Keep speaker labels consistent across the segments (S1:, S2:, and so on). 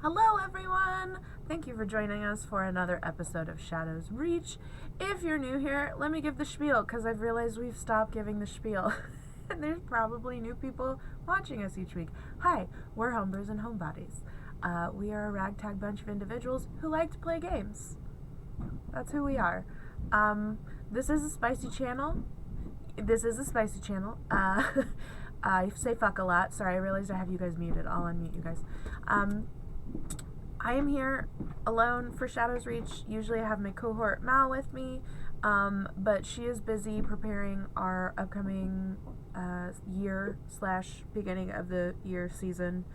S1: Hello, everyone! Thank you for joining us for another episode of Shadows Reach. If you're new here, let me give the spiel, because I've realized we've stopped giving the spiel. And there's probably new people watching us each week. Hi, we're Homebrews and Homebodies. We are a ragtag bunch of individuals who like to play games. That's who we are. This is a spicy channel. I say fuck a lot. Sorry, I realized I have you guys muted. I'll unmute you guys. I am here alone for Shadows Reach. Usually I have my cohort Mal with me, but she is busy preparing our upcoming year / beginning of the year season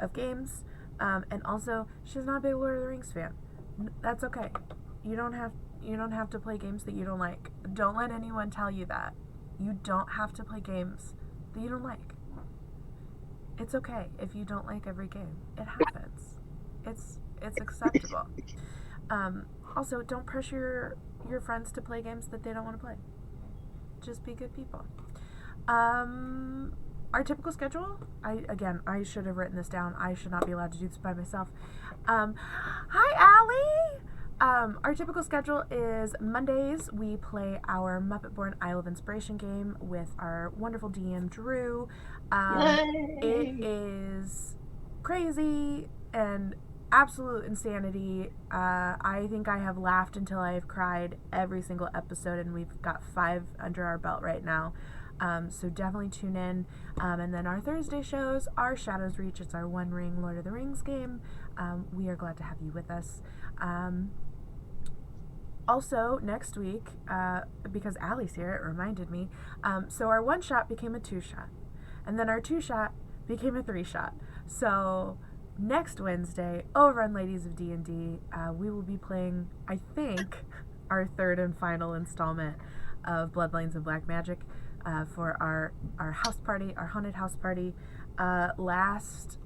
S1: of games, and also she's not a big Lord of the Rings fan. That's okay. You don't have to play games that you don't like. Don't let anyone tell you that. You don't have to play games that you don't like. It's okay if you don't like every game. It happens. It's acceptable. Also, don't pressure your friends to play games that they don't want to play. Just be good people. Our typical schedule. I should have written this down. I should not be allowed to do this by myself. Hi, Allie. Our typical schedule is Mondays we play our Muppet Born Isle of Inspiration game with our wonderful DM Drew. It is crazy and absolute insanity. I think I have laughed until I have cried every single episode, and we've got 5 under our belt right now. So definitely tune in. And then our Thursday shows are Shadows Reach. It's our One Ring Lord of the Rings game. We are glad to have you with us. Also, next week, because Allie's here, it reminded me, so our 1-shot became a 2-shot. And then our 2-shot became a 3-shot. So next Wednesday, over on Ladies of D&D, we will be playing, I think, our 3rd and final installment of Bloodlines of Black Magic for our house party, our haunted house party. Last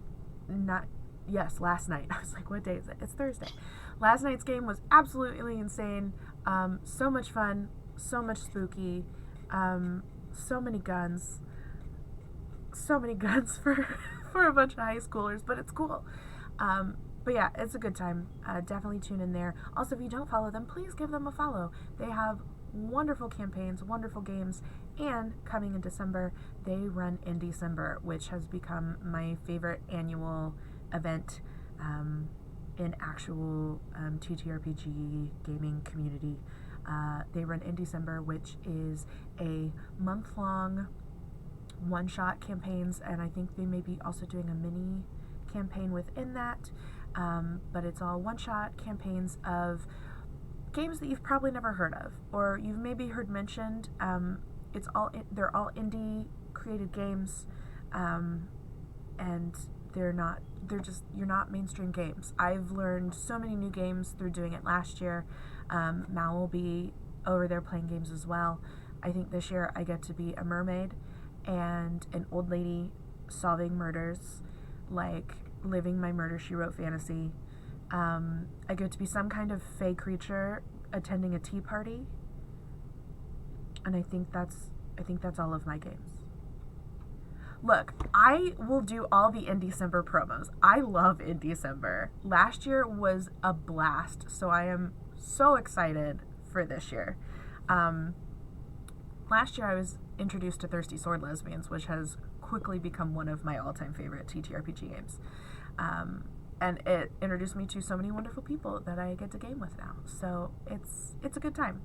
S1: night. I was like, what day is it? It's Thursday. Last night's game was absolutely insane. So much fun, so much spooky, so many guns for a bunch of high schoolers, but it's cool. But yeah, it's a good time. Definitely tune in there. Also, if you don't follow them, please give them a follow. They have wonderful campaigns, wonderful games, and coming in December, they run in December, which has become my favorite annual event in actual TTRPG gaming community. They run in December, which is a month-long 1-shot campaigns, and I think they may be also doing a mini campaign within that, but it's all 1-shot campaigns of games that you've probably never heard of, or you've maybe heard mentioned. They're all indie created games, and you're not mainstream games. I've learned so many new games through doing it last year. Mal will be over there playing games as well. I think this year I get to be a mermaid and an old lady solving murders, like living my Murder, She Wrote fantasy. I get to be some kind of fey creature attending a tea party. And I think that's all of my games. Look, I will do all the In-December promos. I love In-December. Last year was a blast, so I am so excited for this year. Last year I was introduced to Thirsty Sword Lesbians, which has quickly become one of my all-time favorite TTRPG games. And it introduced me to so many wonderful people that I get to game with now. So it's a good time.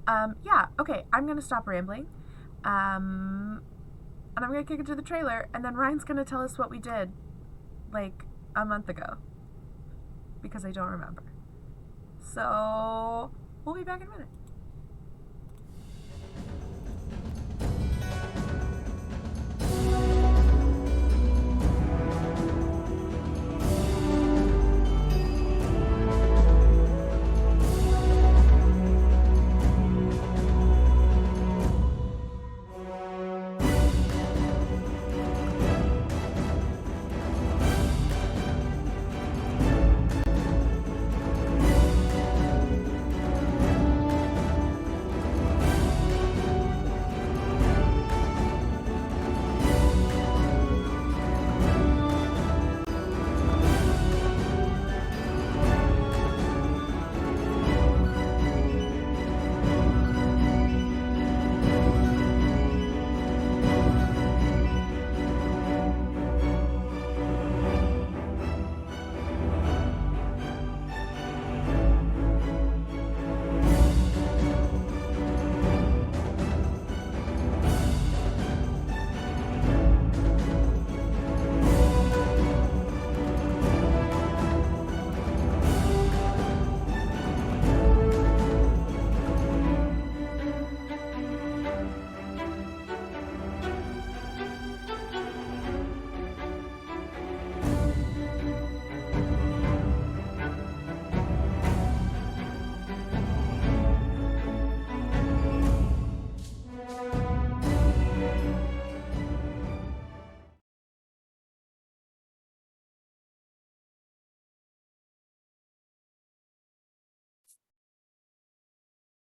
S1: Yeah, okay, I'm going to stop rambling. And I'm going to kick it to the trailer, and then Ryan's going to tell us what we did, like, a month ago. Because I don't remember. So, we'll be back in a minute.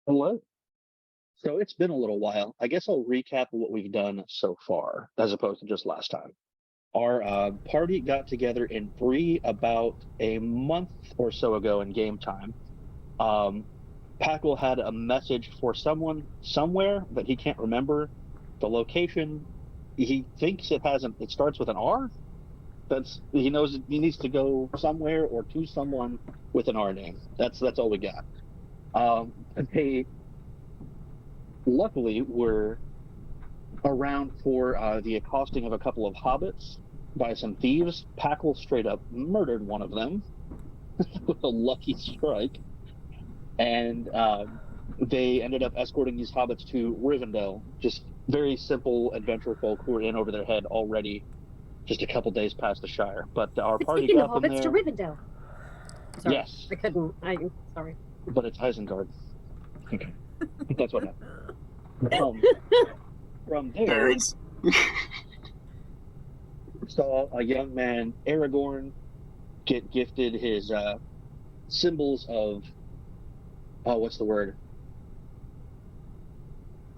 S2: Hello. So it's been a little while. I guess I'll recap what we've done so far, as opposed to just last time. Our party got together in Bree about a month or so ago in game time. Um, Packle had a message for someone somewhere that he can't remember. The location, he thinks it starts with an R. He knows he needs to go somewhere or to someone with an R name. That's all we got. They luckily were around for the accosting of a couple of hobbits by some thieves. Packle straight up murdered one of them with a lucky strike, and they ended up escorting these hobbits to Rivendell. Just very simple adventure folk who were in over their head already, just a couple days past the Shire. But our
S3: It's
S2: party
S3: taking the
S2: got them
S3: hobbits to
S2: there.
S3: Rivendell. Sorry,
S2: Yes,
S3: I couldn't. Sorry.
S2: but it's Isengard. Okay, that's what happened. From there,
S4: Nerds.
S2: saw a young man, Aragorn, get gifted his symbols of what's the word?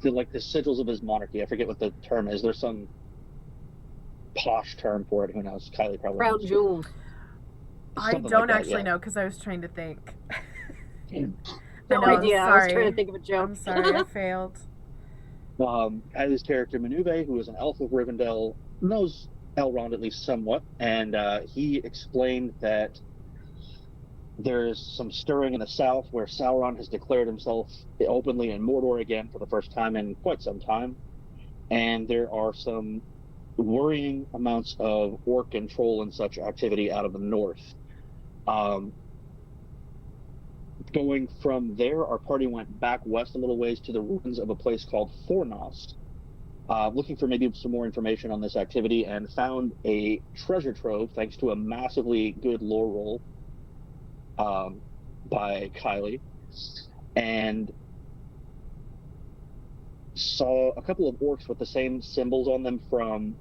S2: Like the sigils of his monarchy. I forget what the term is. There's some posh term for it. Who knows? Kylie probably
S3: Crown
S2: knows.
S3: jewels.
S1: I
S2: Something
S1: don't
S2: like that,
S1: actually
S2: yeah.
S1: know because I was trying to think.
S3: No
S1: I know,
S3: idea. I was
S1: sorry.
S3: trying to think of a joke.
S1: I'm sorry, I failed.
S2: His character Manube, who is an elf of Rivendell, knows Elrond at least somewhat, and he explained that there's some stirring in the south where Sauron has declared himself openly in Mordor again for the first time in quite some time, and there are some worrying amounts of orc and troll and such activity out of the north. Going from there, our party went back west a little ways to the ruins of a place called Fornost, looking for maybe some more information on this activity, and found a treasure trove thanks to a massively good lore roll by Kylie, and saw a couple of orcs with the same symbols on them from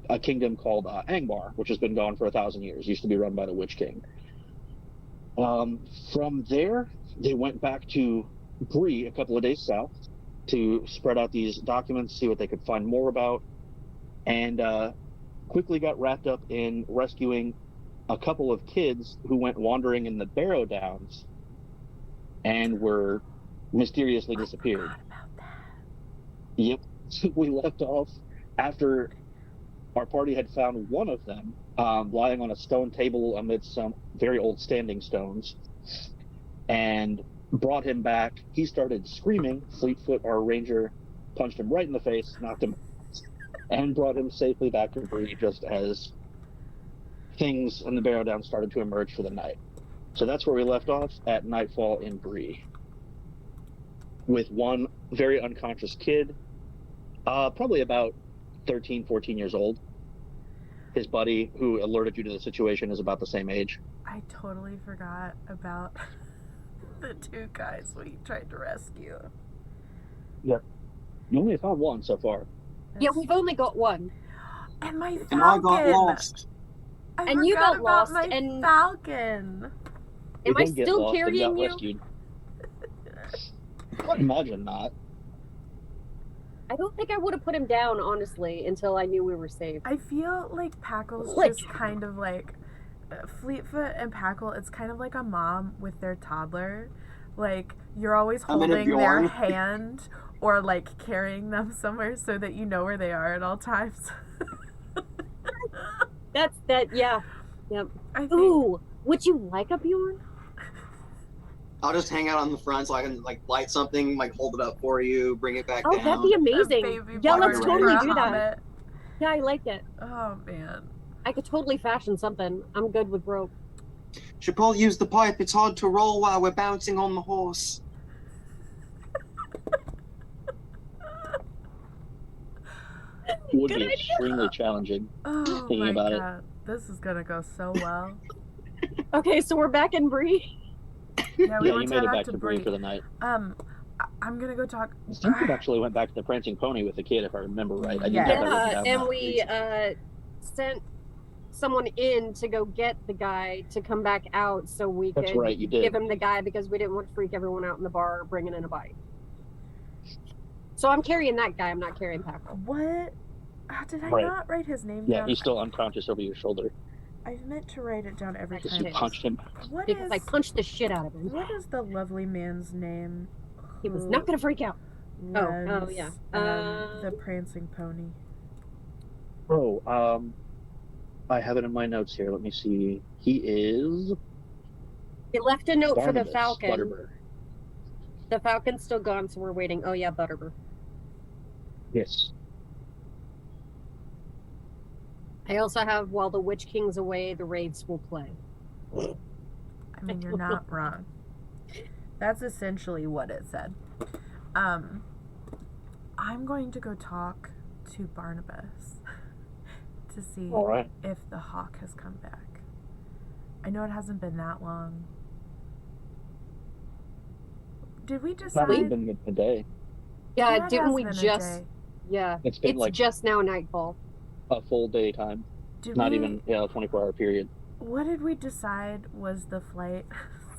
S2: a kingdom called Angmar, which has been gone for 1,000 years. Used to be run by the Witch King. From there, they went back to Bree a couple of days south to spread out these documents, see what they could find more about, and quickly got wrapped up in rescuing a couple of kids who went wandering in the Barrow Downs and were mysteriously disappeared. Yep. We left off after our party had found one of them lying on a stone table amidst some very old standing stones, and brought him back. He started screaming. Fleetfoot, our ranger, punched him right in the face, knocked him, and brought him safely back to Bree just as things in the Barrow Down started to emerge for the night. So that's where we left off at nightfall in Bree, with one very unconscious kid, probably about 13, 14 years old. His buddy, who alerted you to the situation, is about the same age.
S1: I totally forgot about the two guys we tried to rescue.
S2: Yep. You only found one so far.
S3: Yeah, we've only got one.
S1: And my falcon.
S4: And I got lost.
S3: And you got lost,
S1: my
S3: and-
S1: falcon.
S2: You
S3: Am I
S2: did get
S3: still
S2: lost and
S3: carrying
S2: got
S3: you?
S2: rescued. I imagine not.
S3: I don't think I would have put him down, honestly, until I knew we were safe.
S1: I feel like Packle's
S3: Like-
S1: just kind of like Fleetfoot and Packle. It's kind of like a mom with their toddler. Like you're always
S4: I'm in a
S1: holding their
S4: Bjorn.
S1: hand or like carrying them somewhere so that you know where they are at all times.
S3: Yeah. Yep.
S1: I think
S3: Ooh, would you like a Bjorn?
S4: I'll just hang out on the front so I can like light something, like hold it up for you, bring it back
S3: Oh,
S4: down.
S3: that'd be
S1: a
S3: amazing.
S1: baby
S3: Yeah,
S4: Bjorn
S3: let's
S4: for
S3: totally
S1: a
S3: do that.
S1: hobbit.
S3: Yeah, I like it.
S1: Oh man.
S3: I could totally fashion something. I'm good with rope.
S4: Should probably use the pipe. It's hard to roll while we're bouncing on the horse.
S2: Would
S3: Good
S2: be
S3: idea.
S2: extremely challenging.
S1: Oh
S2: Thinking
S1: my
S2: about it.
S1: god. This is gonna go so well.
S3: Okay, so we're back in Bree.
S1: Yeah, we
S2: Yeah,
S1: were
S2: you made it
S1: back
S2: back
S1: to
S2: to Bree
S1: Bree.
S2: for the night.
S1: I'm gonna go talk.
S2: I think we actually went back to the Prancing Pony with the kid, if I remember right. I didn't
S1: Yeah.
S2: have that written
S3: Yeah,
S2: down.
S3: and we sent someone in to go get the guy to come back out so we
S2: That's
S3: could
S2: right, you did.
S3: give him the guy because we didn't want to freak everyone out in the bar bringing in a bite. So I'm carrying that guy. I'm not carrying Paco.
S1: What? Did I
S2: Right.
S1: not write his name
S2: Yeah,
S1: down?
S2: he's still unconscious over your shoulder
S1: I meant to write it down every
S3: Because
S2: because
S1: time.
S2: you punched him.
S1: What
S3: Because
S1: is?
S3: I punched the shit out of him.
S1: What is the lovely man's name?
S3: He was
S1: who
S3: not gonna freak out. Oh,
S1: runs,
S3: yeah.
S1: the prancing pony.
S2: Oh, I have it in my notes here. Let me see. He is
S3: He left a note for the
S2: Barnabas
S3: Falcon.
S2: Butterbur.
S3: The Falcon's still gone, so we're waiting. Oh yeah, Butterbur.
S2: Yes.
S3: I also have while the Witch King's away, the Wraiths will play.
S1: I mean, you're not wrong. That's essentially what it said. I'm going to go talk to Barnabas to see
S2: All right.
S1: if the hawk has come back. I know it hasn't been that long. Did we
S2: It's not even
S1: decide?
S2: been a day.
S3: Yeah,
S1: Yeah, it
S3: didn't
S1: has
S3: we
S1: been a
S3: just?
S1: day.
S3: Yeah,
S2: It's been
S3: it's
S2: like
S3: just now nightfall.
S2: a full day time.
S1: Did
S2: Not
S1: we,
S2: even a 24-hour period.
S1: What did we decide was the flight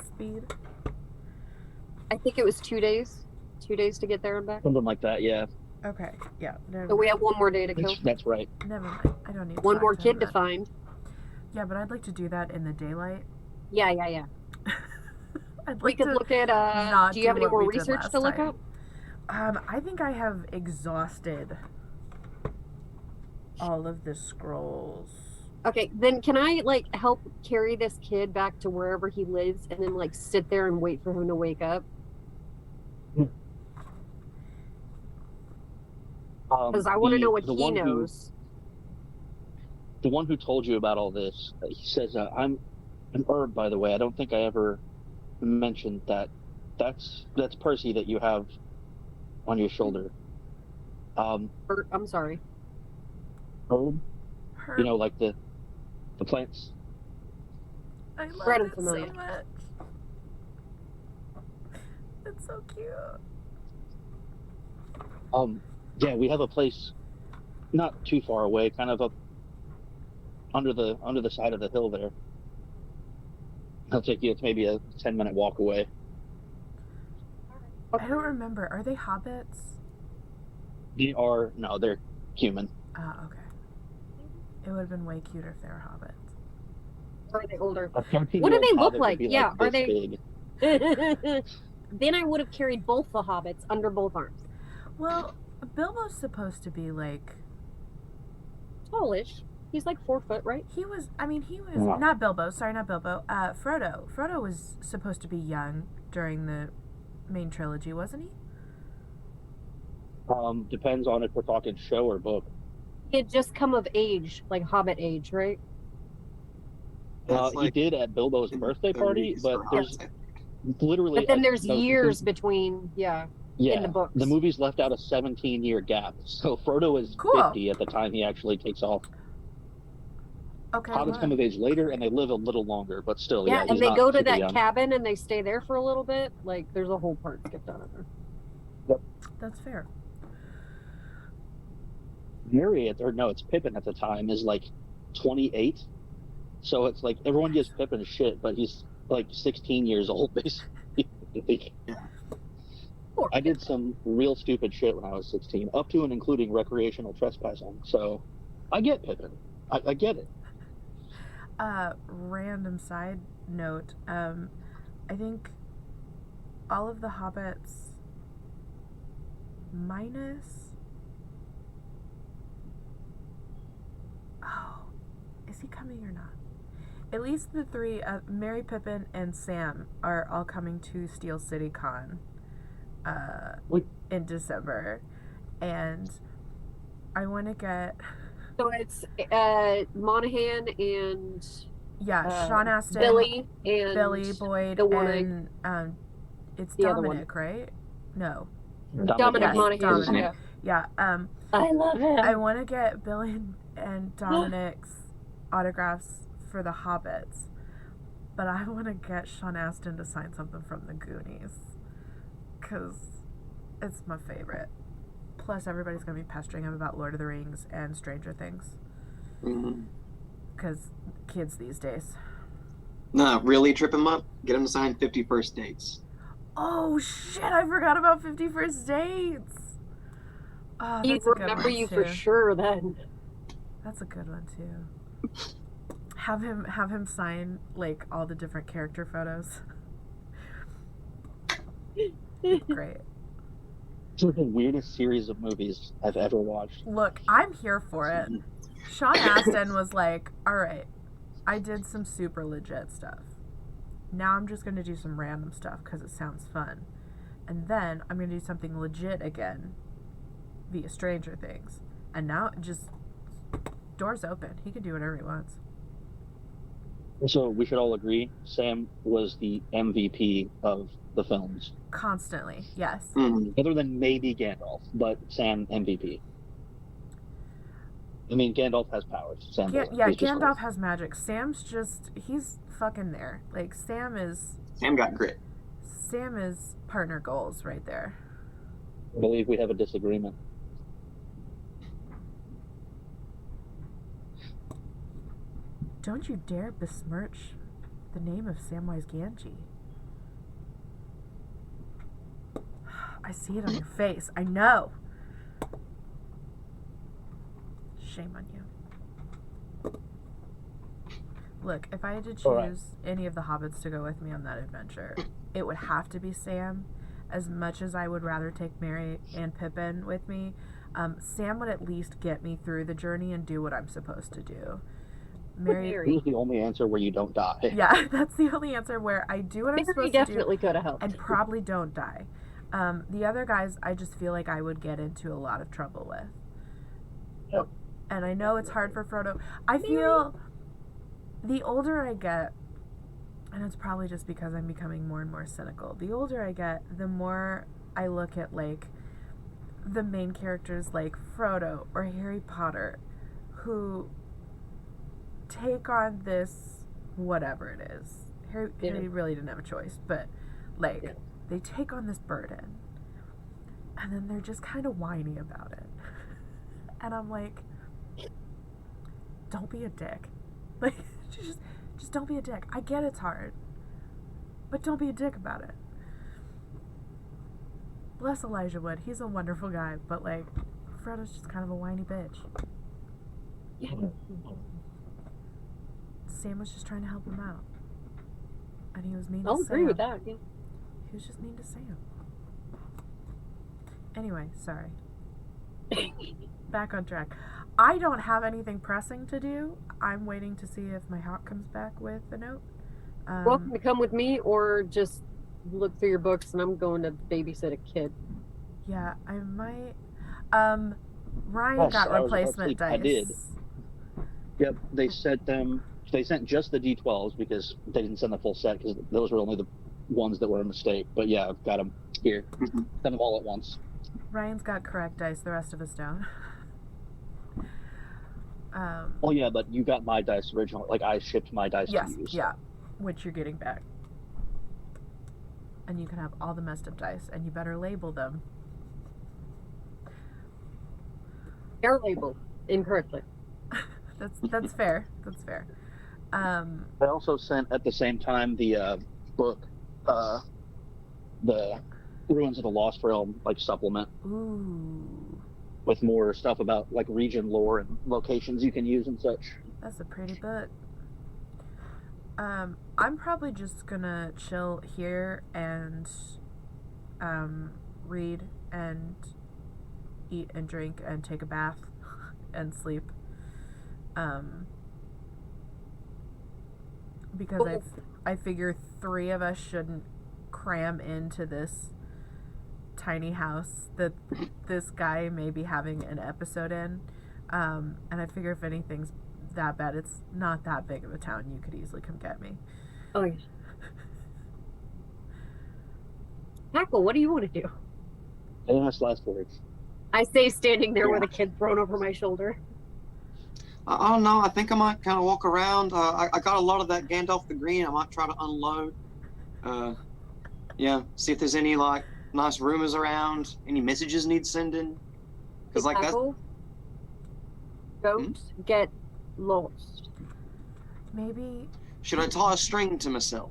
S1: speed?
S3: I think it was 2 days. 2 days to get there and back.
S2: Something like that, yeah.
S1: Okay, yeah.
S3: So we have one more day to kill.
S2: That's right.
S1: Never mind. I don't need to
S3: One
S1: talk
S3: more
S1: to
S3: kid
S1: him
S3: to
S1: then.
S3: find.
S1: Yeah, but I'd like to do that in the daylight.
S3: Yeah, yeah, yeah.
S1: I'd
S3: We
S1: like
S3: could
S1: to
S3: look at.
S1: not
S3: Do you have
S1: do
S3: any
S1: what
S3: more
S1: we did
S3: research
S1: last
S3: to look
S1: time.
S3: up?
S1: I think I have exhausted all of the scrolls.
S3: Okay, then can I like help carry this kid back to wherever he lives, and then like sit there and wait for him to wake up? Because I want to know what
S2: the
S3: he
S2: one
S3: knows.
S2: The one who told you about all this, he says, I'm an herb, by the way. I don't think I ever mentioned that. That's Percy that you have on your shoulder.
S3: I'm sorry.
S2: Herb?
S1: Her,
S2: You know, like the plants?
S1: I love
S3: Right, I'm
S1: it
S3: familiar.
S1: so much. It's so cute.
S2: Yeah, we have a place not too far away, kind of up under the side of the hill there. I'll take you. It's maybe a 10-minute walk away.
S1: I don't remember. Are they hobbits?
S2: They're human.
S1: Ah, okay. It would have been way cuter if they were hobbits.
S3: Or are they older?
S2: A 13-year-old
S3: What do they look
S2: hobbit would
S3: like?
S2: be
S3: Yeah, are
S2: this
S3: they-
S2: big.
S3: Then I would have carried both the hobbits under both arms.
S1: Well, Bilbo's supposed to be like
S3: Tallish. He's like 4 foot, right?
S1: he was. I mean, he was
S2: Yeah.
S1: not Bilbo. Sorry, not Bilbo. Frodo. Frodo was supposed to be young during the main trilogy, wasn't he?
S2: Depends on if we're talking show or book.
S3: He had just come of age, like Hobbit age, right?
S4: That's
S2: He did at Bilbo's birthday party,
S4: movies
S2: but
S4: or
S2: there's
S4: Hobbits.
S2: literally.
S3: But then there's
S2: no,
S3: years between, yeah.
S2: yeah,
S3: in the books.
S2: The movies left out a 17-year gap, so Frodo is
S1: Cool.
S2: 50 at the time he actually takes off.
S1: Okay.
S2: Hobbits
S1: well,
S2: come of age later, and they live a little longer, but still,
S3: Yeah,
S2: yeah.
S3: and
S2: he's
S3: they
S2: not
S3: go to
S2: super
S3: that
S2: young.
S3: cabin and they stay there for a little bit. Like, there's a whole part skipped out of there.
S1: That's fair.
S2: Merry, it's Pippin at the time, is like 28. So it's like everyone gives Pippin shit, but he's like 16 years old, basically.
S3: Poor
S2: I did some real stupid shit when I was 16, up to and including recreational trespassing. So I get Pippin. I get it.
S1: Random side note. I think all of the hobbits minus. Oh, is he coming or not? At least the three, Merry, Pippin, and Sam, are all coming to Steel City Con
S2: Wait.
S1: in December. And I want to get,
S3: So it's Monahan and
S1: Sean Astin,
S3: Billy and
S1: Billy Boyd,
S3: the one
S1: and it's
S3: the other one.
S1: Dominic, right? No.
S3: Dominic
S1: Yes,
S3: Monaghan.
S1: Dominic.
S3: Yeah.
S1: Yeah,
S3: I love him.
S1: I want to get Billy and Dominic's autographs for the Hobbits, but I want to get Sean Astin to sign something from the Goonies, because it's my favorite. Plus, everybody's going to be pestering him about Lord of the Rings and Stranger Things,
S4: Mhm.
S1: because kids these days.
S4: No, really trip him up. Get him to sign 50 First Dates.
S1: Oh shit, I forgot about 50 First Dates! Oh,
S3: He'd
S1: that's a good
S3: remember
S1: one
S3: you
S1: too.
S3: for sure then.
S1: That's a good one too. Have him sign like all the different character photos. Great.
S2: It's like the weirdest series of movies I've ever watched.
S1: Look, I'm here for it. Sean Astin was like, all right, I did some super legit stuff. Now I'm just going to do some random stuff because it sounds fun. And then I'm going to do something legit again via Stranger Things. And now just doors open. He can do whatever he wants.
S2: So we should all agree Sam was the MVP of the films.
S1: Constantly, yes.
S2: Other than maybe Gandalf, but Sam MVP. I mean, Gandalf has powers. Sam doesn't.
S1: Yeah,
S2: He's just
S1: Gandalf
S2: cool.
S1: has magic. Sam's just, he's fucking there. Like, Sam
S4: got grit.
S1: Sam is partner goals right there.
S2: I believe we have a disagreement.
S1: Don't you dare besmirch the name of Samwise Gamgee. I see it on your face. I know. Shame on you. Look, if I had to choose
S2: Alright.
S1: any of the hobbits to go with me on that adventure, it would have to be Sam. As much as I would rather take Merry and Pippin with me, Sam would at least get me through the journey and do what I'm supposed to do. Merry,
S2: He's the only answer where you don't die.
S1: yeah, that's the only answer where I do what I'm
S3: Mary
S1: supposed to do
S3: definitely could have helped.
S1: and probably don't die. The other guys, I just feel like I would get into a lot of trouble with.
S2: Yep.
S1: And I know it's hard for Frodo. I feel the older I get, and it's probably just because I'm becoming more and more cynical, the older I get, the more I look at, like, the main characters like Frodo or Harry Potter who take on this, whatever it is. Harry really didn't have a choice, but, like, they take on this burden, and then they're just kind of whiny about it. And I'm like, don't be a dick. Like, just don't be a dick. I get it's hard, but don't be a dick about it. Bless Elijah Wood. He's a wonderful guy, but, like, Frodo's just kind of a whiny bitch. Sam was just trying to help him out, and he was mean to
S3: I'll
S1: Sam.
S3: agree with that. Yeah.
S1: He was just mean to Sam. Anyway, sorry. Back on track. I don't have anything pressing to do. I'm waiting to see if my hawk comes back with a note.
S3: Welcome to come with me, or just look through your books, and I'm going to babysit a kid.
S1: Yeah, I might. Ryan
S2: Yes,
S1: got
S2: I was about to
S1: replacement
S2: say,
S1: dice.
S2: I did. Yep, they sent just the D12s because they didn't send the full set because those were only the ones that were a mistake. But yeah, I've got them here. Send them all at once.
S1: Ryan's got correct dice. The rest of us don't.
S2: Oh yeah, but you got my dice originally. Like I shipped my dice
S1: Yes,
S2: to you.
S1: yeah, which you're getting back. And you can have all the messed up dice, and you better label them.
S3: They're labeled incorrectly.
S1: That's fair. That's fair.
S2: I also sent at the same time the book, the Ruins of the Lost Realm like supplement
S1: Ooh,
S2: with more stuff about like region lore and locations you can use and such.
S1: that's a pretty book. I'm probably just gonna chill here and read and eat and drink and take a bath and sleep. Because I figure 3 of us shouldn't cram into this tiny house that this guy may be having an episode in. And I figure if anything's that bad, it's not that big of a town. You could easily come get me.
S3: Oh yeah. Hackle, what do you want to do?
S2: I didn't have last words.
S3: I say standing there with a kid thrown over my shoulder.
S4: I don't know. I think I might kind of walk around. I got a lot of that Gandalf the Green. I might try to unload. Yeah, see if there's any like nice rumors around. Any messages need sending. Because like that.
S3: Hackle, don't get lost.
S1: Maybe
S4: Should I tie a string to myself?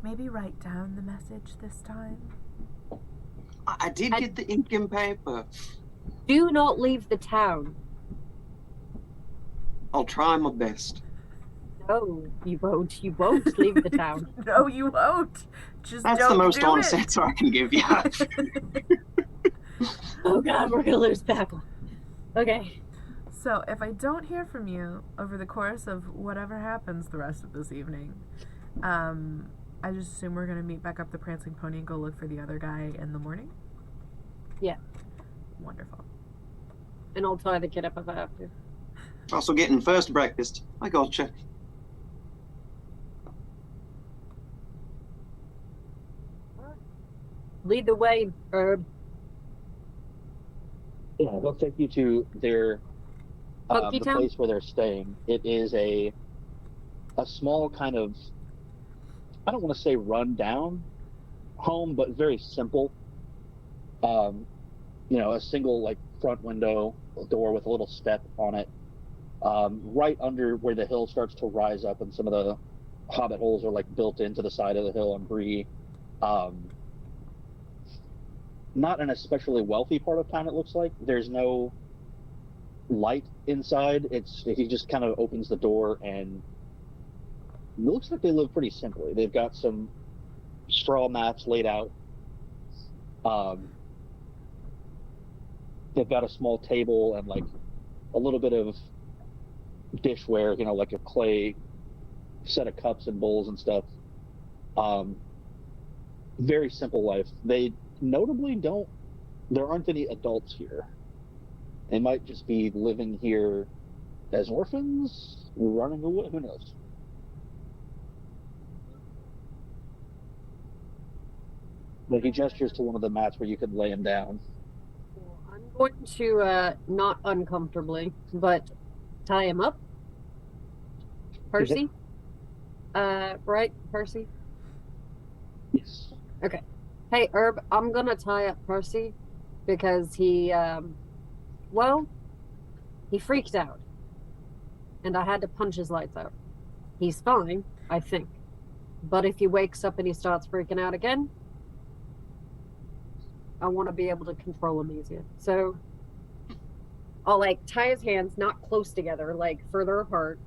S1: maybe write down the message this time.
S4: I did get the ink and paper.
S3: Do not leave the town.
S4: I'll try my best.
S3: No, you won't. You won't leave the town.
S1: No, you won't. Just
S4: That's
S1: don't
S4: the most
S1: do
S4: honest
S1: it.
S4: answer I can give you.
S3: Oh God, we're gonna lose Packle. Okay.
S1: So, if I don't hear from you over the course of whatever happens the rest of this evening, I just assume we're gonna meet back up the Prancing Pony and go look for the other guy in the morning?
S3: Yeah.
S1: Wonderful.
S3: And I'll tie the kid up if I have to.
S4: Also getting first breakfast. I gotcha.
S3: Lead the way, Herb.
S2: Yeah, they'll take you to their
S3: Funky
S2: the
S3: Town?
S2: place where they're staying. It is a small kind of, I don't want to say run down home, but very simple. A single like front window door with a little step on it. Right under where the hill starts to rise up, and some of the hobbit holes are like built into the side of the hill on Bree. Not an especially wealthy part of town, it looks like. There's no light inside. He just kind of opens the door, and it looks like they live pretty simply. They've got some straw mats laid out. They've got a small table and like a little bit of dishware, like a clay set of cups and bowls and stuff. Very simple life. They notably there aren't any adults here. They might just be living here as orphans, running away, who knows? But he gestures to one of the mats where you could lay him down.
S3: I'm going to, not uncomfortably, but tie him up. Percy? Right, Percy?
S2: Yes.
S3: Hey, Herb, I'm gonna tie up Percy because he freaked out. And I had to punch his lights out. He's fine, I think. But if he wakes up and he starts freaking out again, I want to be able to control him easier. So I'll like tie his hands not close together, like further apart,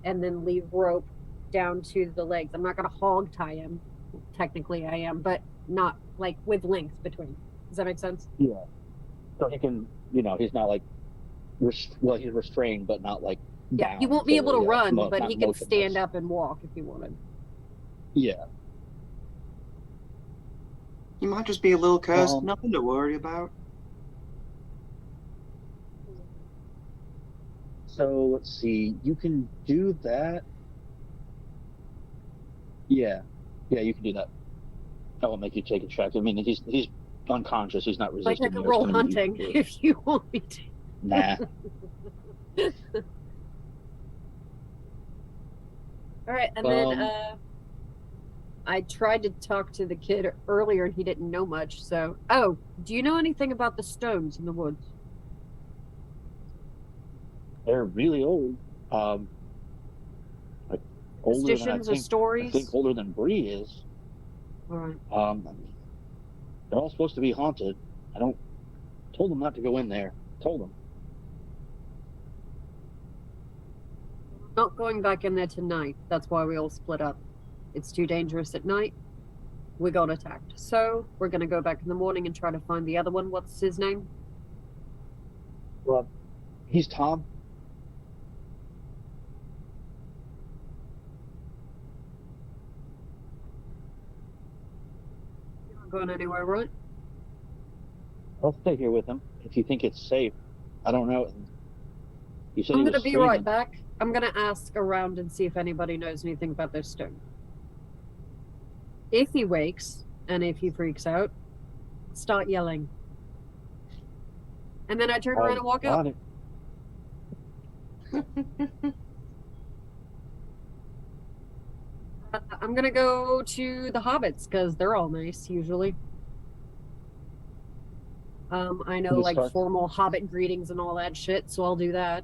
S3: and then leave rope down to the legs. I'm not gonna hog tie him. Technically I am, but not like with length between. Does that make sense?
S2: Yeah. So he can, he's not like, he's restrained, but not like
S3: Yeah,
S2: down.
S3: he won't be able to run, but
S2: not
S3: he can
S2: motionless.
S3: stand up and walk if he wanted.
S2: Yeah.
S4: You might just be a little cursed.
S2: Um,
S4: Nothing to worry about.
S2: So let's see. You can do that. Yeah. Yeah, you can do that. That won't make you take a check. I mean, he's unconscious. He's not
S3: Like
S2: resisting.
S3: I could
S2: you. It's
S3: roll
S2: gonna be-
S3: hunting if you want me to.
S2: Nah.
S3: All right, and then
S2: Um,
S3: I tried to talk to the kid earlier and he didn't know much. So, do you know anything about the stones in the woods?
S2: They're really old. Like older than
S3: Superstitions or
S2: I
S3: stories?
S2: think older than Bree is.
S3: All right.
S2: They're all supposed to be haunted. Told them not to go in there. Told them.
S3: Not going back in there tonight. That's why we all split up. It's too dangerous at night. We got attacked. So we're gonna go back in the morning and try to find the other one. What's his name?
S2: Well, he's Tom.
S3: You're not going anywhere, right?
S2: I'll stay here with him if you think it's safe. I don't know. You said
S3: I'm
S2: he
S3: gonna
S2: was
S3: be right
S2: screaming.
S3: back. I'm gonna ask around and see if anybody knows anything about this stone. If he wakes and if he freaks out, start yelling. And then I turn around and walk out.
S2: Got it.
S3: I'm gonna go to the hobbits because they're all nice usually. I know
S2: You
S3: like
S2: start-
S3: formal hobbit greetings and all that shit, so I'll do that.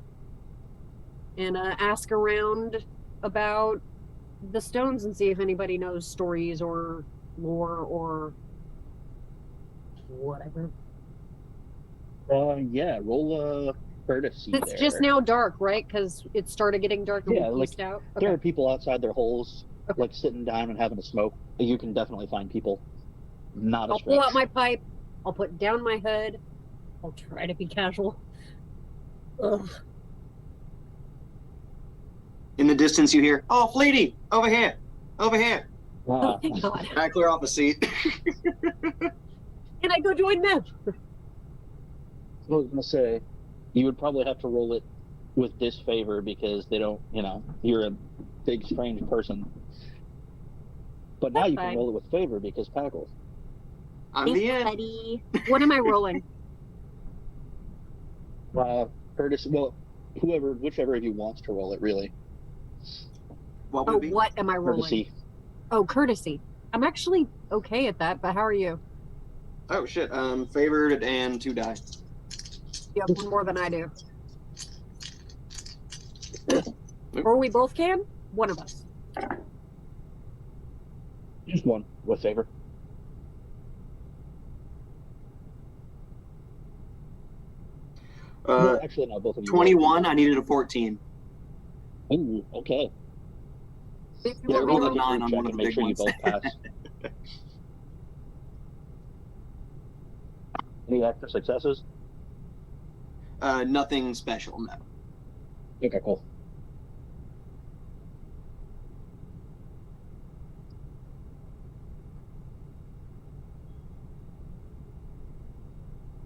S3: And ask around about the stones and see if anybody knows stories or lore or Whatever.
S2: Yeah, roll a courtesy
S3: It's
S2: there.
S3: just now dark, right? Because it started getting dark and
S2: Yeah,
S3: we
S2: like,
S3: pieced out.
S2: There
S3: Okay.
S2: are people outside their holes,
S3: Okay.
S2: like sitting down and having a smoke. You can definitely find people. Not a
S3: I'll pull out
S2: stretch.
S3: my pipe. I'll put down my hood. I'll try to be casual. Ugh.
S4: In the distance, you hear, "Oh, Fleety, over here, over here."
S3: Oh, thank God.
S4: And I clear off a seat.
S3: And I go join them.
S2: I was gonna say, you would probably have to roll it with disfavor because they don't, you're a big strange person. But now
S3: That's
S2: you can
S3: fine.
S2: roll it with favor because Packle.
S4: I'm the end.
S3: Buddy. What am I rolling?
S2: Curtis, well, whichever of you wants to roll it, really.
S4: What would
S3: Oh,
S4: it be?
S3: what am I rolling?
S2: Courtesy.
S3: Oh, courtesy. I'm actually okay at that, but how are you?
S4: Oh shit. Favored and 2 die.
S3: You have one more than I do. Or we both can? One of us.
S2: Just one with favor. Well, actually, no, both of you.
S4: 21. I needed a 14.
S2: Ooh, okay.
S3: If you
S2: Yeah,
S3: want me
S4: roll
S3: to
S4: a
S3: roll-
S4: 9 on
S2: check
S4: one of
S2: and
S4: the
S2: make
S4: big
S2: sure you
S4: ones.
S2: both pass. Any extra successes?
S4: Nothing special, no.
S2: Okay, cool.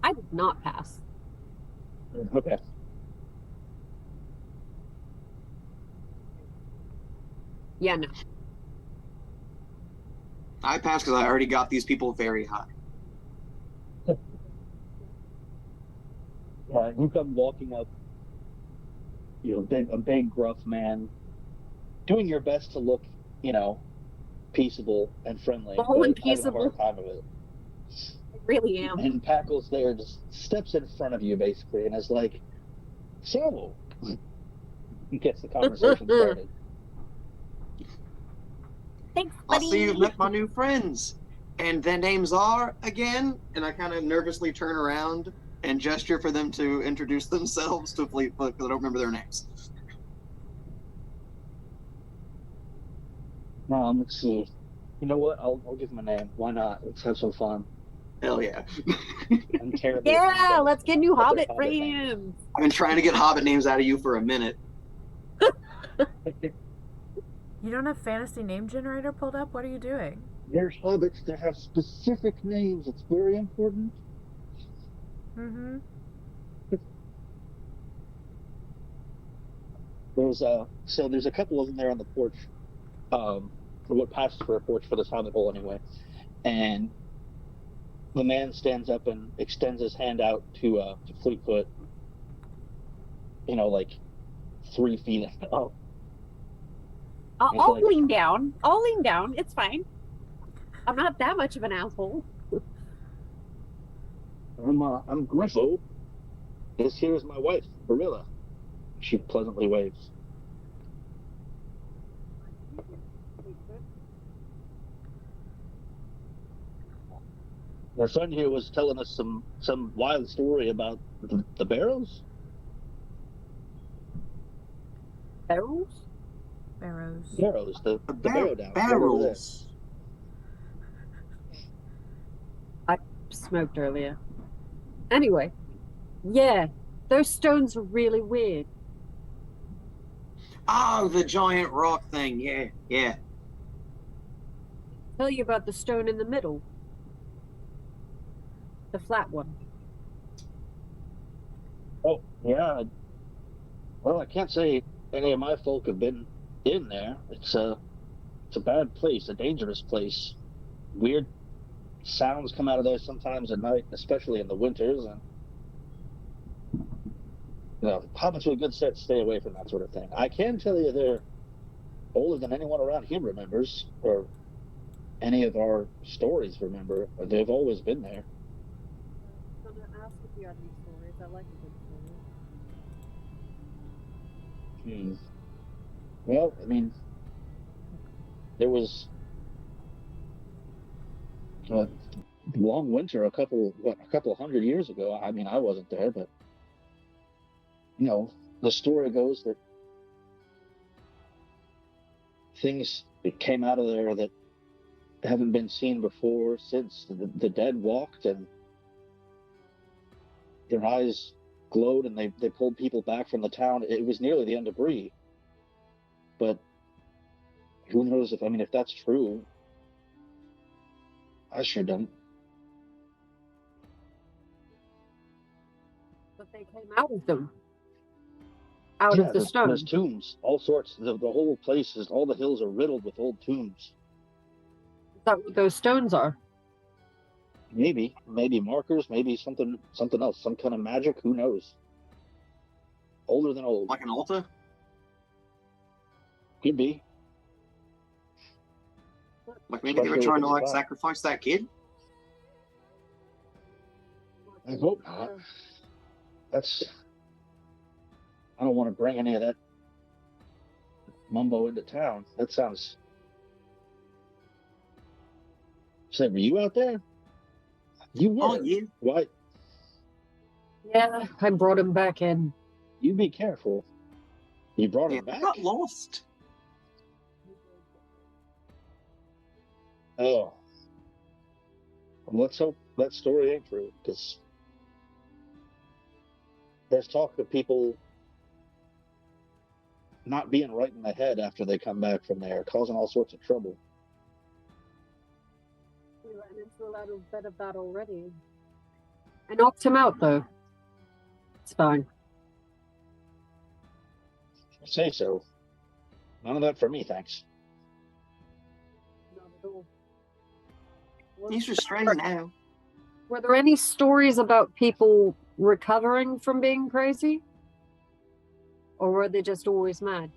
S3: I did not pass.
S2: Okay.
S3: Yeah, no.
S4: I passed because I already got these people very high.
S2: Yeah, you come walking up, a big gruff man, doing your best to look, peaceable and friendly,
S3: Bold and
S2: but having a
S3: peaceable.
S2: hard time of it.
S3: I really am.
S2: And Packle's there, just steps in front of you basically, and is like, "So," he gets the conversation started.
S3: Thanks,
S4: I
S3: buddy.
S4: see you've met my new friends. And their names are again. And I kind of nervously turn around and gesture for them to introduce themselves to Fleetfoot because I don't remember their names.
S2: Let's see. You know what? I'll give him a name. Why not? Let's have some fun.
S4: Hell yeah.
S2: I'm terrible.
S3: Yeah, let's get new
S2: What's their
S3: Hobbit
S2: names?
S3: friends.
S4: I've been trying to get Hobbit names out of you for a minute.
S1: You don't have fantasy name generator pulled up? What are you doing?
S2: There's hobbits that have specific names. It's very important.
S1: Mm-hmm.
S2: There's a couple of them there on the porch, or what passes for a porch for this hobbit hole anyway. And the man stands up and extends his hand out to Fleetfoot. Like 3 feet up.
S3: I'll
S2: like-
S3: lean down. I'll lean down. It's fine. I'm not that much of an asshole.
S2: I'm Griffo. This here is my wife, Barilla. She pleasantly waves. Our son here was telling us some wild story about the Barrows.
S3: Barrels?
S1: Barrows.
S2: Barrows, the Barrow down. right over there.
S4: Barrels.
S3: Smoked earlier. Anyway, yeah, those stones are really weird.
S4: Oh, the giant rock thing. Yeah, yeah.
S3: Tell you about the stone in the middle. The flat one.
S2: Oh, yeah. Well, I can't say any of my folk have been in there. It's a bad place, a dangerous place. Weird sounds come out of there sometimes at night, especially in the winters. And hobbits with a good set stay away from that sort of thing. I can tell you they're older than anyone around here remembers, or any of our stories remember. They've always been there.
S3: I'm gonna ask if you have any stories. I like a good story.
S2: Well, I mean, there was long winter a couple hundred years ago. I mean, I wasn't there, but the story goes that things that came out of there that haven't been seen before since. The dead walked and their eyes glowed, and they pulled people back from the town. It was nearly the end of Bree, but who knows if that's true. I sure don't.
S3: But they came out of them. Out of the stone.
S2: There's tombs, all sorts. The whole place all the hills are riddled with old tombs.
S3: Is that what those stones are?
S2: Maybe markers, maybe something else, some kind of magic. Who knows? Older than old.
S4: Like an altar?
S2: Could be.
S4: Like maybe they were trying to sacrifice that kid?
S2: I hope not. I don't want to bring any of that mumbo into town. That sounds. Say, were you out there? You were.
S4: Oh, yeah.
S2: Why?
S3: Yeah, I brought him back in.
S2: You be careful. You brought him back?
S4: I got lost.
S2: Oh. Well, let's hope that story ain't true, because there's talk of people not being right in the head after they come back from there, causing all sorts of trouble.
S3: We ran into a little bit of that already. I knocked him out, though. It's fine.
S2: I say so. None of that for me, thanks.
S3: Not at all.
S4: He's restrained now.
S3: Were there any stories about people recovering from being crazy? Or were they just always mad?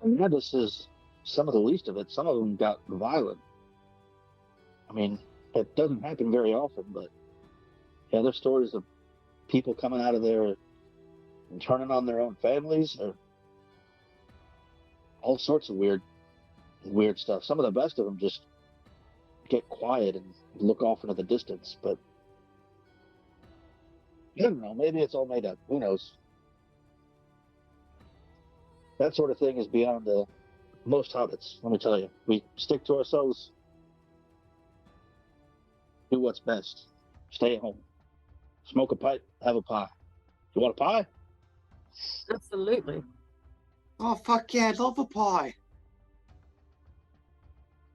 S2: Yeah, this is some of the least of it. Some of them got violent. I mean, it doesn't happen very often, but yeah, there's stories of people coming out of there and turning on their own families, or all sorts of weird stuff. Some of the best of them just get quiet and look off into the distance, but I don't know, maybe it's all made up. Who knows? That sort of thing is beyond most hobbits, let me tell you. We stick to ourselves, do what's best, stay at home, smoke a pipe, have a pie. You want a pie?
S3: Absolutely.
S4: Oh, fuck yeah, I'd love a pie.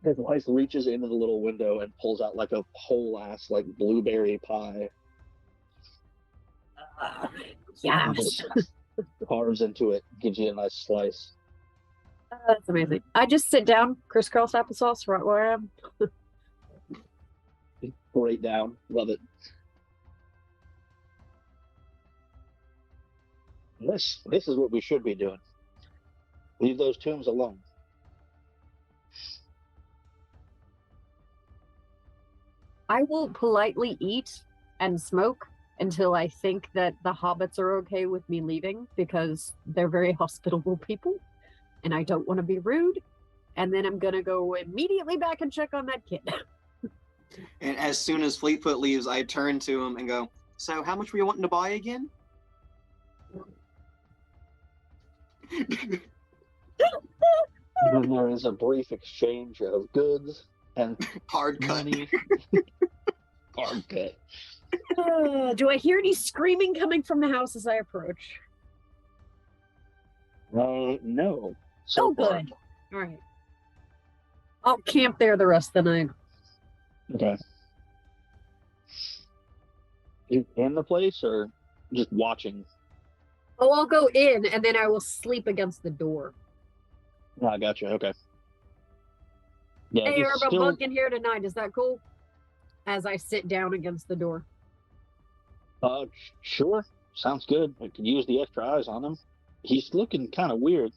S2: His wife reaches into the little window and pulls out like a whole ass like blueberry pie.
S3: Yes.
S2: Carves into it, gives you a nice slice.
S3: That's amazing. I just sit down, crisscross applesauce right where I am.
S2: Right down. Love it. This is what we should be doing. Leave those tombs alone.
S3: I will politely eat and smoke until I think that the hobbits are okay with me leaving, because they're very hospitable people and I don't want to be rude. And then I'm going to go immediately back and check on that kid.
S4: And as soon as Fleetfoot leaves, I turn to him and go, so how much were you wanting to buy again?
S2: Then there is a brief exchange of goods and
S4: Hard cut.
S2: money. Hard cut.
S3: Do I hear any screaming coming from the house as I approach?
S2: No. So far.
S3: Good. All right. I'll camp there the rest of the night.
S2: Okay. You in the place or just watching?
S3: Oh, I'll go in and then I will sleep against the door.
S2: Oh, I got you. Okay. Yeah,
S3: Hey,
S2: it's
S3: Herb,
S2: still,
S3: I'm bunking here tonight. Is that cool? As I sit down against the door.
S2: sure. Sounds good. I could use the extra eyes on him. He's looking kind of weird.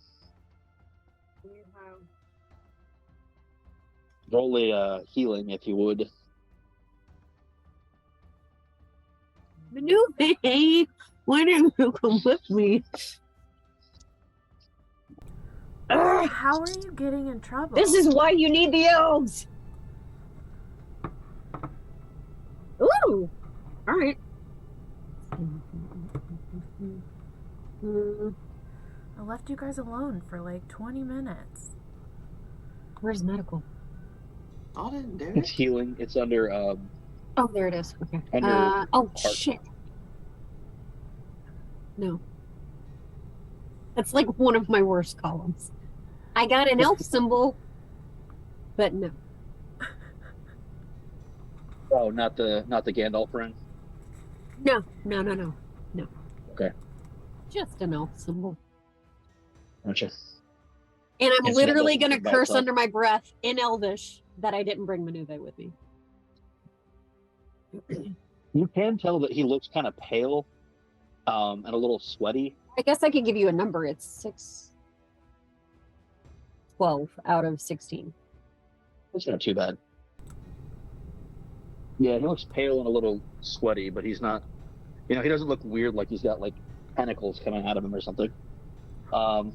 S2: Roll a healing if you would.
S3: Maneuver, why don't you come with me?
S1: How are you getting in trouble?
S3: This is why you need the elves. Oh, all right.
S1: I left you guys alone for like 20 minutes.
S3: Where's medical?
S4: I didn't do
S2: It's
S4: it.
S2: healing. It's under
S3: Oh, there it is. Okay.
S2: Under
S3: Oh,
S2: heart.
S3: shit. No. That's like one of my worst columns. I got an elf symbol, but no.
S2: Oh, not the Gandalf ring.
S3: No.
S2: Okay.
S3: Just an elf symbol.
S2: Gotcha.
S3: And I'm
S2: It's not
S3: literally
S2: nothing
S3: going to
S2: by
S3: curse
S2: itself.
S3: under my breath in Elvish that I didn't bring Manuve with me.
S2: You can tell that he looks kind of pale, and a little sweaty.
S3: I guess I could give you a number. It's 12 out of 16.
S2: It's not too bad. Yeah, he looks pale and a little sweaty, but he's not. He doesn't look weird like he's got like tentacles coming out of him or something.
S3: I'm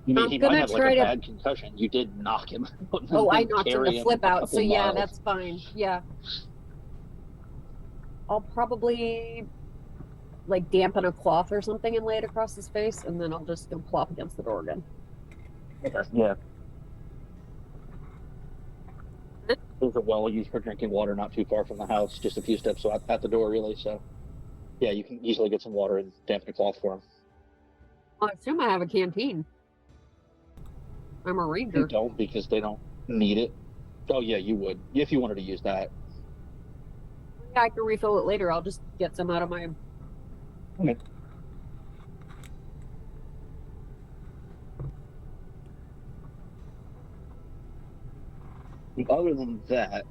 S2: He
S3: gonna
S2: might have like
S3: try
S2: a
S3: to-
S2: bad concussion. You did knock him.
S3: Oh, I
S2: and
S3: knocked him
S2: carry
S3: the
S2: him
S3: flip
S2: a
S3: out, so
S2: couple
S3: yeah,
S2: miles.
S3: that's fine. Yeah. I'll probably like dampen a cloth or something and lay it across his face, and then I'll just go plop against the door again.
S2: Yeah. There's a well used for drinking water not too far from the house, just a few steps out the door, really. So, yeah, you can easily get some water and dampen a cloth for him.
S3: Well, I assume I have a canteen. I'm a
S2: You
S3: ranger.
S2: don't because they don't need it. Oh, yeah, you would if you wanted to use that.
S3: Yeah, I can refill it later. I'll just get some out of my.
S2: Okay. Other than that,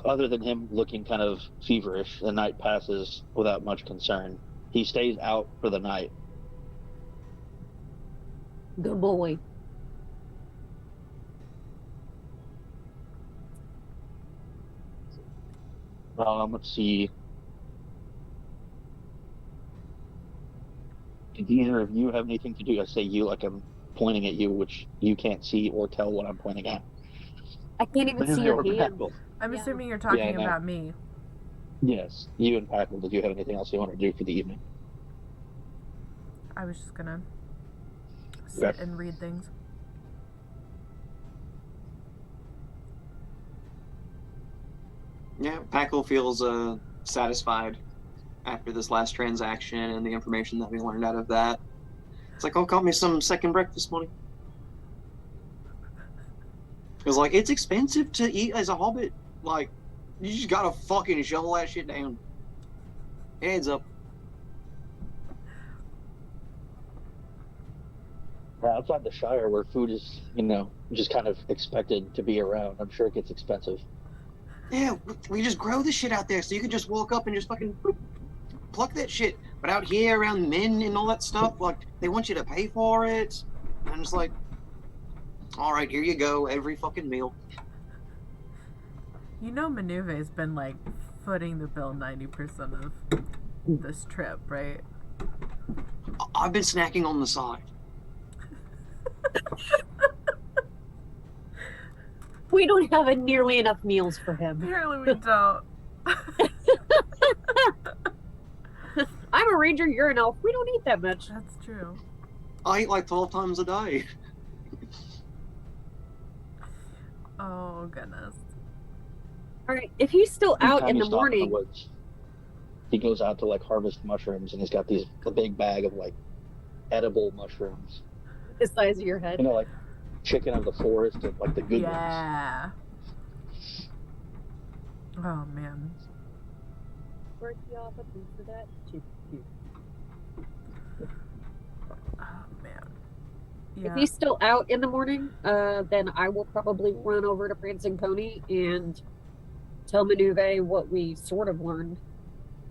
S2: other than him looking kind of feverish, the night passes without much concern. He stays out for the night.
S3: Good boy.
S2: Let's see. Did either of you have anything to do? I say you like I'm pointing at you, which you can't see or tell what I'm pointing at.
S3: I can't even see your hand.
S2: Packle.
S1: I'm
S3: Yeah.
S1: assuming you're talking
S2: I know.
S1: about me.
S2: Yes, you and Packle. Did you have anything else you want to do for the evening?
S1: I was just gonna sit
S2: Okay.
S1: and read things.
S4: Yeah, Packle feels satisfied after this last transaction and the information that we learned out of that. It's like, oh, caught me some second breakfast money. It's like, it's expensive to eat as a hobbit. Like, you just gotta fucking shovel that shit down. Heads up.
S2: Outside the Shire, where food is, just kind of expected to be around, I'm sure it gets expensive.
S4: Yeah, we just grow the shit out there, so you can just walk up and just fucking pluck that shit. But out here around men and all that stuff, like, they want you to pay for it. And I'm just like, all right, here you go, every fucking meal.
S1: Manuve's been like footing the bill 90% of this trip, right?
S4: I've been snacking on the side.
S3: We don't have nearly enough meals for him.
S1: Apparently we don't.
S3: I'm a ranger, you're an elf. We don't eat that much.
S1: That's true.
S4: I eat like 12 times a day.
S1: Oh goodness.
S3: All right, if he's still out
S2: Anytime
S3: in the
S2: he's out
S3: morning,
S2: woods, he goes out to like harvest mushrooms, and he's got a big bag of like edible mushrooms.
S3: the size of your head.
S2: Like chicken of the forest, and like the good ones.
S1: Yeah. Oh man.
S3: Work you off a piece of that.
S1: Oh man.
S3: If
S1: Yeah.
S3: he's still out in the morning, then I will probably run over to Prancing Pony and tell Manuve what we sort of learned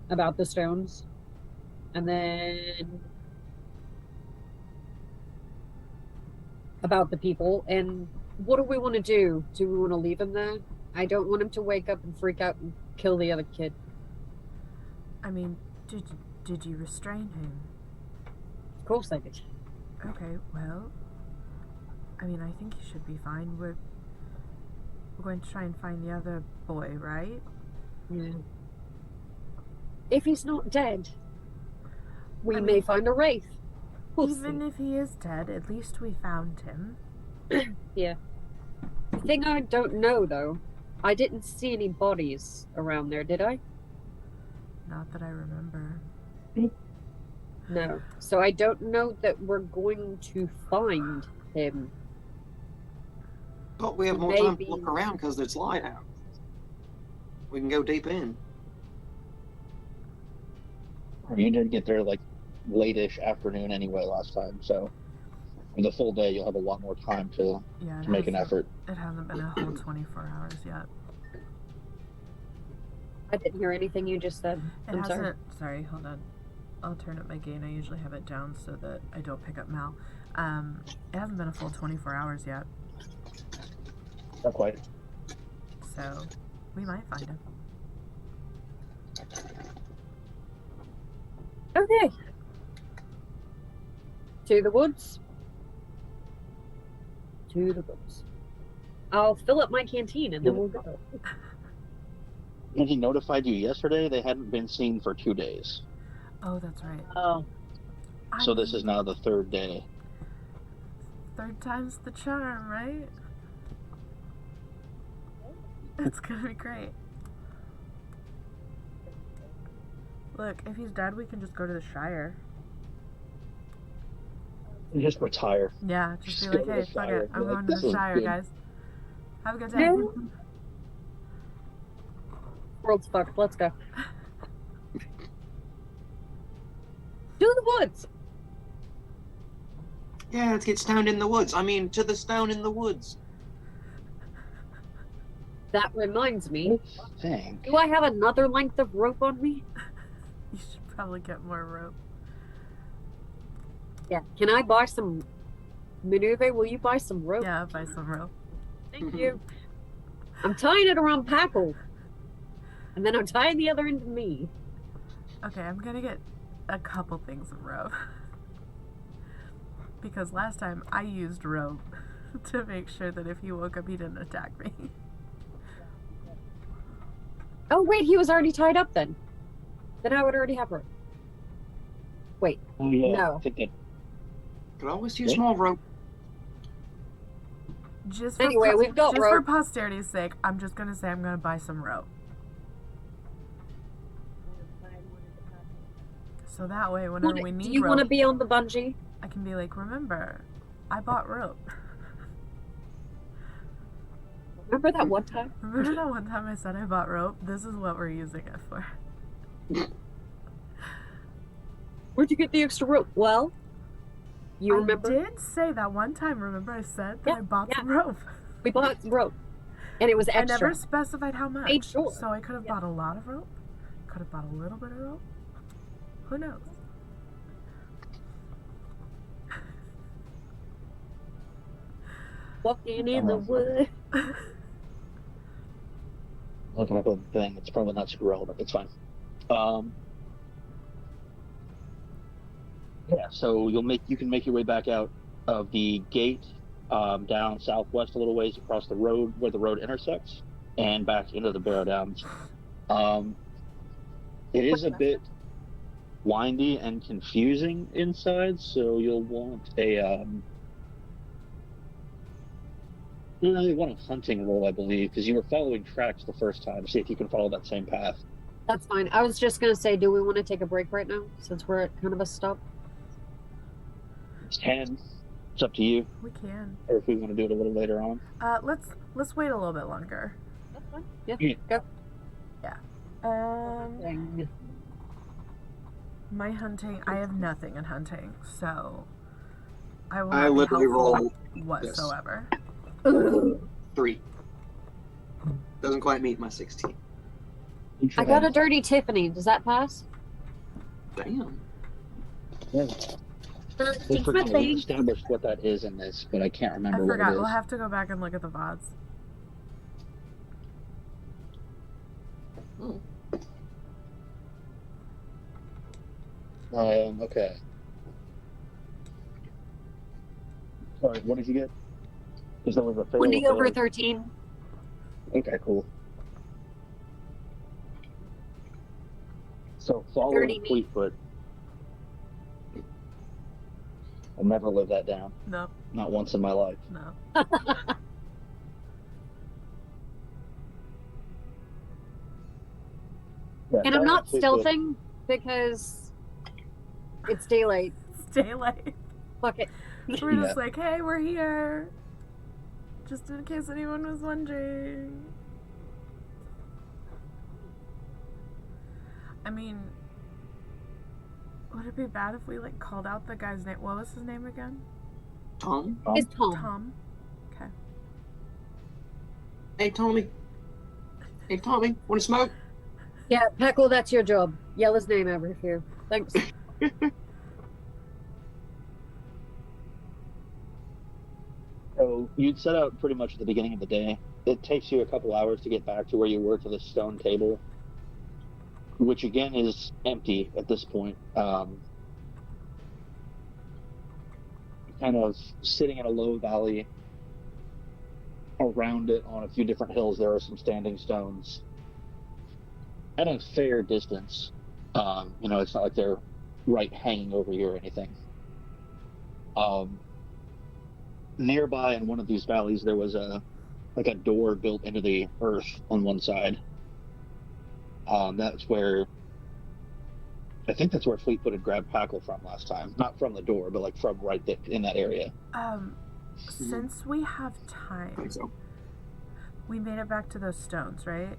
S3: about the stones. And then about the people. And what do we want to do? Do we want to leave him there? I don't want him to wake up and freak out and kill the other kid.
S1: I mean, did you restrain him?
S3: Of course I did.
S1: Okay, well, I mean, I think he should be fine. We're going to try and find the other boy, right?
S3: Yeah. If he's not dead, we
S1: I
S3: may
S1: mean,
S3: find a wraith. We'll
S1: Even if he is dead, at least we found him.
S3: see. The thing I don't know, though, I didn't see any bodies around there, did I?
S1: Not that I remember.
S3: No. So I don't know that we're going to find him.
S4: But we have more time to
S3: Maybe.
S4: look around because it's light out. We can go deep in.
S2: You did get there like late-ish afternoon anyway last time, so in the full day you'll have a lot more time to
S1: Yeah,
S2: make an effort.
S1: It hasn't been a whole 24 hours yet.
S3: I didn't hear anything you just said.
S1: It
S3: I'm
S1: hasn't.
S3: sorry.
S1: Sorry, hold on. I'll turn up my gain. I usually have it down so that I don't pick up Mal. It hasn't been a full 24 hours yet,
S2: Not quite.
S1: so we might find him.
S3: Okay. To the woods. To the woods. I'll fill up my canteen and then we'll go.
S2: When he notified you yesterday, they hadn't been seen for 2 days.
S1: Oh, that's right.
S3: Oh.
S2: So this is now the third day.
S1: Third time's the charm, right? It's gonna be great. Look, if he's dead, we can just go to the Shire.
S2: Just retire.
S1: Yeah, just be
S2: Just
S1: like,
S2: go to
S1: hey,
S2: the
S1: fuck
S2: Shire.
S1: it. I'm
S2: Be like,
S1: going to
S2: "This
S1: the
S2: is
S1: Shire,
S2: good."
S1: guys. Have a good day.
S3: No. World's fucked. Let's go. To the woods.
S4: Yeah, let's get stoned in the woods. I mean, to the stone in the woods.
S3: That reminds me.
S2: I think.
S3: Do I have another length of rope on me?
S1: You should probably get more rope.
S3: Yeah. Can I buy some? Minerva, will you buy some rope?
S1: Yeah, buy some rope.
S3: Thank you. I'm tying it around Packle. And then I'm tying the other end to me.
S1: Okay, I'm gonna get a couple things of rope. Because last time I used rope to make sure that if he woke up, he didn't attack me.
S3: Oh, wait, he was already tied up then. Then I would already have rope. Wait,
S2: Oh, yeah.
S3: No.
S2: I think that
S4: Could always use
S2: Yeah.
S4: more rope.
S1: Just for
S3: Anyway, we've got
S1: just for
S3: rope.
S1: posterity's sake, I'm just gonna say I'm gonna buy some rope. So that way, whenever we
S3: do
S1: need
S3: you want to
S1: rope,
S3: be on the bungee?
S1: I can be like, remember, I bought rope.
S3: Remember that one time?
S1: Remember that one time I said I bought rope? This is what we're using it for.
S3: Where'd you get the extra rope? Well, you
S1: I
S3: remember
S1: did say that one time. Remember I said that
S3: Yeah,
S1: I bought
S3: yeah.
S1: some rope.
S3: we bought some rope, and it was
S1: I
S3: extra.
S1: never specified how much.
S3: Made sure.
S1: So I could have
S3: Yeah.
S1: bought a lot of rope. Could have bought a little bit of rope. Who knows?
S3: Walking in the wood.
S2: looking up a thing, it's probably not super relevant. It's fine. Yeah, so you can make your way back out of the gate, down southwest a little ways across the road where the road intersects, and back into the Barrow Downs. It is a bit windy and confusing inside, so you'll want a hunting roll, I believe, because you were following tracks the first time. See if you can follow that same path.
S3: That's fine. I was just gonna say, do we want to take a break right now since we're at kind of a stop?
S2: It's 10. It's up to you,
S1: We can.
S2: or if we want to do it a little later on.
S1: Let's wait a little bit longer.
S3: That's fine. Yeah.
S2: Yeah.
S3: Go.
S1: Um, my hunting. I have nothing in hunting, so I will
S4: I
S1: not be
S4: literally
S1: helpful
S4: rolled
S1: whatsoever.
S4: 3. Doesn't quite meet my 16.
S3: I got a dirty Tiffany. Does that pass?
S4: Damn.
S2: Yeah.
S3: It's
S2: We
S3: my thing.
S2: established what that is in this, but I can't
S1: I
S2: remember what
S1: forgot.
S2: it
S1: We'll
S2: is.
S1: have to go back and look at the VODs.
S2: Okay. Sorry, what did you get? Because there was a fail.
S3: 20
S2: a
S3: over
S2: fail.
S3: 13.
S2: Okay, cool. So follow
S3: 30 meters.
S2: Fleetfoot. I'll never live that down.
S1: No,
S2: Not once in my life.
S1: no.
S2: Yeah,
S3: And I'm
S2: follow
S3: not
S2: Fleetfoot.
S3: stealthing because it's daylight.
S1: Stay late.
S3: Fuck it.
S1: We're
S2: Yeah.
S1: just like, hey, we're here. Just in case anyone was wondering. I mean, would it be bad if we like called out the guy's name? What was his name again?
S4: Tom?
S3: It's Tom.
S1: Tom. Okay.
S4: Hey, Tommy. Hey, Tommy. Want to smoke?
S3: Yeah, Peckle, that's your job. Yell his name every few. Thanks.
S2: So you'd set out pretty much at the beginning of the day. It takes you a couple hours to get back to where you were to the stone table, which again is empty at this point. Kind of sitting in a low valley. Around it, on a few different hills, there are some standing stones. At a fair distance, it's not like they're right hanging over you or anything. Nearby in one of these valleys, there was a door built into the earth on one side. That's where I think that's where Fleetfoot had grabbed Packle from last time. Not from the door, but like from right there in that area.
S1: Since we have
S4: I think
S1: time,
S4: so.
S1: we made it back to those stones, right?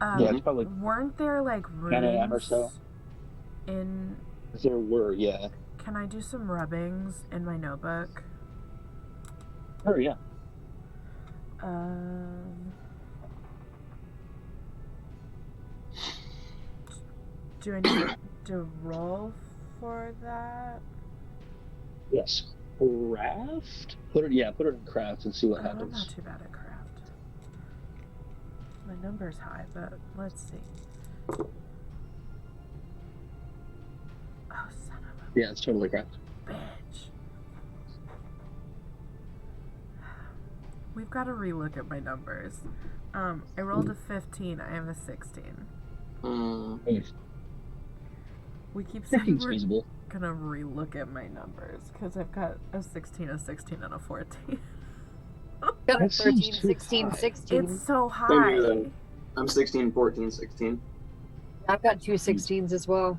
S2: Yeah, it's probably
S1: Weren't there like
S2: 10 a.m. or
S1: runes
S2: so.
S1: in?
S2: There were, yeah.
S1: Can I do some rubbings in my notebook?
S2: Oh, yeah.
S1: Do I need to roll for that?
S2: Yes. Craft? Put it in craft and see what
S1: I'm not
S2: happens.
S1: too bad at craft. My number's high, but let's see. Oh, son of
S2: Yeah, it's totally craft.
S1: a bitch. We've got to relook at my numbers. I rolled a 15. I have a 16. We keep saying
S2: Seems
S1: we're
S2: feasible.
S1: gonna relook at my numbers because I've got a 16, a 16, and a 14.
S3: Got a
S2: That
S3: 13,
S2: seems too
S3: 16,
S2: high.
S3: 16.
S1: It's so
S4: Same here
S1: high.
S4: then. I'm 16, 14, 16.
S3: I've got two 16s as well.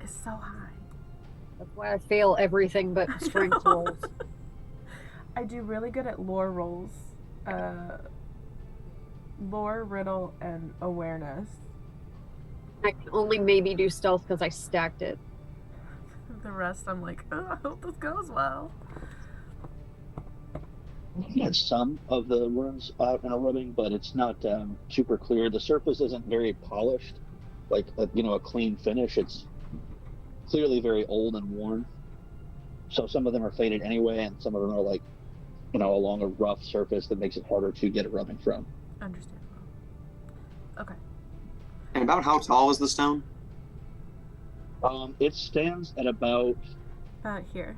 S1: It's so high.
S3: That's why I fail everything but strength rolls.
S1: I do really good at lore rolls. Lore, riddle, and awareness.
S3: I can only maybe do stealth because I stacked it.
S1: The rest, I'm like, oh, I hope this goes well.
S2: You got some of the runes out in a rubbing, but it's not super clear. The surface isn't very polished, like a clean finish. It's clearly very old and worn. So some of them are faded anyway, and some of them are like, along a rough surface that makes it harder to get a rubbing from.
S1: Understandable. Okay.
S4: And about how tall is the stone?
S2: It stands at about
S1: Here.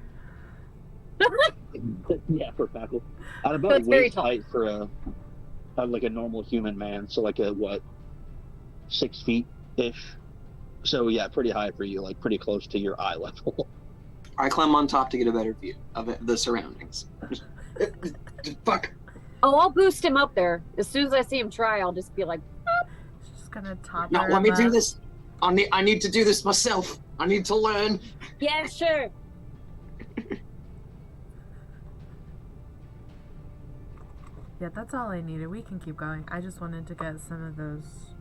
S2: for Packle, at
S3: So
S2: about
S3: it's very
S2: waist
S3: tall.
S2: height for like a normal human man. So like 6 feet ish. So yeah, pretty high for you, like pretty close to your eye level.
S4: I climb on top to get a better view of the surroundings. Fuck.
S3: Oh, I'll boost him up there. As soon as I see him try, I'll just be like,
S1: Just gonna top
S4: No,
S1: her
S4: let me
S1: him
S4: do
S1: up.
S4: this. I need to do this myself. I need to learn.
S3: yeah, sure.
S1: Yeah, that's all I needed. We can keep going. I just wanted to get some of those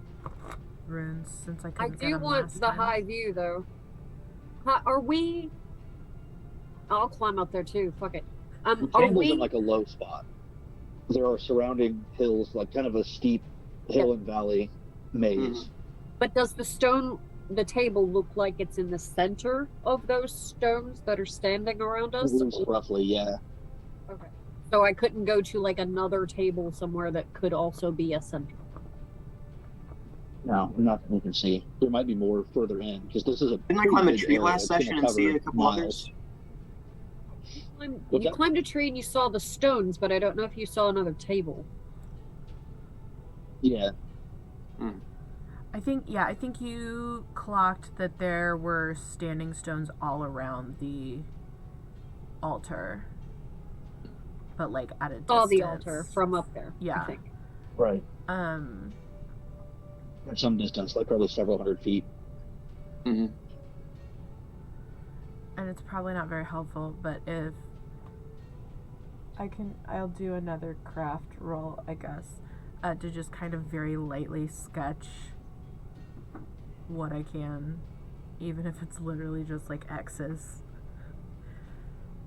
S1: runes since I
S3: I
S1: couldn't get
S3: do
S1: them
S3: want
S1: last
S3: the
S1: time.
S3: high view, though. Are we... I'll climb up there, too. Fuck it.
S2: The
S3: Are
S2: table's
S3: we...
S2: in like a low spot. There are surrounding hills, like kind of a steep hill and valley maze.
S3: But does the table look like it's in the center of those stones that are standing around us?
S2: Roughly, yeah.
S3: Okay. So I couldn't go to like another table somewhere that could also be a center.
S2: No, not that you can see. There might be more further in because this is a.
S4: Didn't I
S2: pretty
S4: climb a
S2: big
S4: tree
S2: area.
S4: last
S2: It's gonna
S4: session and see
S2: cover
S4: a couple
S2: miles.
S4: others?
S2: What's
S3: You
S2: that?
S3: climbed a tree and you saw the stones, but I don't know if you saw another table.
S2: Yeah.
S1: I think you clocked that there were standing stones all around the altar, but like at a distance.
S3: Saw the altar from up there.
S1: Yeah.
S3: I think.
S2: Right.
S1: Um,
S2: At some distance, like probably several hundred feet.
S4: Mm-hmm.
S1: and it's probably not very helpful, but if I'll do another craft roll, I guess, to just kind of very lightly sketch what I can, even if it's literally just like X's,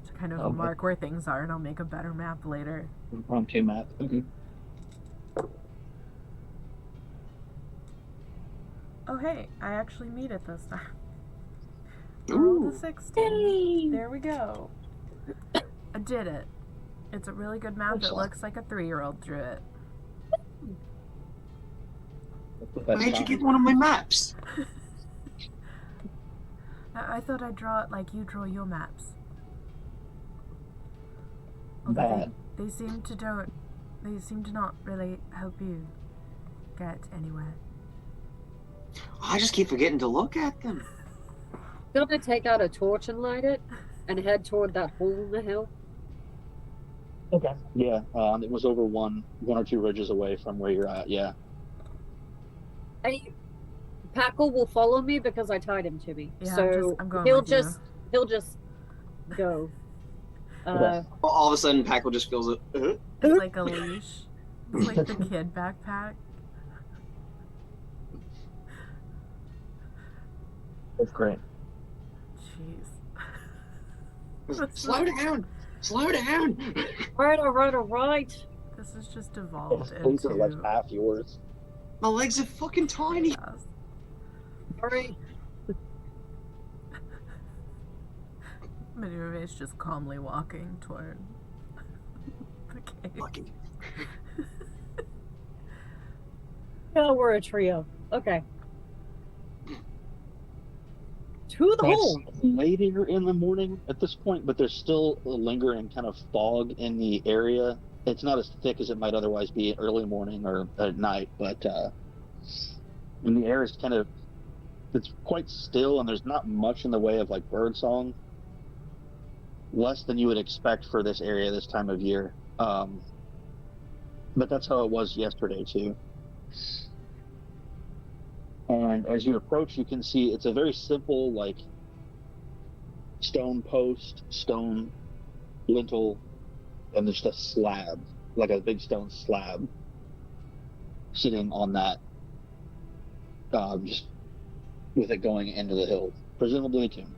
S1: to kind of
S2: Okay.
S1: mark where things are, and I'll make a better map later.
S2: Impromptu map. Okay.
S1: Oh hey, I actually meet it this time. I
S4: Ooh.
S1: rolled a 16. There we go. I did it. It's a really good map. It
S2: Excellent.
S1: looks like a 3-year-old drew it.
S4: Where'd you get one of my maps?
S1: I thought I'd draw it like you draw your maps. Although
S2: Bad.
S1: they seem to not really help you get anywhere.
S4: I just keep forgetting to look at them.
S3: Gonna take out a torch and light it, and head toward that hole in the hill.
S2: Okay. Yeah. It was over one or two ridges away from where you're at. Yeah.
S3: Packle will follow me because I tied him to me.
S1: Yeah,
S3: so
S1: I'm going
S3: he'll
S1: with you.
S3: he'll just go.
S2: Okay.
S4: All of a sudden, Packle just feels it.
S1: It's like a leash. It's like the kid backpack.
S2: That's great.
S1: Jeez.
S4: Slow down! Slow down!
S3: Alright.
S1: This is just evolved
S2: These are like
S1: into
S2: half yours.
S4: My legs are fucking tiny.
S1: chaos.
S3: Alright.
S1: Manume is just calmly walking toward the cave.
S4: Fucking.
S3: Yeah, we're a trio. Okay. To the
S2: It's
S3: hole.
S2: later in the morning at this point, but there's still a lingering kind of fog in the area. It's not as thick as it might otherwise be early morning or at night, but and the air is it's quite still, and there's not much in the way of like bird song. Less than you would expect for this area this time of year. But that's how it was yesterday too. And as you approach, you can see it's a very simple, like, stone post, stone lintel, and there's just a slab, like a big stone slab, sitting on that, just with it going into the hill, presumably a tomb.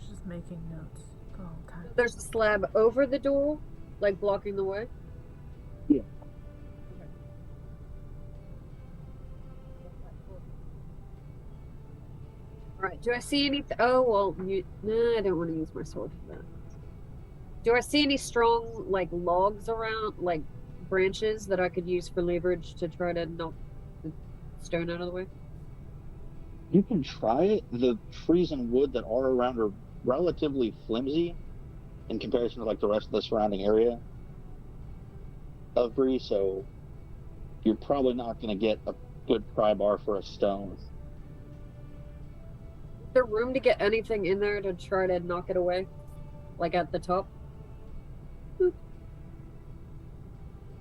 S1: She's just making notes the whole time.
S3: There's a slab over the door, like blocking the way.
S2: Yeah.
S3: Okay. Alright, do I see anything? Oh, well, I don't want to use my sword for that. Do I see any strong, like, logs around, like, branches that I could use for leverage to try to knock the stone out of the way?
S2: You can try it. The trees and wood that are around are relatively flimsy in comparison to like the rest of the surrounding area of Bree, so you're probably not going to get a good pry bar for a stone.
S3: Is there room to get anything in there to try to knock it away? Like at the top? Boop.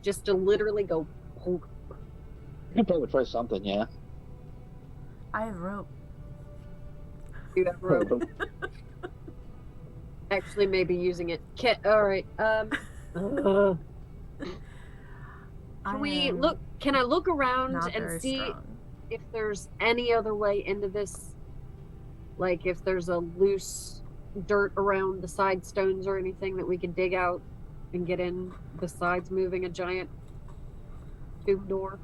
S3: Just to literally go poke.
S2: You can probably try something, yeah.
S1: I have rope.
S3: Do that rope. Actually, maybe using it. Alright, can we look? Can I look around
S1: Not
S3: and
S1: very
S3: see
S1: strong.
S3: if there's any other way into this? Like if there's a loose dirt around the side stones or anything that we could dig out and get in besides moving a giant tube door?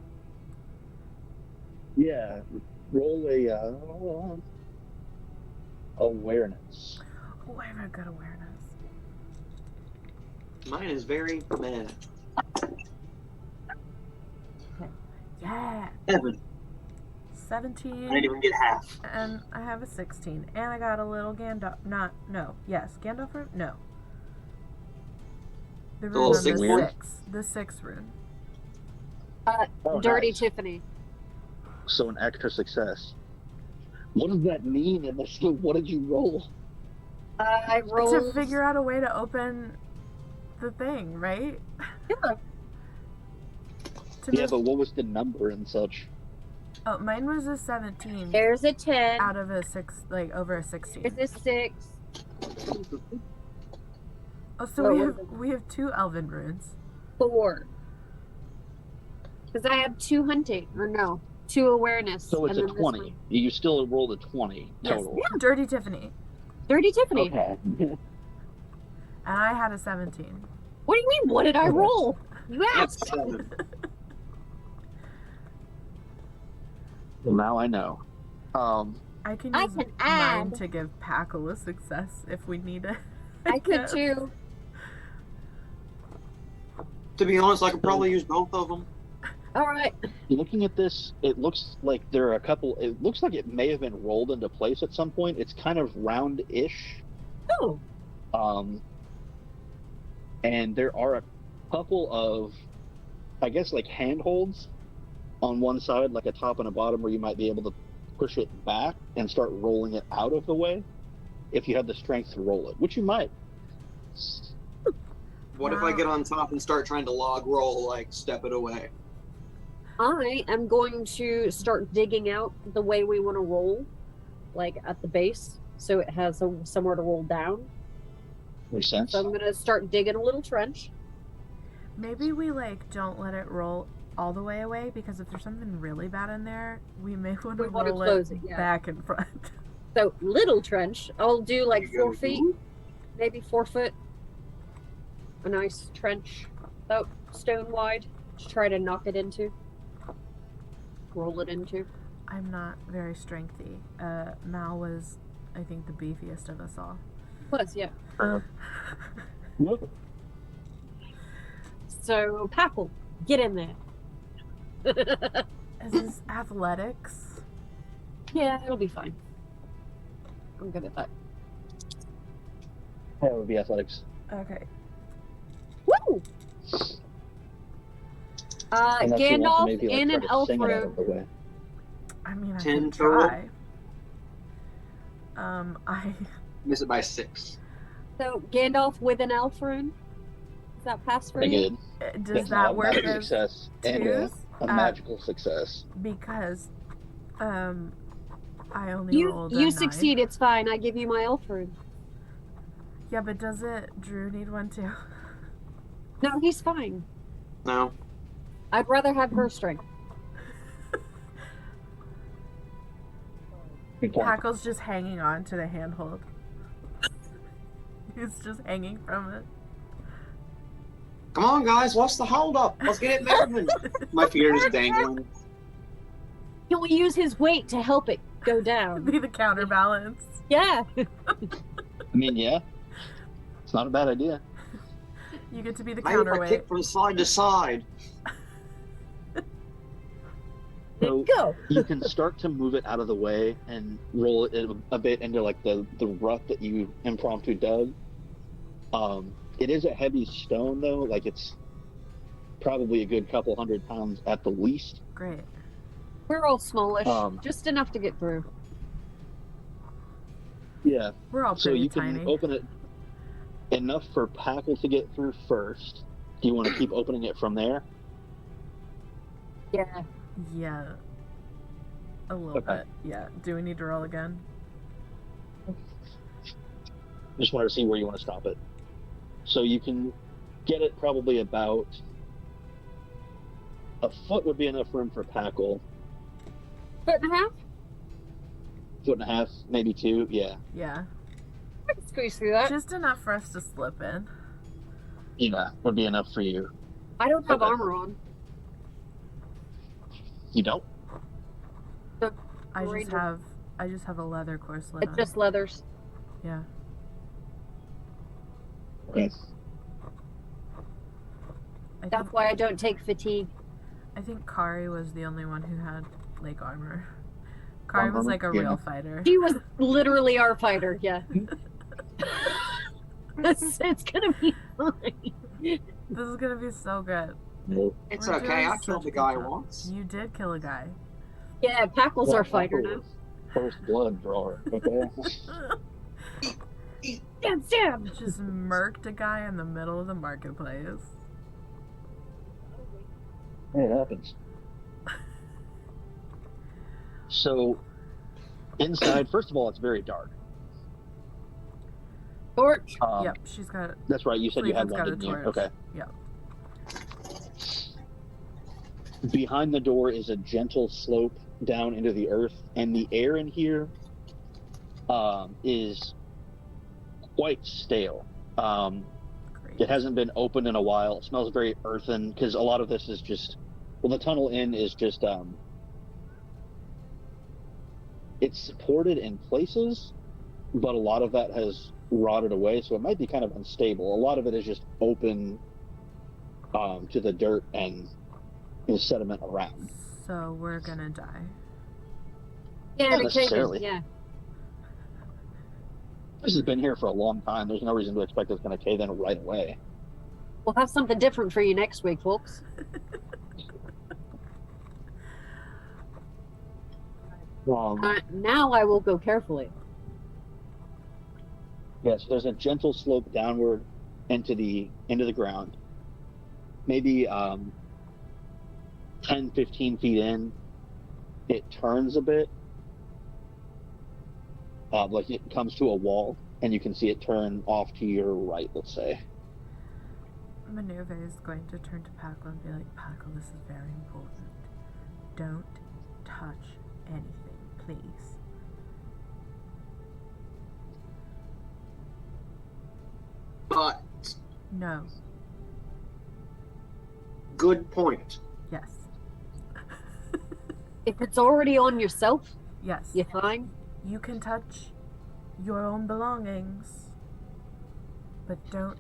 S2: Yeah. Roll a awareness.
S1: Oh, I have a good awareness.
S4: Mine is very meh.
S1: Yeah.
S4: Evan. I didn't
S1: 17,
S4: even get half.
S1: and I have a 16, and I got a little Gandalf. Gandalf rune? No. The rune
S4: little
S1: on
S4: six
S1: the
S2: one?
S1: 6. The 6 rune.
S2: Oh,
S3: Dirty
S2: nice.
S3: Tiffany.
S2: So an extra success. What does that mean? And what did you roll?
S3: I
S1: To
S3: rolled.
S1: figure out a way to open the thing, right?
S3: Yeah.
S1: To
S2: Yeah,
S1: move-
S2: but what was the number and such?
S1: Oh, mine was a 17
S3: There's a 10.
S1: out of a 6, like over a 16.
S3: There's a 6.
S1: Oh, so
S3: Oh,
S1: we
S3: what
S1: have
S3: is it?
S1: we have 2 elven runes.
S3: 4. Because I have 2 hunting. Or no. 2 awareness.
S2: So it's
S3: and
S2: a
S3: then this
S2: 20.
S3: one.
S2: You still rolled a 20
S3: Yes.
S2: total.
S3: Yeah.
S1: Dirty Tiffany,
S3: Dirty Tiffany.
S2: Okay.
S1: and I had a 17.
S3: What do you mean? What did I
S2: Okay.
S3: roll? You
S4: That's
S3: asked.
S4: 7.
S2: Well, now I know.
S1: I can
S3: I
S1: use
S3: can
S1: mine
S3: add.
S1: to give Packle a success if we need it.
S3: I could
S1: guess.
S3: too.
S4: To be honest, I could probably use both of them.
S3: All right.
S2: Looking at this, it looks like there are a couple. It looks like it may have been rolled into place at some point. It's kind of round-ish.
S3: Oh.
S2: And there are a couple of, I guess, like handholds on one side, like a top and a bottom, where you might be able to push it back and start rolling it out of the way if you have the strength to roll it, which you might.
S4: What if I get on top and start trying to log roll, like step it away?
S3: I am going to start digging out the way we want to roll, like at the base, so it has somewhere to roll down.
S2: Makes sense.
S3: So I'm going to start digging a little trench.
S1: Maybe we like don't let it roll all the way away, because if there's something really bad in there, we may want to
S3: We wanna
S1: roll
S3: close
S1: it
S3: it, yeah.
S1: back and front.
S3: So little trench. I'll do like
S4: There you
S3: 4
S4: go.
S3: feet, maybe 4 foot. A nice trench, about stone wide, to try to knock it into. Roll it into.
S1: I'm not very strengthy. Mal was, I think, the beefiest of us all.
S3: Plus, yeah.
S2: Yep.
S3: So Packle, get in there.
S1: Is this athletics?
S3: Yeah, it'll be fine. I'm good at that.
S2: That would be athletics.
S1: Okay.
S3: Woo!
S2: Unless you want to
S3: Gandalf
S2: maybe, like,
S3: in
S2: try
S3: an
S2: to
S3: elf
S2: sing it out
S3: room.
S2: of the way.
S1: I mean, I
S4: 10
S1: can
S4: total?
S1: try. I
S4: Miss it by 6.
S3: So Gandalf with an elf rune. Is that pass for
S2: Pretty
S3: you?
S2: good.
S1: does
S2: That's
S1: that
S2: a
S1: work
S2: magic
S1: as
S2: success and
S1: twos?
S2: a magical success.
S1: Because, I only
S3: You
S1: rolled a
S3: you
S1: 9.
S3: succeed. It's fine. I give you my elf rune.
S1: Yeah, but does it Drew need one too?
S3: No, he's fine.
S4: No.
S3: I'd rather have her strength.
S2: Good point.
S1: Packle's just hanging on to the handhold. He's just hanging from it.
S4: Come on, guys. What's the holdup? Let's get it moving. My feet are just dangling.
S3: Can we use his weight to help it go down?
S1: Be the counterbalance.
S3: Yeah.
S2: I mean, yeah. It's not a bad idea.
S1: You get to be the
S4: Maybe if I
S1: counterweight.
S4: kick from side to side.
S2: So
S3: Go.
S2: you can start to move it out of the way and roll it a bit into like the rut that you impromptu dug. It is a heavy stone though, like it's probably a good couple 100 pounds at the least.
S1: Great.
S3: We're all smallish,
S2: Um,
S3: just enough to get through.
S2: Yeah.
S1: We're all
S2: So
S1: pretty
S2: you can
S1: tiny.
S2: open it enough for Packle to get through first. Do you want to keep opening it from there?
S3: Yeah.
S1: Yeah. A little
S2: Okay.
S1: bit. Yeah. Do we need to roll again?
S2: Just wanted to see where you want to stop it. So you can get it probably about a foot would be enough room for Packle.
S3: Foot and a half?
S2: Foot and a half, maybe 2. Yeah.
S1: Yeah.
S3: I can squeeze through that.
S1: Just enough for us to slip in.
S2: Yeah, would be enough for you.
S3: I don't have
S2: Okay.
S3: armor on.
S2: You don't?
S1: I
S3: Ranger.
S1: just have a leather corselet
S3: It's
S1: on.
S3: just leathers.
S1: Yeah.
S2: Okay.
S3: That's why I don't take fatigue.
S1: I think Kari was the only one who had like armor. Kari was like a
S2: Yeah.
S1: real fighter.
S3: He was literally our fighter. Yeah. It's gonna be fine.
S1: This is gonna be so good.
S4: It's
S1: We're
S4: okay.
S1: doing
S4: I
S1: such
S4: killed the
S1: a good
S4: guy
S1: job.
S4: once.
S1: You did kill a guy.
S3: Yeah, Packle's our fighter now.
S2: First blood drawer. Okay.
S3: Damn, Sam.
S1: Just murked a guy in the middle of the marketplace.
S2: It happens. So, inside, first of all, it's very dark.
S3: Torch.
S1: Yep, she's got.
S2: That's right. You said you had
S1: Cleveland's
S2: one,
S1: got a
S2: didn't you?
S1: torch.
S2: Okay.
S1: Yep.
S2: Behind the door is a gentle slope down into the earth, and the air in here is quite stale.
S1: Great.
S2: It hasn't been opened in a while. It smells very earthen because a lot of this is just, well, the tunnel in is just, it's supported in places, but a lot of that has rotted away, so it might be kind of unstable. A lot of it is just open to the dirt and sediment around.
S1: So we're gonna die.
S3: Yeah,
S2: Not
S3: the
S2: necessarily.
S3: cave. Yeah.
S2: This has been here for a long time. There's no reason to expect it's going to cave in right away.
S3: We'll have something different for you next week, folks. Now I will go carefully.
S2: Yes, there's a gentle slope downward into the ground. Maybe 10, 15 feet in, it turns a bit. Like it comes to a wall, and you can see it turn off to your right, let's say.
S1: Minerva is going to turn to Paco and be like, Paco, this is very important. Don't touch anything, please.
S4: But
S1: No.
S4: good point.
S1: Yes.
S3: If it's already on yourself,
S1: Yes.
S3: you're fine.
S1: You can touch your own belongings, but don't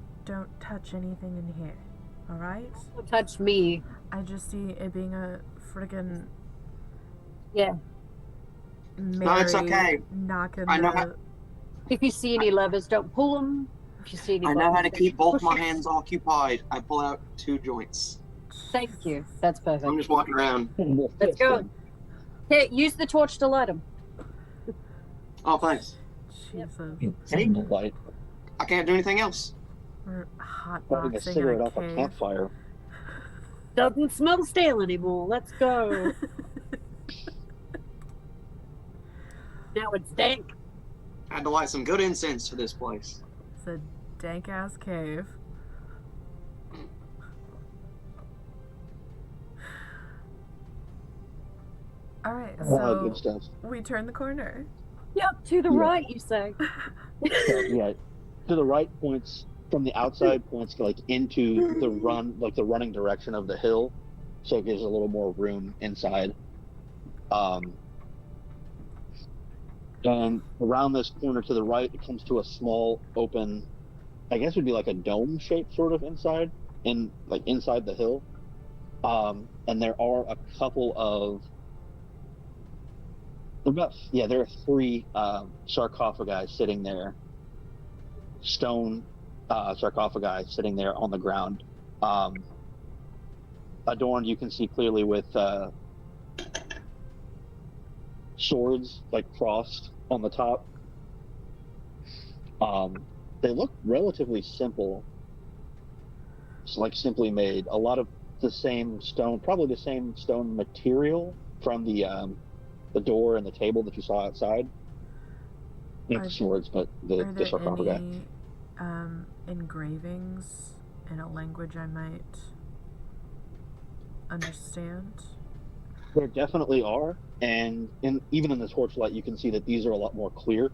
S1: touch anything in here. All right?
S3: Don't touch me.
S1: I just see it being a friggin'
S3: Yeah.
S1: Mary
S4: it's okay.
S1: knocking
S4: I know
S1: the.
S3: If you see any levers, don't pull them. If you see any
S4: I know how to
S3: buttons,
S4: keep both
S3: push
S4: my
S3: it.
S4: hands occupied. I pull out 2 joints.
S3: Thank you. That's perfect.
S4: I'm just walking around.
S3: Let's go. Hey, use the torch to light them.
S4: Oh, thanks.
S1: Jesus.
S2: Light.
S4: I can't do anything else.
S1: We're
S2: Lighting a
S1: hotboxing
S2: cigarette
S1: in a
S2: off a
S1: cave.
S2: campfire.
S3: Doesn't smell stale anymore. Let's go. Now it's dank.
S4: I had to light some good incense for this place.
S1: It's a dank ass cave. Alright,
S2: Good
S1: so
S2: stuff.
S1: we turn the corner.
S3: Yep, to the
S2: Yeah.
S3: right, you say.
S2: Yeah, to the right points from the outside points like into the running direction of the hill, so it gives a little more room inside. And around this corner to the right, it comes to a small open, I guess it would be like a dome shape sort of inside the hill. And there are a couple of there are 3 sarcophagi sitting there, stone sarcophagi sitting there on the ground, adorned, you can see clearly, with swords like crossed on the top. They look relatively simple, like simply made. A lot of the same stone, probably the same stone material from the door and the table that you saw outside. Not the swords, but the
S1: Are there
S2: sarcophagi.
S1: any engravings in a language I might understand?
S2: There definitely are, and even in the torchlight, you can see that these are a lot more clear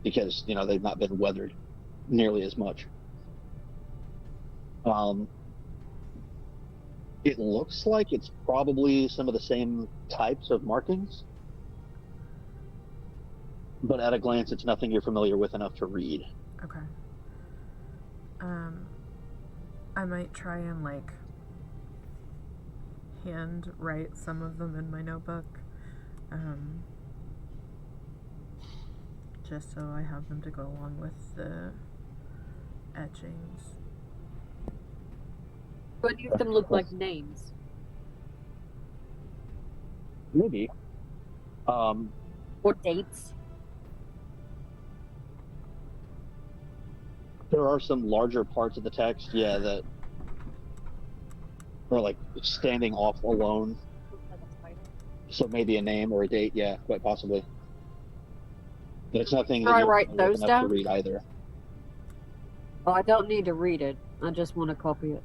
S2: because they've not been weathered nearly as much. It looks like it's probably some of the same types of markings, but at a glance, it's nothing you're familiar with enough to read.
S1: Okay. I might try and hand write some of them in my notebook. Just so I have them to go along with the etchings.
S3: Do any of them look like names?
S2: Maybe.
S3: Or dates?
S2: There are some larger parts of the text, yeah, that are like standing off alone. So maybe a name or a date, yeah, quite possibly. But it's nothing
S3: Should I
S2: that you'll
S3: write
S2: look
S3: those
S2: enough
S3: down?
S2: to read either.
S3: Oh, I don't need to read it. I just want to copy it.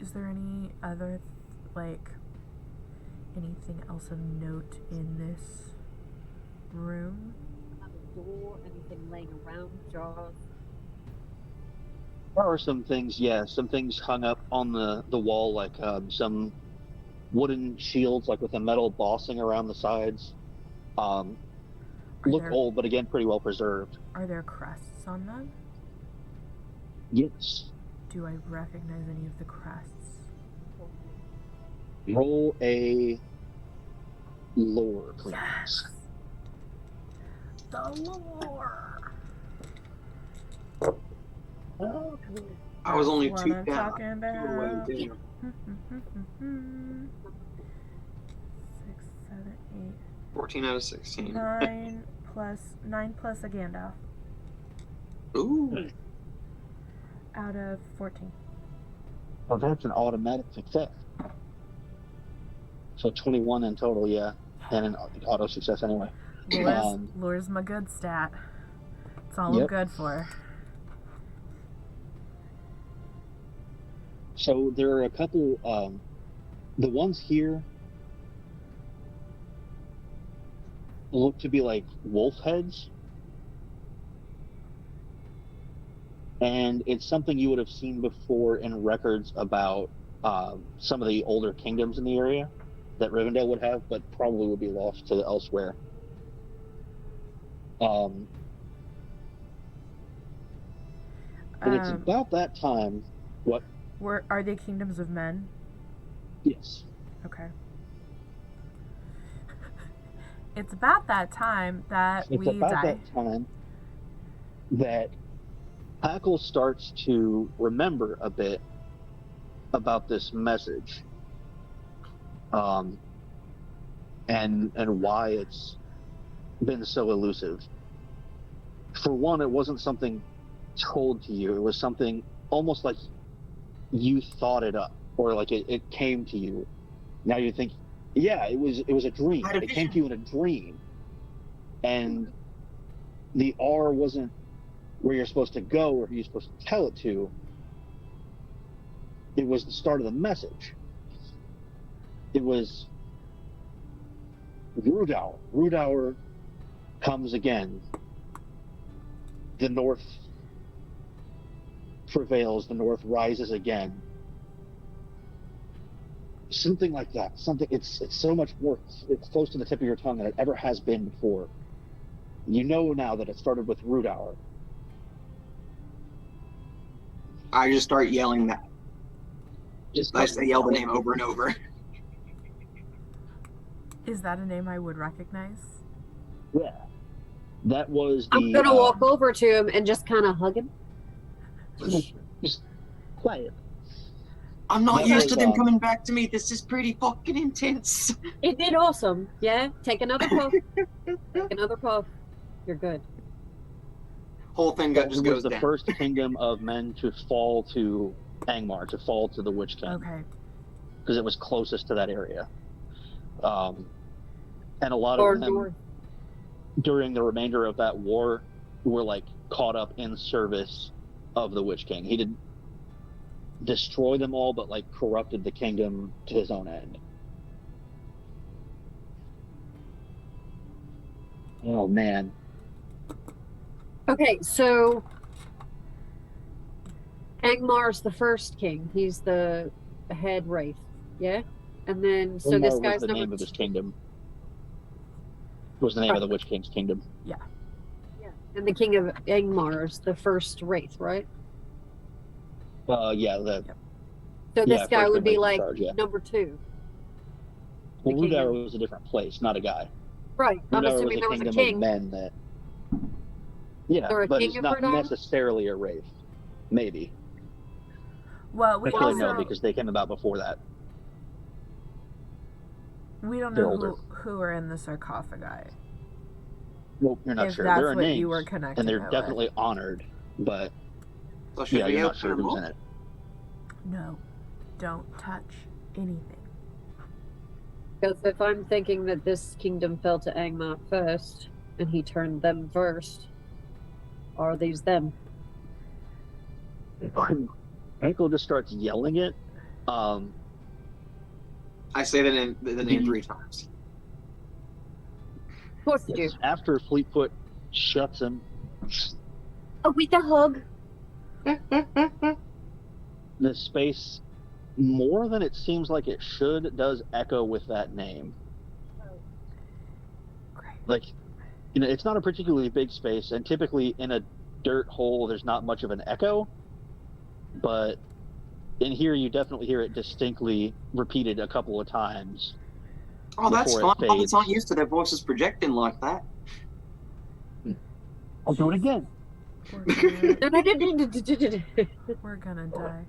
S1: Is there any other, like, anything else of note in this room?
S3: Another door, anything laying around, jars.
S2: There are some things, yeah, some things hung up on the wall, like some wooden shields, like with a metal bossing around the sides. Look
S1: there-
S2: old, but again, pretty well preserved.
S1: Are there crests on them?
S2: Yes.
S1: Do I recognize any of the crests?
S2: Roll a lore, please.
S1: Yes! The lore!
S3: Oh, come on.
S4: I was only
S1: That's
S4: two
S1: what I'm
S4: down.
S1: talking
S4: Two
S1: about.
S4: away, damn.
S1: 6, 7,
S4: 14 out of 16.
S1: 8, 9 plus a Gandalf
S4: Ooh.
S1: out of 14.
S2: Well, that's an automatic success. So 21 in total, yeah, and an auto success anyway.
S1: Lore's my good stat. It's all I'm
S2: Yep.
S1: good for.
S2: So there are a couple. The ones here look to be like wolf heads, and it's something you would have seen before in records about some of the older kingdoms in the area that Rivendell would have, but probably would be lost to elsewhere. And it's about that time. What?
S1: Are they kingdoms of men?
S2: Yes.
S1: Okay. It's about that time that
S2: It's
S1: we
S2: about
S1: die.
S2: that time that Hackle starts to remember a bit about this message, and why it's been so elusive. For one, it wasn't something told to you; it was something almost like you thought it up, or like it came to you. Now you think, yeah, it was a dream.
S4: Had a
S2: It came
S4: vision.
S2: to you in a dream, and the R wasn't where you're supposed to go or who you're supposed to tell it to. It was the start of the message. It was Rudauer. Rudauer comes again. The North prevails. The North rises again. Something like that. Something. It's so much more. It's close to the tip of your tongue than it ever has been before. You know now that it started with Rudauer.
S4: I just start yelling that.
S2: Just
S4: I just yell the name over and over.
S1: Is that a name I would recognize?
S2: Yeah. That was the.
S3: I'm gonna walk over to him and just kind of hug him.
S2: Just quiet.
S4: I'm not
S2: That
S4: used
S2: was,
S4: to them coming back to me. This is pretty fucking intense.
S3: It did awesome. Yeah. Take another puff. Take another puff. You're good.
S4: Whole thing
S2: That
S4: just
S2: was
S4: goes
S2: the
S4: down.
S2: first kingdom of men to fall to Angmar, to fall to the Witch King,
S1: Okay.
S2: because it was closest to that area. And a lot
S3: Or
S2: of them,
S3: north.
S2: during the remainder of that war, were like caught up in service of the Witch King. He didn't destroy them all, but like corrupted the kingdom to his own end. Oh man.
S3: Okay, so Angmar's the first king. He's the head wraith. Yeah? And then, so this
S2: Angmar was
S3: guy's
S2: the name
S3: number
S2: of his
S3: two.
S2: kingdom. Was the name of the Witch King's kingdom.
S3: Yeah. And the king of Angmar is the first wraith, right?
S2: Yeah,
S1: Yep.
S3: So
S2: Yeah,
S3: this guy
S2: first
S3: would
S2: in
S3: be
S2: rank in
S3: like
S2: charge, yeah.
S3: number 2.
S2: Well,
S3: The kingdom.
S2: Rudar was a different place, not a guy.
S3: Right. I'm
S2: Rudar
S3: assuming
S2: was a
S3: there was a
S2: kingdom
S3: king.
S2: of men that. Yeah,
S3: Or a
S2: but
S3: king
S2: it's
S3: of
S2: not
S3: Rudar?
S2: necessarily a wraith. Maybe.
S1: Well, we
S2: Actually, no,
S1: also
S2: because they came about before that.
S1: we don't
S2: they're
S1: know
S2: older.
S1: who are in the sarcophagi.
S2: Well, you're not
S1: If
S2: sure.
S1: that's
S2: There are
S1: what
S2: names,
S1: you were connecting
S2: and they're
S1: it with.
S2: definitely honored, but
S4: So should
S2: yeah,
S4: we
S2: you're not
S4: open
S2: sure
S4: them
S2: who's
S4: up?
S2: in it.
S1: No, don't touch anything.
S3: Because if I'm thinking that this kingdom fell to Angmar first, and he turned them first, are these them?
S2: Ankle just starts yelling it.
S4: I say the name 3 times.
S3: Of course you do.
S2: After Fleetfoot shuts him,
S3: Oh, with the hug.
S2: the space, more than it seems like it should, does echo with that name.
S1: Great.
S2: Like, it's not a particularly big space, and typically in a dirt hole, there's not much of an echo. But in here, you definitely hear it distinctly repeated a couple of times.
S4: Oh, that's
S2: Before
S4: fine.
S2: it
S4: Others
S2: fades.
S4: aren't used to their voices projecting like that.
S2: I'll do it again.
S1: We're gonna die.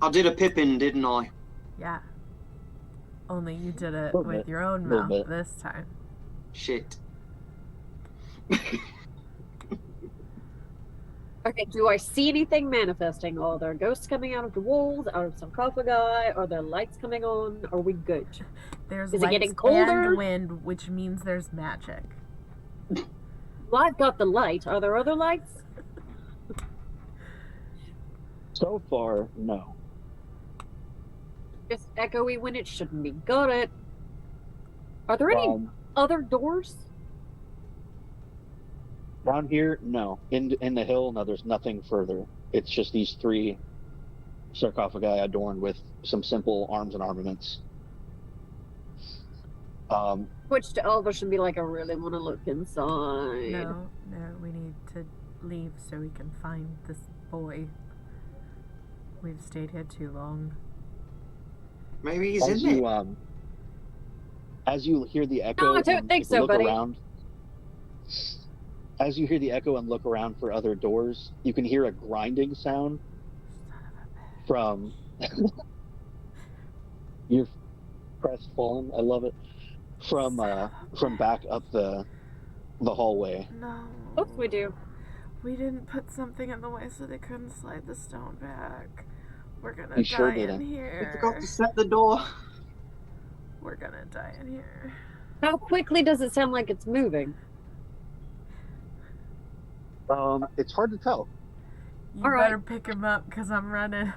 S4: I did a Pippin, didn't I?
S1: Yeah. Only you did it
S2: Little
S1: with
S2: bit,
S1: your own
S2: little
S1: mouth
S2: bit.
S1: this time.
S4: Shit.
S3: Okay, do I see anything manifesting? Are there ghosts coming out of the walls, out of sarcophagi? Are there lights coming on? Are we good?
S1: There's
S3: Is it
S1: lights
S3: getting colder?
S1: and wind, which means there's magic.
S3: Well, I've got the light. Are there other lights?
S2: So far, no.
S3: Just echoey when it shouldn't be. Got it. Are there any other doors?
S2: Down here, no. In the hill, no, there's nothing further. It's just these 3 sarcophagi adorned with some simple arms and armaments.
S3: Switch to Elvish and be like, I really want to look inside.
S1: No, we need to leave so we can find this boy. We've stayed here too long.
S4: Maybe he's
S2: as
S4: in there.
S2: you as you hear the echo,
S3: I don't
S2: and
S3: think so,
S2: look
S3: buddy.
S2: around. As you hear the echo and look around for other doors, you can hear a grinding sound from your crestfallen. I love it. From back up the hallway.
S1: No.
S3: Oops, we do.
S1: We didn't put something in the way so they couldn't slide the stone back. We're gonna
S2: You
S1: die
S2: sure
S1: in
S2: didn't.
S4: I
S1: here.
S4: forgot to set the door.
S1: We're gonna die in here.
S3: How quickly does it sound like it's moving?
S2: It's hard to tell.
S1: You
S3: All right.
S1: better pick him up because I'm running.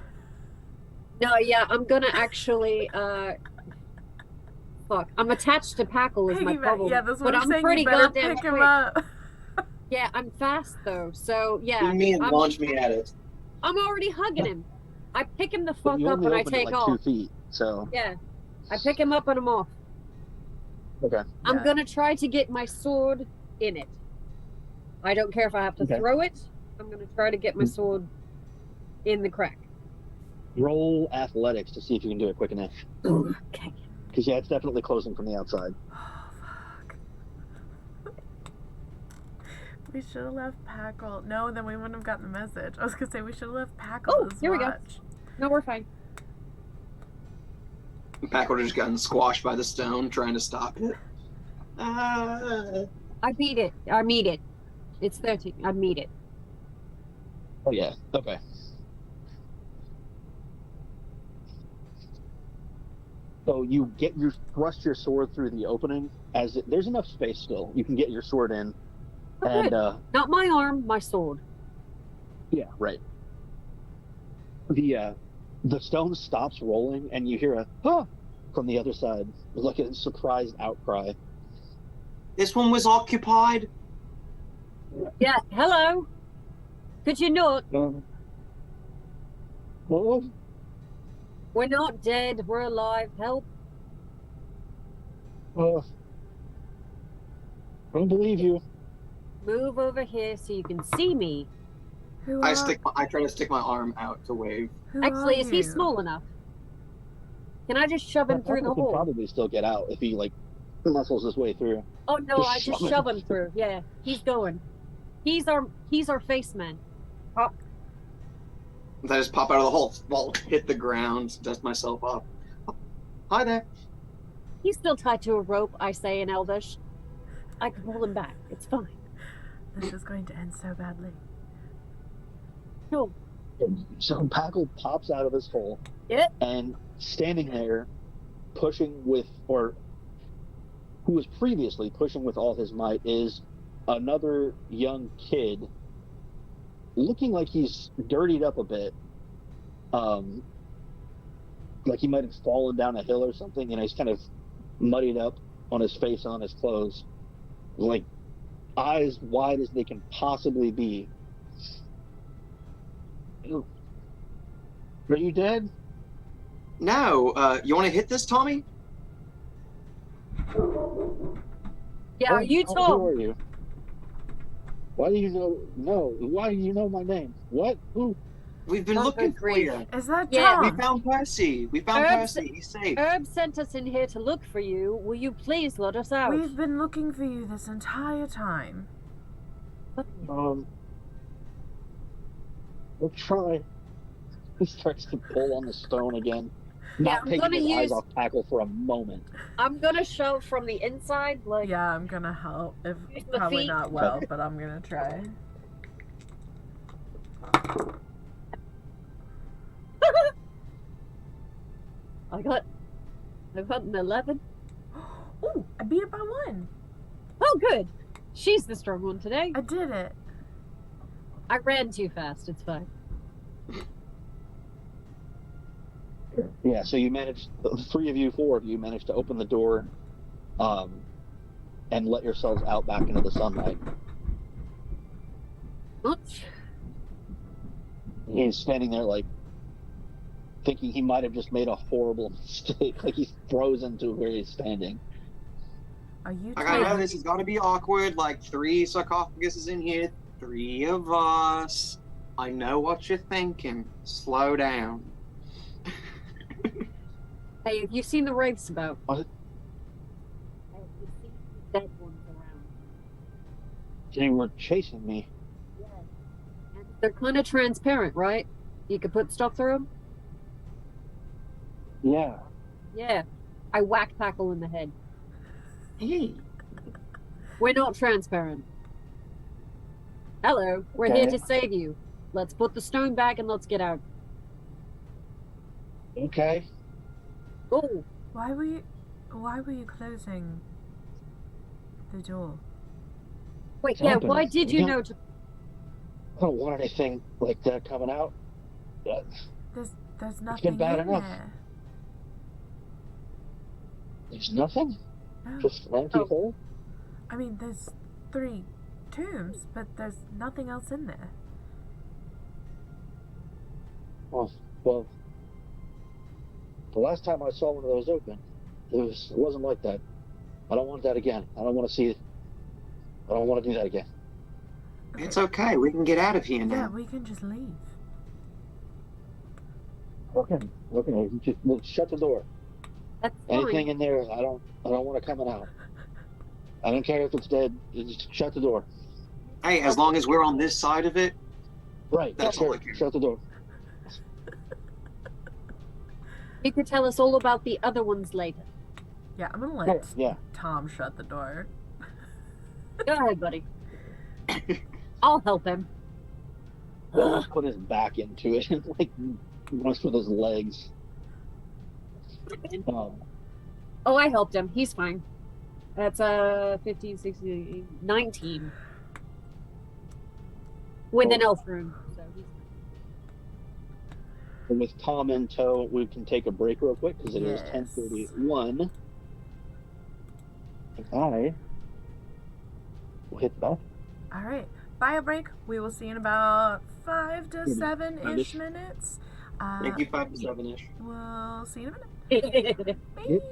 S3: No, yeah, I'm gonna actually, fuck. I'm attached to Packle is my
S1: Piggyback.
S3: problem.
S1: Yeah, that's what
S3: but
S1: I'm saying.
S3: pretty
S1: You better
S3: goddamn
S1: pick him
S3: quick.
S1: up.
S3: Yeah, I'm fast though, so yeah.
S4: You mean
S3: I'm,
S4: launch me at it?
S3: I'm already hugging him. I pick him the
S2: But
S3: fuck
S2: you
S3: up
S2: only
S3: and I
S2: opened it
S3: take
S2: like
S3: off.
S2: 2 feet, so
S3: Yeah. I pick him up and I'm off.
S2: okay.
S3: I'm
S1: Yeah.
S3: gonna try to get my sword in it. I don't care if I have to
S2: Okay.
S3: throw it. I'm gonna try to get my sword in the crack.
S2: Roll athletics to see if you can do it quick enough.
S3: Okay.
S2: Because yeah, it's definitely closing from the outside.
S1: Oh, fuck. We should have left Packle. No, then we wouldn't have gotten the message. I was gonna say we should have left Packle.
S3: Oh,
S1: as
S3: here we go.
S1: watch.
S3: No, we're fine.
S4: Packard just gotten squashed by the stone trying to stop it.
S3: I beat it. I meet it. It's 13. I meet it.
S2: Oh yeah. Okay. So you thrust your sword through the opening. There's enough space still. You can get your sword in,
S3: Oh,
S2: and
S3: good. Not my arm, my sword.
S2: yeah, right. The stone stops rolling, and you hear a "huh" from the other side, like a surprised outcry.
S4: This one was occupied.
S3: Yeah, hello. Could you not?
S2: Oh,
S3: We're not dead. We're alive. Help.
S2: I don't believe you.
S3: Move over here so you can see me.
S1: Who
S4: I
S1: are,
S4: try to stick my arm out to wave.
S1: who
S3: Actually,
S1: are
S3: is he
S1: you?
S3: small enough? Can I just shove him
S2: That
S3: through the
S2: Paco could
S3: hole?
S2: probably still get out if he like muscles his way through.
S3: Oh no,
S2: Just
S3: I just
S2: shove
S3: shove
S2: him.
S3: him through. Yeah, he's going. He's our face man. Pop.
S4: I just pop out of the hole, fall, hit the ground, dust myself off. Hi there.
S3: He's still tied to a rope, I say in Elvish. I can pull him back. It's fine.
S1: This is going to end so badly.
S3: No.
S2: So Paco pops out of his hole,
S3: Yeah.
S2: and standing there, pushing with, or who was previously pushing with all his might, is another young kid, looking like he's dirtied up a bit, like he might have fallen down a hill or something, and he's kind of muddied up on his face, on his clothes, like eyes wide as they can possibly be. Are you dead?
S4: No, you want to hit this, Tommy?
S3: Yeah, are you
S2: Who
S3: Tom?
S2: are you? Why do you know? No. Why do you know my name? What? Who?
S4: We've been
S3: Oh,
S4: looking
S3: good
S4: for
S3: grief.
S4: you.
S1: Is that
S3: Yeah,
S4: We
S1: Tom?
S4: found Percy. We found
S3: Herbs-
S4: Percy. He's safe.
S3: Herb sent us in here to look for you. Will you please let us out?
S1: We've been looking for you this entire time.
S2: We'll try. He starts to pull on the stone again,
S3: Yeah,
S2: not
S3: I'm
S2: taking
S3: gonna
S2: his eyes
S3: use-
S2: off Tackle for a moment.
S3: I'm gonna shove from the inside, like
S1: Yeah, I'm gonna help. If
S3: Use the
S1: probably
S3: feet.
S1: not well, but I'm gonna try.
S3: I got an 11.
S1: Ooh, I beat it by one.
S3: Oh, good. She's the strong one today.
S1: I did it.
S3: I ran too fast. It's fine.
S2: Yeah, so you managed, the three of you, four of you, managed to open the door, and let yourselves out back into the sunlight.
S3: Oops.
S2: He's standing there, like, thinking he might have just made a horrible mistake. Like, he's frozen to where he's standing.
S1: Are you
S4: Like, I know
S1: Tom?
S4: this has got to be awkward. Like, 3 sarcophaguses in here, 3 of us. I know what you're thinking. Slow down.
S3: Hey, have you seen the wraiths about?
S2: What?
S3: Have you seen the dead ones around?
S2: They were chasing me.
S3: Yeah. And they're kind of transparent, right? You could put stuff through them?
S2: Yeah.
S3: Yeah. I whack Packle in the head.
S4: Hey.
S3: We're not transparent. Hello. We're here
S2: Okay.
S3: to save you. Let's put the stone back and let's get out.
S2: Okay.
S3: Oh,
S1: Why were you closing the door?
S3: wait, yeah,
S2: Happened.
S3: why did you
S2: Yeah.
S3: know to...
S2: I don't want anything like that coming out.
S1: There's nothing
S2: bad
S1: in
S2: enough.
S1: there.
S2: There's nothing?
S1: No.
S2: Just an empty
S3: Oh.
S2: hole?
S1: I mean, there's 3 tombs, but there's nothing else in there.
S2: Oh, well, the last time I saw one of those open, it wasn't like that. I don't want that again. I don't want to see it. I don't want to do that again.
S4: It's okay. We can get out of here
S1: Yeah,
S4: now.
S1: we can just leave.
S2: Okay. Just, well, shut the door.
S3: That's
S2: Anything
S3: fine.
S2: in there, I don't want it coming out. I don't care if it's dead. Just shut the door.
S4: Hey, as long as we're on this side of it,
S2: Right.
S4: That's all
S2: sure.
S4: I care.
S2: Shut the door.
S3: You could tell us all about the other ones later.
S1: Yeah, I'm gonna let
S2: Yeah.
S1: Tom shut the door.
S3: Go ahead, buddy. I'll help him.
S2: He'll put his back into it and like runs with his legs.
S3: Oh, I helped him. He's fine. That's 15, 16, 19. With an elf room. So he's fine.
S2: With Tom in tow, we can take a break real quick because it is
S1: Yes.
S2: 10:31. And I will hit the bell.
S1: All right. Bio break. We will see in about 5 to
S2: Mhm.
S1: 7-ish
S2: Five-ish.
S1: minutes.
S4: thank you 5 to 7-ish.
S1: We'll see you in a minute. Bye.
S2: Yep.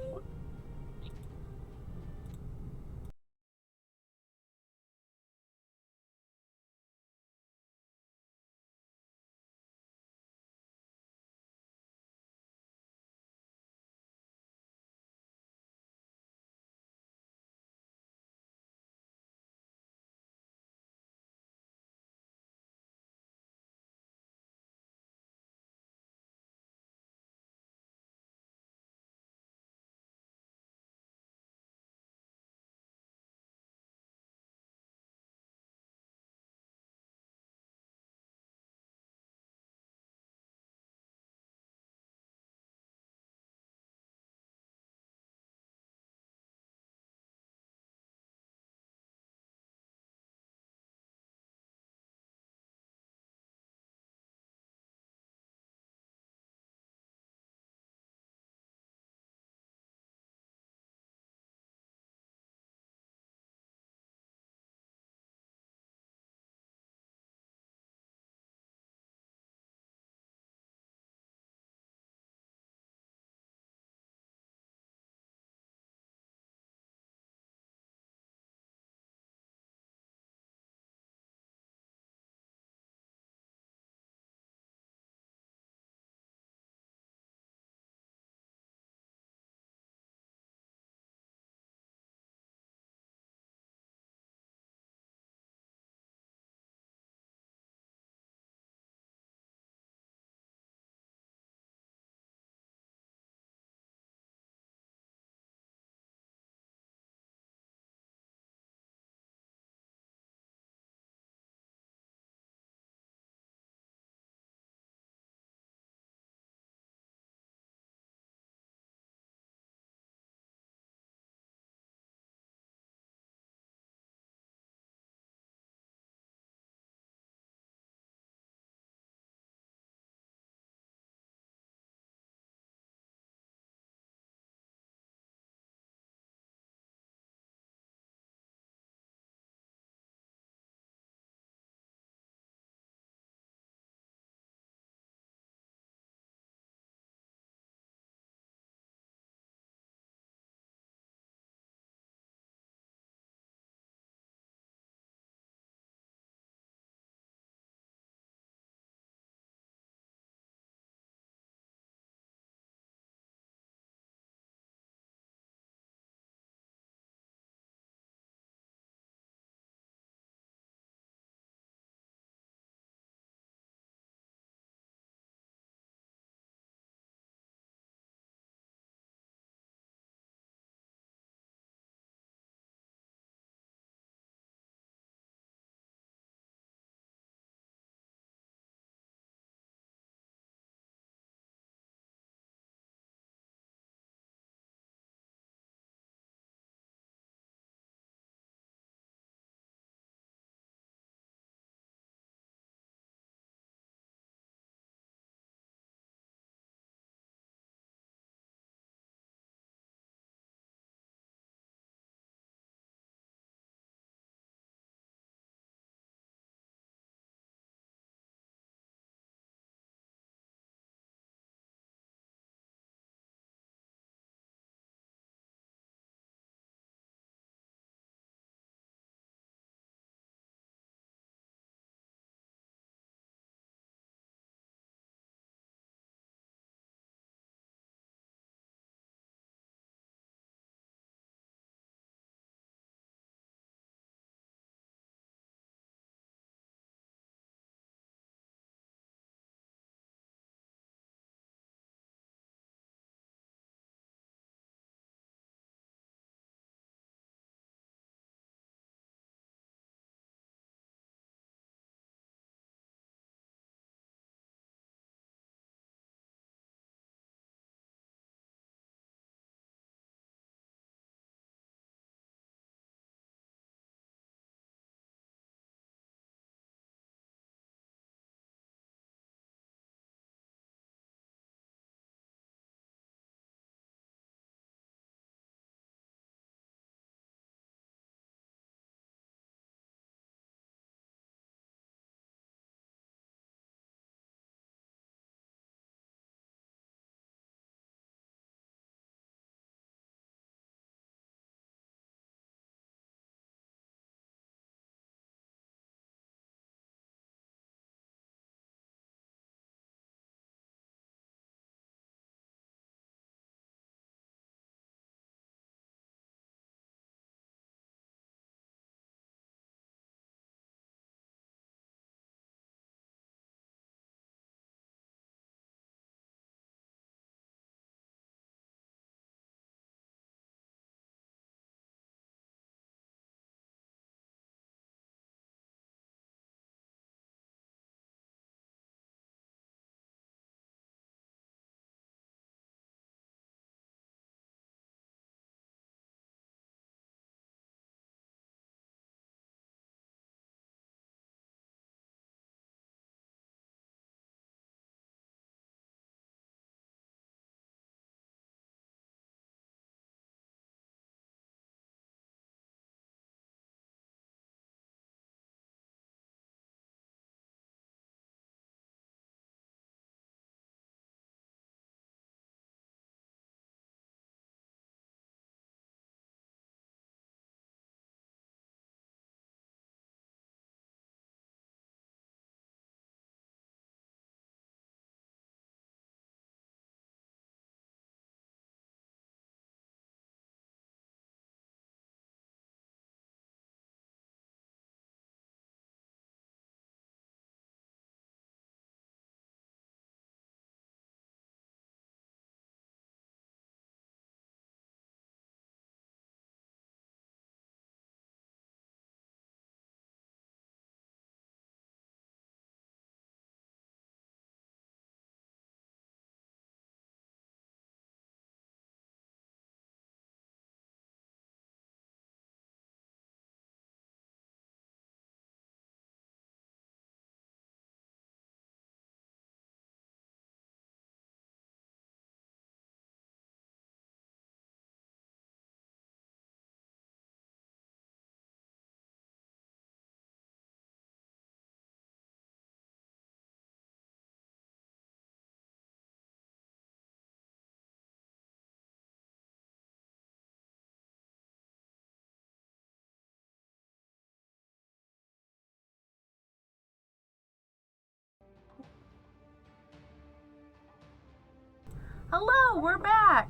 S1: Hello, we're back!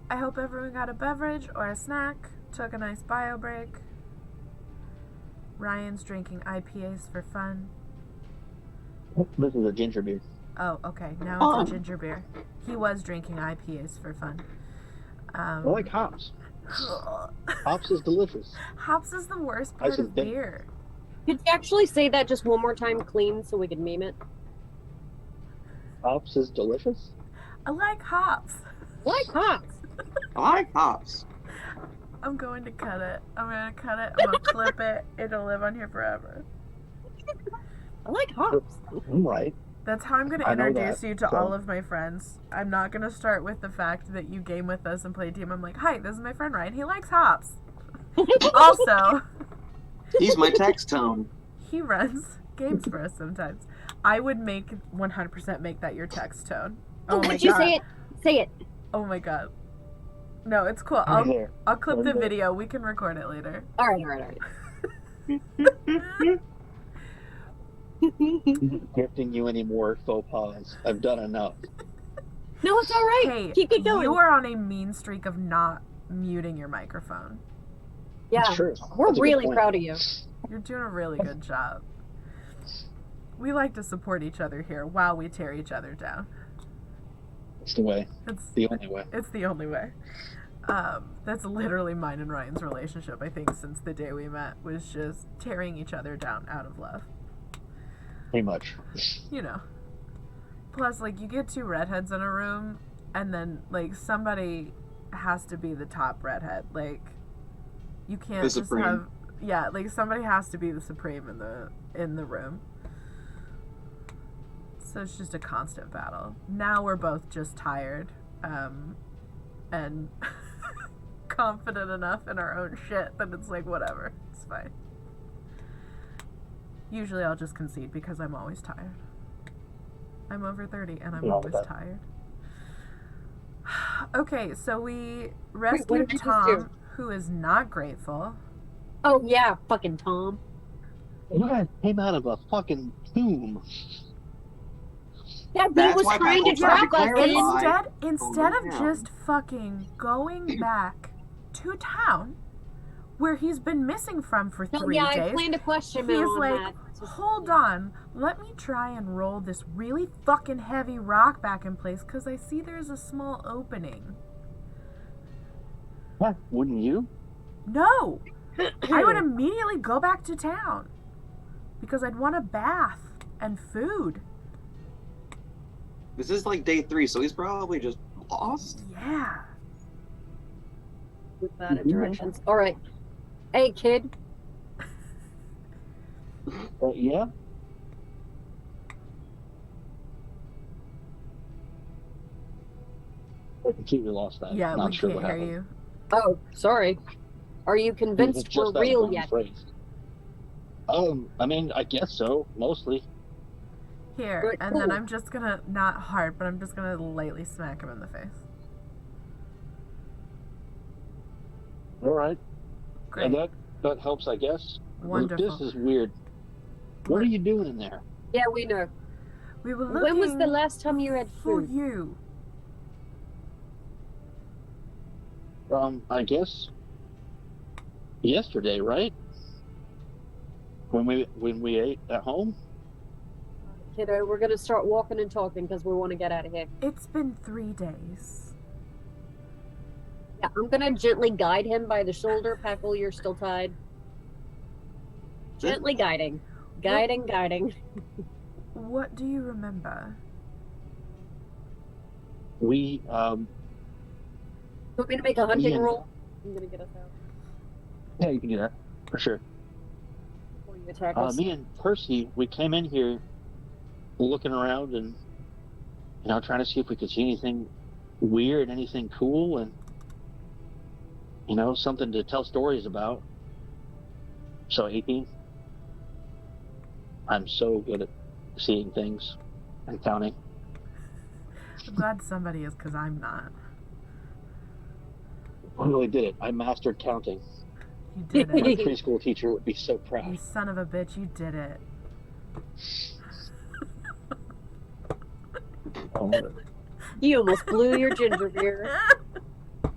S1: I hope everyone got a beverage or a snack, took a nice bio break. Ryan's drinking IPAs for fun.
S2: This is a ginger beer.
S1: Oh, okay, now
S4: Oh.
S1: it's a ginger beer. He was drinking IPAs for fun.
S2: I like hops. Hops is delicious.
S1: Hops is the worst
S2: I
S1: part
S2: should
S1: of
S2: think-
S1: beer.
S3: Could you actually say that just one more time clean so we can meme it?
S2: Hops is delicious.
S1: I like hops.
S3: Like hops.
S4: I like hops.
S1: I'm going to cut it. I'm gonna cut it. I'm gonna clip it. It'll live on here forever.
S3: I like hops.
S2: I'm right.
S1: That's how I'm gonna
S2: I know
S1: introduce
S2: that,
S1: you to
S2: so-
S1: all of my friends. I'm not gonna start with the fact that you game with us and play a team. I'm like, hi, this is my friend Ryan. He likes hops. Also,
S4: He's my text tone.
S1: he runs games for us sometimes. I would 100% make that your text tone. Oh my
S3: Did you
S1: god.
S3: say it? Say it.
S1: Oh my god. No, it's cool.
S2: Right there.
S1: I'll clip the
S2: Okay.
S1: video. We can record it later.
S3: All right.
S2: Gifting you any more faux pas. I've done enough.
S3: No, it's all right.
S1: Hey,
S3: Keep it going.
S1: you are on a mean streak of not muting your microphone.
S3: Yeah,
S2: It's true.
S3: we're
S2: That's a good
S3: really
S2: point.
S3: proud of you.
S1: You're doing a really good job. We like to support each other here while we tear each other down.
S2: It's the way.
S1: It's
S2: The only way.
S1: it's the only way. That's literally mine and Ryan's relationship, I think, since the day we met, was just tearing each other down out of love.
S2: Pretty much.
S1: You know. Plus, like, you get two redheads in a room, and then, like, somebody has to be the top redhead. Like, you can't
S4: The
S1: just
S4: supreme.
S1: have... Yeah, like, somebody has to be the supreme in the room. So it's just a constant battle. Now we're both just tired, and confident enough in our own shit that it's like, whatever, it's fine. Usually I'll just concede because I'm always tired. I'm over 30 and I'm
S2: Yeah,
S1: always
S2: okay.
S1: tired. Okay, so we
S3: what
S1: rescued
S3: did I just
S1: Tom,
S3: do?
S1: who is not grateful.
S3: Oh yeah, fucking Tom.
S2: You guys came out of a fucking tomb.
S3: That dude
S4: That's
S3: was
S4: why
S3: trying to
S4: Michael tried to
S3: trap us
S4: clarify.
S3: in.
S1: Instead of
S4: yeah.
S1: just fucking going back to town, where he's been missing from for
S3: No,
S1: 3
S3: yeah, I
S1: days,
S3: planned a question
S1: he's
S3: on
S1: like,
S3: that.
S1: hold on, let me try and roll this really fucking heavy rock back in place because I see there's a small opening.
S2: Yeah, wouldn't you?
S1: No! I would immediately go back to town because I'd want a bath and food.
S4: This is like day 3, so he's probably just lost.
S1: Yeah.
S3: With bad directions. All right. Hey, kid.
S2: Yeah. I completely lost that.
S1: Yeah,
S2: Not
S1: we
S2: sure
S1: can't
S2: what
S1: hear
S2: happened.
S1: you.
S3: Oh, sorry. Are you convinced
S2: Just
S3: we're
S2: that
S3: real
S2: one
S3: yet?
S2: phrase. I mean, I guess so, mostly.
S1: Here,
S3: Good,
S1: and then
S3: cool.
S1: I'm just gonna, not hard, but I'm just gonna lightly smack him in the face.
S2: All right.
S1: Great.
S2: And that helps, I guess.
S1: Wonderful.
S2: This is weird. What are you doing in there?
S3: Yeah, we know.
S1: We were looking
S3: When was the last time you had
S1: for
S3: food?
S1: you.
S2: I guess yesterday, right? When we ate at home.
S3: Kiddo, we're gonna start walking and talking because we want to get out of here.
S1: It's been 3 days.
S3: Yeah, I'm gonna gently guide him by the shoulder. Packle, you're still tied. Gently guiding. Guiding.
S1: What do you remember?
S2: We
S3: Want me to make a hunting
S2: Yeah.
S3: roll? I'm gonna get us out
S2: yeah, you can do that for sure.
S3: before you attack us.
S2: Me and Percy, we came in here looking around and trying to see if we could see anything weird, anything cool, and something to tell stories about. So 18. I'm so good at seeing things and counting.
S1: I'm glad somebody is, because I'm not.
S2: I really did it. I mastered counting.
S1: You did
S2: My
S1: it.
S2: preschool teacher would be so
S1: You
S2: proud.
S1: son of a bitch, you did it.
S3: You almost blew your ginger beer.
S2: That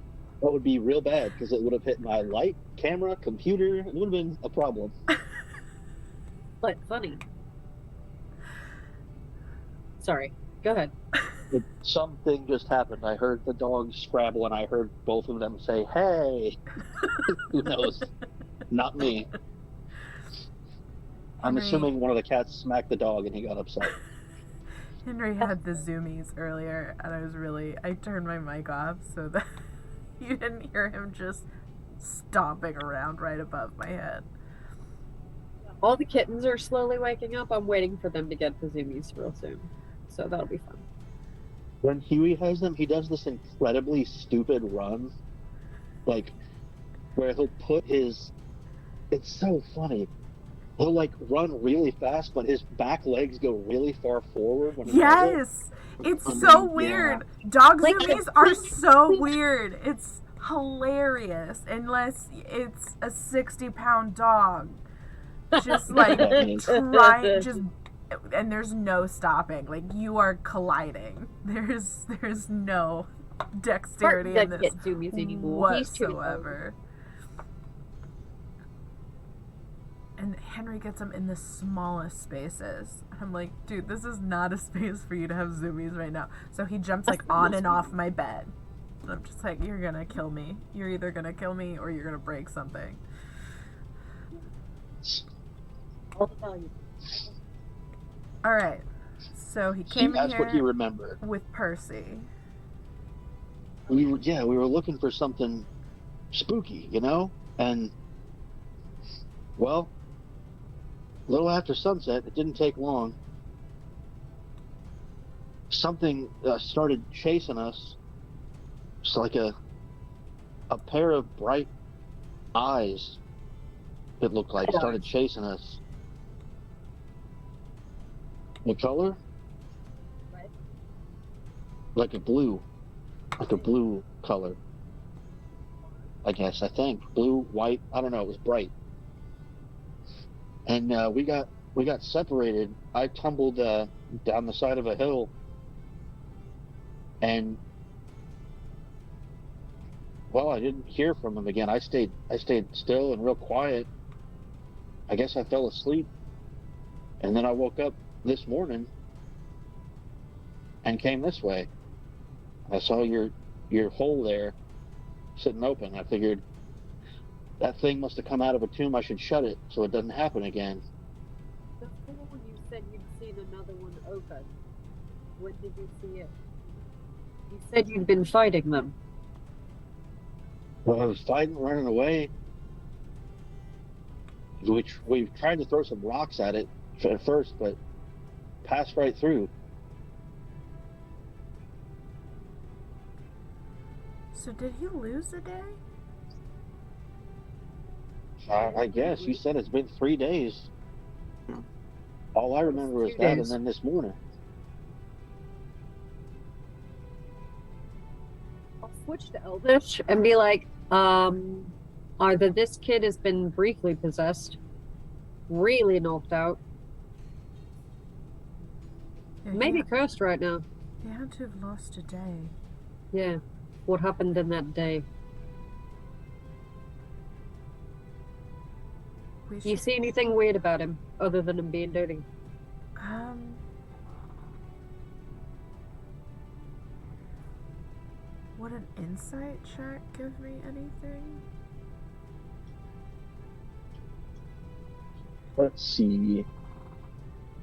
S2: would be real bad because it would have hit my light, camera, computer. It would have been a problem.
S3: But funny. Sorry. Go ahead.
S2: Something just happened. I heard the dogs scrabble, and I heard both of them say, "Hey." Who knows? Not me. I'm
S1: Henry-
S2: assuming one of the cats smacked the dog, and he got upset.
S1: Henry had the zoomies earlier, and I turned my mic off so that you didn't hear him just stomping around right above my head.
S3: All the kittens are slowly waking up. I'm waiting for them to get the zoomies real soon. So that'll be fun.
S2: When Huey has them, he does this incredibly stupid run, like where he'll put his. It's so funny. He'll like run really fast, but his back legs go really far forward when he does it.
S1: Yes! It's
S4: I
S1: so
S4: mean,
S1: weird. Dog
S3: Like,
S1: zoomies are so weird. It's hilarious unless it's a 60-pound dog. Just like and there's no stopping. Like you are colliding. There's no dexterity in
S3: Doesn't
S1: this
S3: get zoomies anymore. He's too old.
S1: whatsoever. And Henry gets them in the smallest spaces. I'm like, dude, this is not a space for you to have zoomies right now. So he jumps like on and off my bed. And I'm just like, you're gonna kill me. You're either gonna kill me or you're gonna break something.
S3: All the value.
S1: All right. So he came in
S2: That's what he
S1: here
S2: remembered.
S1: with Percy.
S2: We were looking for something spooky, you know? And, well, a little after sunset, it didn't take long. Something started chasing us. It's like a pair of bright eyes, it looked like, started chasing us. What color?
S3: Red.
S2: Like a blue color. I guess, I think. Blue, white, I don't know, it was bright. And we got separated. I tumbled down the side of a hill, and well, I didn't hear from him again. I stayed still and real quiet. I guess I fell asleep, and then I woke up this morning and came this way. I saw your hole there sitting open. I figured that thing must have come out of a tomb. I should shut it so it doesn't happen again.
S3: Before when you said you'd seen another one open, when did you see it? You said you'd been fighting them.
S2: Well, I was fighting, running away. We tried to throw some rocks at it at first, but passed right through.
S1: So did he lose a day?
S2: I guess. You said it's been 3 days.
S4: Hmm.
S2: All I remember is
S3: 2
S2: that,
S3: days.
S2: and then this morning.
S3: I'll switch to Elvish and be like, either this kid has been briefly possessed, really knocked out,
S1: Yeah,
S3: maybe cursed right now.
S1: he had to have lost a day.
S3: Yeah. What happened in that day?
S1: We
S3: Do you
S1: should,
S3: see anything weird about him other than him being dirty?
S1: Would an insight check give me anything?
S2: Let's see.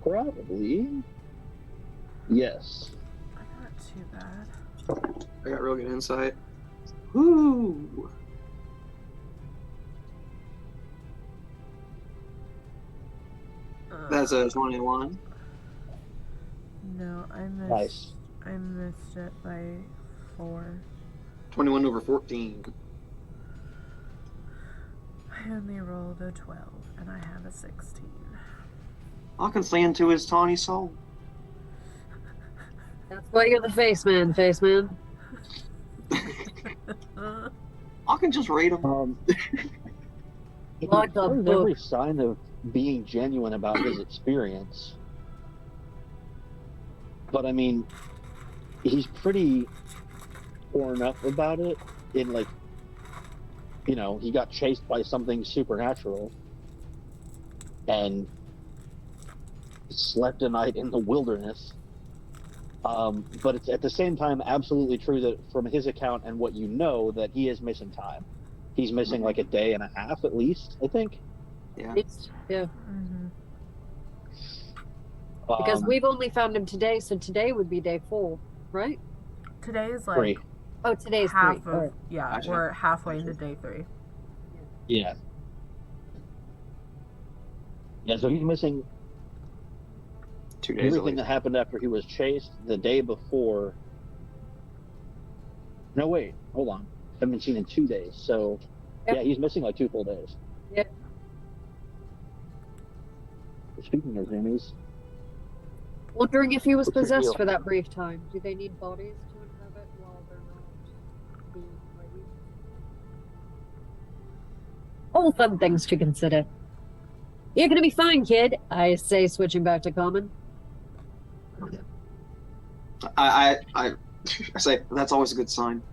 S2: Probably. Yes.
S1: Not too bad.
S4: I got real good insight. Woo! That's a 21.
S1: No, I missed.
S2: Nice.
S1: I missed it by 4.
S4: 21 over 14.
S1: I only rolled a 12, and I have a 16.
S4: I can see into his tiny soul.
S3: That's why you're the face man,
S4: I can just read him.
S3: Like a
S2: There's
S3: book.
S2: every sign of being genuine about his experience. But I mean, he's pretty torn up about it. In like, he got chased by something supernatural, and slept a night in the wilderness. But it's at the same time absolutely true that from his account and what that he is missing time. He's missing like a day and a half at least, I think.
S4: Yeah.
S3: Yeah.
S1: Mm-hmm.
S3: Because we've only found him today, so today would be day 4, right?
S1: Today is like
S2: 3.
S3: Oh, today's
S1: half
S3: 3.
S1: of
S3: Alright.
S1: yeah.
S4: Gotcha.
S1: We're halfway into day 3.
S2: Yeah. Yeah, so he's missing
S4: 2 days at
S2: everything
S4: least.
S2: that happened after he was chased the day before. No, wait, hold on. Haven't been seen in 2 days, so
S3: Yep.
S2: yeah, he's missing like 2 full days.
S3: Yep.
S2: Speaking of zoomies,
S3: Wondering if he was
S2: What's your
S3: possessed
S2: deal?
S3: for that brief time. Do they need bodies to inhabit while they're not being ready? All fun things to consider. You're gonna be fine, kid, I say, switching back to common.
S4: I say that's always a good sign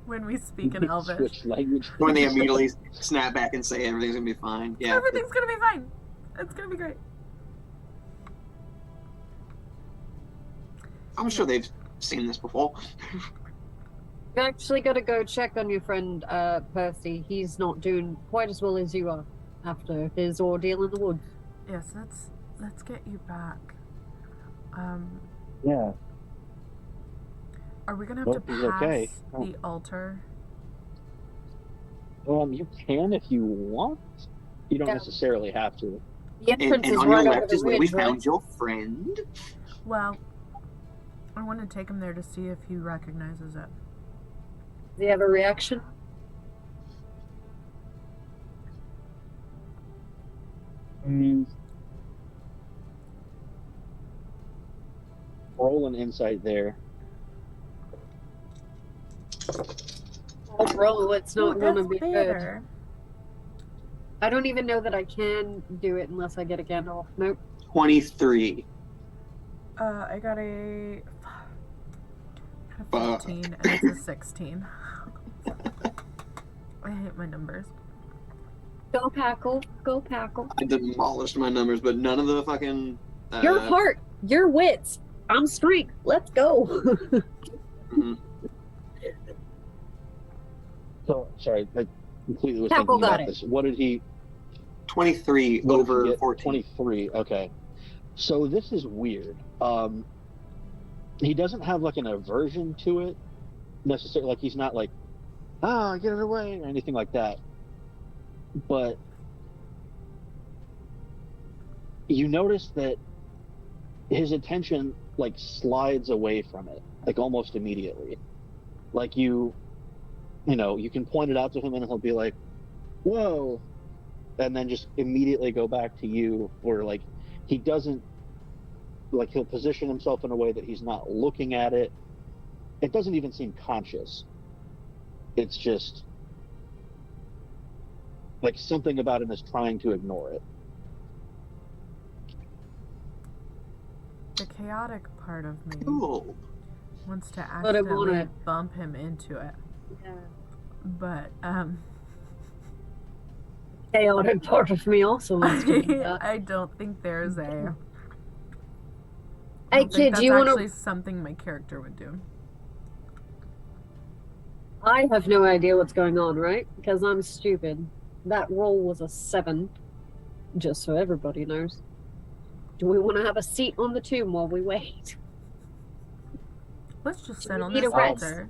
S1: When we speak in Elvish,
S2: switch language.
S4: when they immediately snap back and say everything's gonna be fine. Yeah.
S1: everything's gonna be fine. It's gonna be great.
S4: I'm sure they've seen this before.
S3: You actually gotta go check on your friend Percy. He's not doing quite as well as you are after his ordeal in the woods.
S1: Yes, let's get you back.
S2: Yeah.
S1: Are we gonna have
S2: Well,
S1: to
S2: he's
S1: pass
S2: okay.
S1: the altar?
S2: You can if you want. You don't
S3: Yeah.
S2: necessarily have to.
S3: The
S4: And,
S3: entrance
S4: and
S3: is
S4: on your
S3: right over
S4: left
S3: the
S4: is where we
S3: ridge, right?
S4: found your friend.
S1: Well, I want to take him there to see if he recognizes it.
S3: Does he have a reaction?
S2: Roll an insight there.
S3: Oh, bro, it's not
S1: Ooh,
S3: gonna
S1: that's
S3: be good.
S1: better.
S3: I don't even know that I can do it unless I get a Gandalf. Nope.
S4: 23.
S1: I got a
S4: Fuck.
S1: 15 and it's a 16. I hate my numbers.
S3: Go Packle. Go Packle.
S4: I demolished my numbers, but none of the fucking.
S3: Your heart. Your wits. I'm strength. Let's go.
S4: mhm.
S2: So sorry, I completely was
S3: Tackle
S2: thinking
S3: got
S2: about
S3: it.
S2: this. What did he?
S4: 23
S2: What did he
S4: over
S2: get?
S4: 14.
S2: 23. Okay. So this is weird. He doesn't have like an aversion to it necessarily. Like he's not like, get it away or anything like that. But you notice that his attention like slides away from it, like almost immediately. Like you can point it out to him and he'll be like, whoa, and then just immediately go back to you, or like he doesn't, like he'll position himself in a way that he's not looking at it. It doesn't even seem conscious. It's just like something about him is trying to ignore it.
S1: The chaotic part of me
S4: Cool.
S1: wants to
S3: But I
S1: accidentally
S3: wanna-
S1: bump him into it.
S3: Yeah.
S1: But
S3: Chaotic part of me also wants to do that.
S1: I don't think there's a I
S3: Hey
S1: don't think
S3: kid,
S1: that's
S3: do you want
S1: actually
S3: to?
S1: something my character would do.
S3: I have no idea what's going on, right? Because I'm stupid. That roll was a 7, just so everybody knows. Do we want to have a seat on the tomb while we wait?
S1: Let's just
S3: Do
S1: sit
S3: we
S1: on
S3: need
S1: this
S3: a rest?
S1: altar.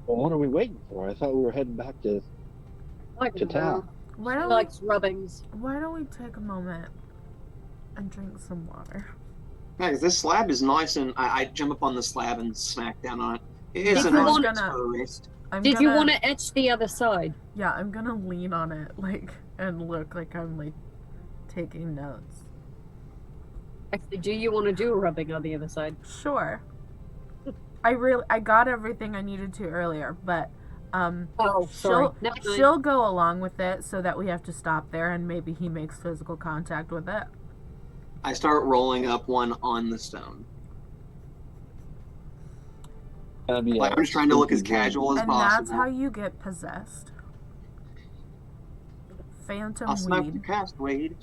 S2: Well, what are we waiting for? I thought we were heading back to
S3: I don't
S2: town.
S3: know.
S1: Why
S3: She
S1: don't
S3: likes rubbings.
S1: why don't we take a moment and drink some water?
S4: Yeah, 'cause this slab is nice, and I jump up on the slab and smack down on it. It's
S3: Did
S4: a
S3: you
S4: nice
S3: want-
S4: place for a rest.
S1: Did
S3: You want to etch the other side?
S1: Yeah, I'm gonna lean on it and look like I'm taking notes.
S3: Actually, do you want to do a rubbing on the other side?
S1: Sure. I got everything I needed to earlier, but
S3: Oh, sorry. Never mind.
S1: she'll go along with it so that we have to stop there and maybe he makes physical contact with it.
S4: I start rolling up one on the stone. Like, I'm just trying to look as casual as
S1: And
S4: possible.
S1: that's how you get possessed. Phantom
S4: I'll smoke your
S1: weed.
S4: cast, Wade.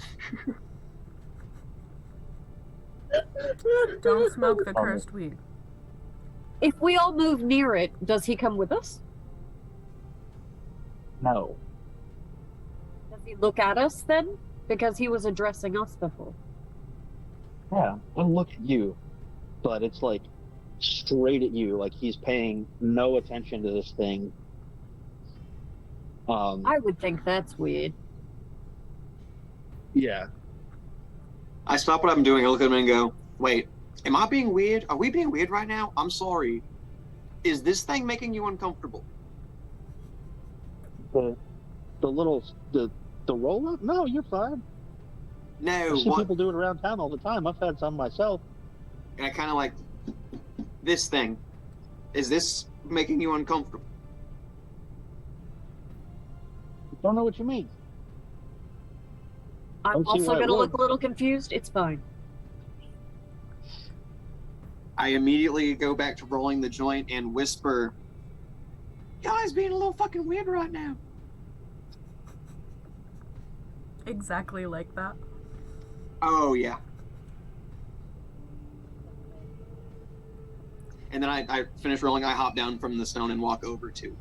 S1: Don't smoke the cursed weed.
S3: If we all move near it, does he come with us?
S2: No.
S3: Does he look at us then? Because he was addressing us before.
S2: Yeah, I'll look at you, but it's like straight at you, like he's paying no attention to this thing.
S3: I would think that's weird.
S2: Yeah.
S4: I stop what I'm doing. I look at him and go, wait, am I being weird? Are we being weird right now? I'm sorry. Is this thing making you uncomfortable?
S2: The roll up? No, you're fine.
S4: No,
S2: I see
S4: what?
S2: people do it around town all the time. I've had some myself.
S4: And I kind of like, this thing. Is this making you uncomfortable?
S2: Don't know what you mean.
S3: I'm
S2: Don't see
S3: also
S2: why it
S3: going to
S2: would.
S3: look a little confused. It's fine.
S4: I immediately go back to rolling the joint and whisper, guys being a little fucking weird right now.
S1: Exactly like that.
S4: Oh, yeah. And then I finish rolling, I hop down from the stone and walk over to it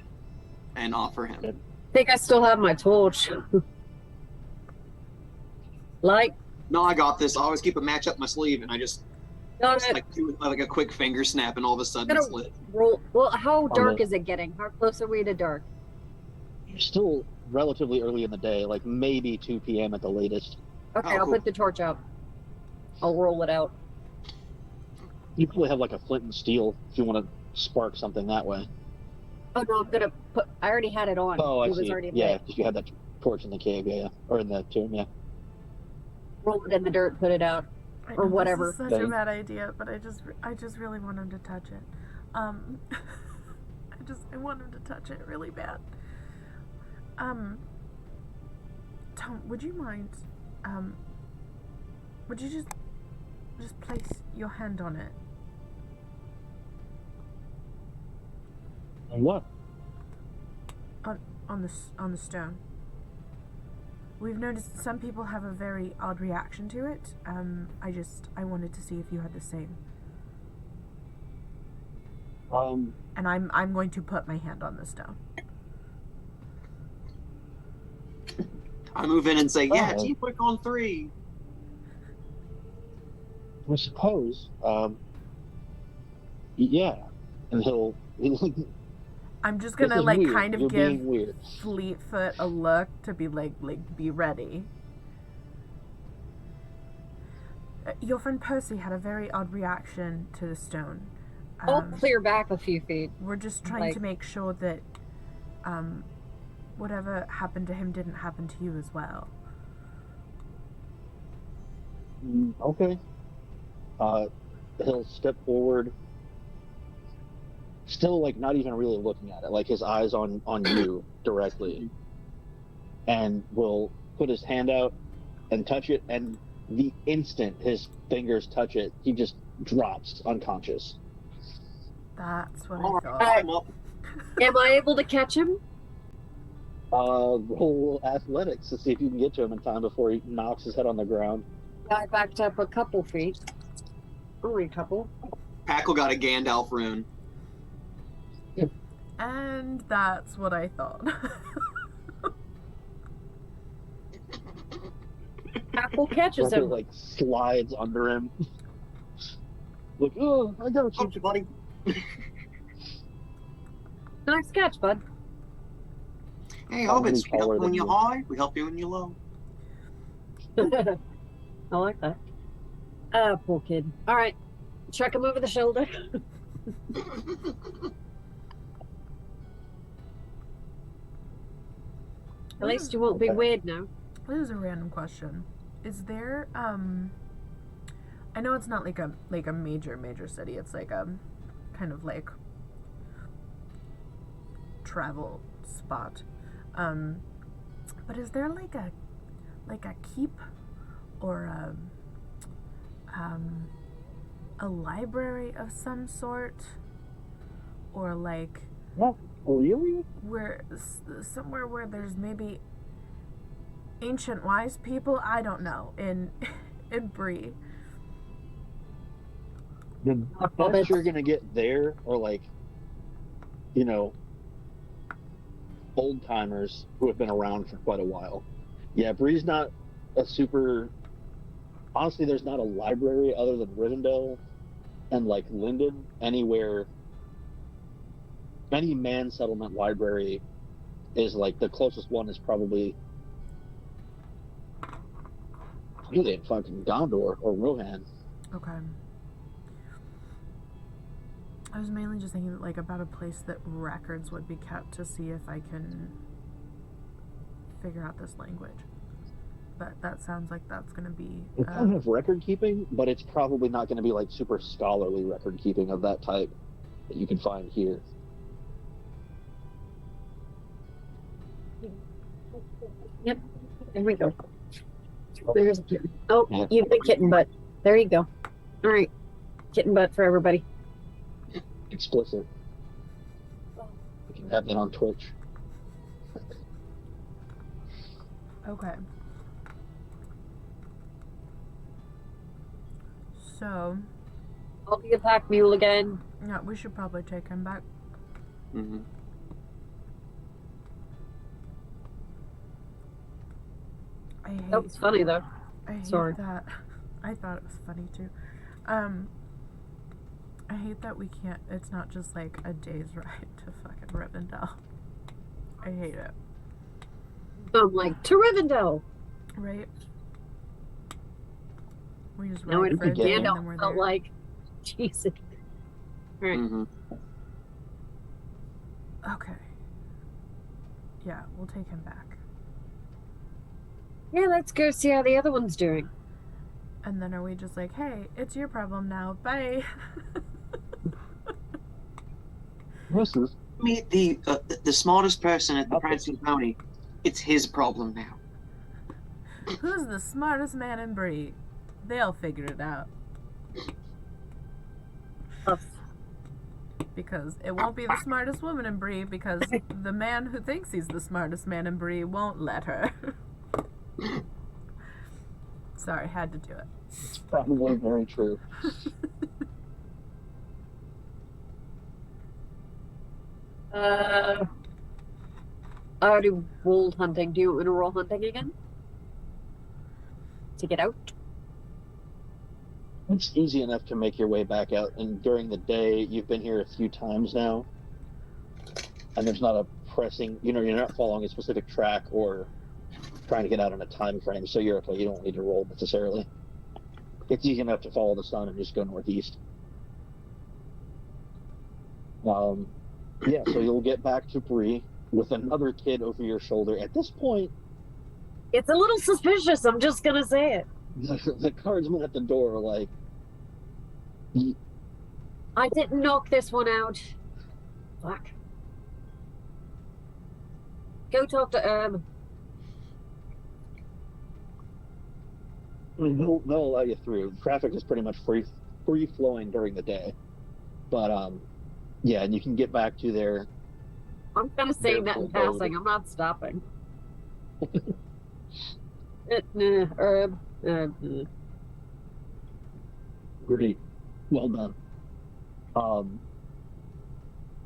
S4: and offer him.
S2: Good.
S3: I think I still have my torch. Like,
S4: No, I got this. I always keep a match up my sleeve, and I just
S3: got it.
S4: do like a quick finger snap, and all of a sudden
S3: Gotta
S4: it's lit.
S3: roll. Well, how dark
S2: the-
S3: is it getting? How close are we to dark?
S2: You're still relatively early in the day, like maybe 2 p.m. at the latest.
S3: Okay,
S4: Oh,
S3: I'll
S4: cool.
S3: put the torch out. I'll roll it out.
S2: You probably have like a flint and steel if you want to spark something that way.
S3: Oh no, I'm gonna put. I already had it on.
S2: Oh, I
S3: it was
S2: see.
S3: already
S2: Yeah,
S3: lit.
S2: because you had that torch in the cave, yeah, or in the tomb, yeah.
S3: Roll it in the dirt. Put it out.
S1: I
S3: Or
S1: know
S3: whatever.
S1: This is such a
S2: Thing.
S1: bad idea, but I just really want him to touch it. I want him to touch it really bad. Tom, would you mind? Would you just place your hand on it?
S2: And what?
S1: On the stone. We've noticed some people have a very odd reaction to it. I wanted to see if you had the same. And I'm going to put my hand on the stone.
S4: I move in and say, yeah,
S2: Oh.
S4: teamwork on 3.
S2: I suppose, yeah. And he'll
S1: I'm just
S2: this
S1: gonna
S2: is
S1: like
S2: weird.
S1: kind of
S2: You're
S1: give
S2: being weird.
S1: Fleetfoot a look to be like be ready. Your friend Percy had a very odd reaction to the stone.
S3: I'll clear back a few feet.
S1: We're just trying
S3: like-
S1: to make sure that whatever happened to him didn't happen to you as well.
S2: Okay. He'll step forward, still like not even really looking at it, like his eyes on you directly, and will put his hand out and touch it, and the instant his fingers touch it, he just drops unconscious.
S1: That's what
S4: All
S1: I
S4: right,
S1: thought.
S4: I'm up.
S3: Am I able to catch him?
S2: Roll athletics to see if you can get to him in time before he knocks his head on the ground.
S3: I backed up a couple feet. Only a couple.
S4: Packle got a Gandalf rune.
S1: And that's what I thought.
S3: Apple catches
S2: Rucker,
S3: him.
S2: like slides under him. Like, oh, I got you.
S4: Got you, buddy.
S3: Nice catch, bud.
S4: Hey,
S2: Probably
S4: hobbits, we help
S2: taller
S4: you when
S2: than
S4: you're
S2: you.
S4: high, we help you when you're low.
S3: I like that. Poor kid. All right, check him over the shoulder. At least you won't be
S2: Okay.
S3: weird now.
S1: This is a random question. Is there I know it's not like a major city. It's like a kind of like travel spot. But is there like a keep or a library of some sort, or like
S2: Really?
S1: where somewhere where there's maybe ancient wise people. I don't know in in Bree.
S2: The best you're gonna get there are like, you know, old timers who have been around for quite a while. Yeah, Bree's not a super. Honestly, there's not a library other than Rivendell and like Linden anywhere. Any man settlement library is like the closest one is probably really in fucking Gondor or Rohan.
S1: Okay. I was mainly just thinking like about a place that records would be kept to see if I can figure out this language. But that sounds like that's going to be.
S2: It doesn't have record keeping, but it's probably not going to be like super scholarly record keeping of that type that you can find here.
S3: Yep. There we go. There's a kitten. Oh,
S2: Yeah.
S3: you've been kitten butt. There you go. All right. Kitten butt for everybody.
S2: Explicit. You can have that on Twitch.
S1: Okay. So,
S3: I'll be a pack mule again.
S1: yeah, we should probably take him back.
S4: Mm-hmm.
S1: I hate
S3: That was funny though.
S1: I hate
S3: Sorry.
S1: that. I thought it was funny too. I hate that we can't. It's not just like a day's ride to fucking Rivendell. I hate it.
S3: I'm like, to Rivendell.
S1: Right? We just
S3: Now
S1: ride
S3: it
S1: for a day and then
S3: Gandalf
S1: we're
S3: felt
S1: there.
S3: like, Jesus. All right.
S4: Mm-hmm.
S1: Okay. Yeah, we'll take him back.
S3: Yeah, let's go see how the other one's doing.
S1: And then are we just like, hey, it's your problem now. Bye.
S2: This is
S4: Meet the smartest person at the Prancing Pony. It's his problem now.
S1: Who's the smartest man in Bree? They'll figure it out.
S3: Us.
S1: Because it won't be the smartest woman in Bree, because the man who thinks he's the smartest man in Bree won't let her. Sorry, had to do it.
S2: it's probably very true.
S3: I already rolled hunting. Do you want me to roll hunting again? To get out?
S2: It's easy enough to make your way back out, and during the day, you've been here a few times now, and there's not a pressing, you're not following a specific track or trying to get out on a time frame, so you're okay. You don't need to roll necessarily. It's easy enough to follow the sun and just go northeast. Yeah, so you'll get back to Bree with another kid over your shoulder. At this point,
S3: It's a little suspicious. I'm just gonna say it.
S2: the guardsmen at the door are like,
S3: I didn't knock this one out. Fuck. Go talk to Herb.
S2: they'll allow you through. Traffic is pretty much free flowing during the day, but yeah, and you can get back to their.
S3: I'm kind of saying that in
S2: Barefoot
S3: passing. I'm not stopping. Herb.
S2: Great, well done.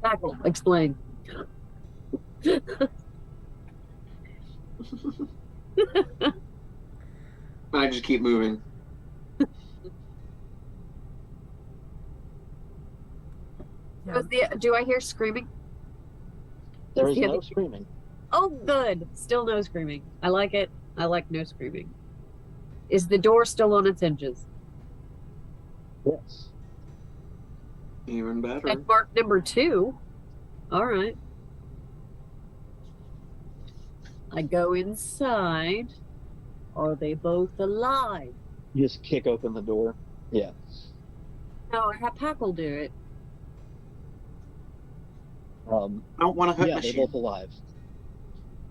S3: Tackle. Explain.
S4: I just keep moving.
S1: Yeah.
S3: Do I hear screaming?
S2: There is
S3: Yeah,
S2: no
S3: the-
S2: screaming.
S3: Oh, good. Still no screaming. I like it. I like no screaming. Is the door still on its hinges?
S2: Yes.
S4: Even better.
S3: Check mark number 2. All right. I go inside. Are they both alive?
S2: You just kick open the door. Yeah.
S3: No, I have Packle do it.
S4: I don't want to hurt
S2: Yeah,
S4: my
S2: they're
S4: ship.
S2: both alive.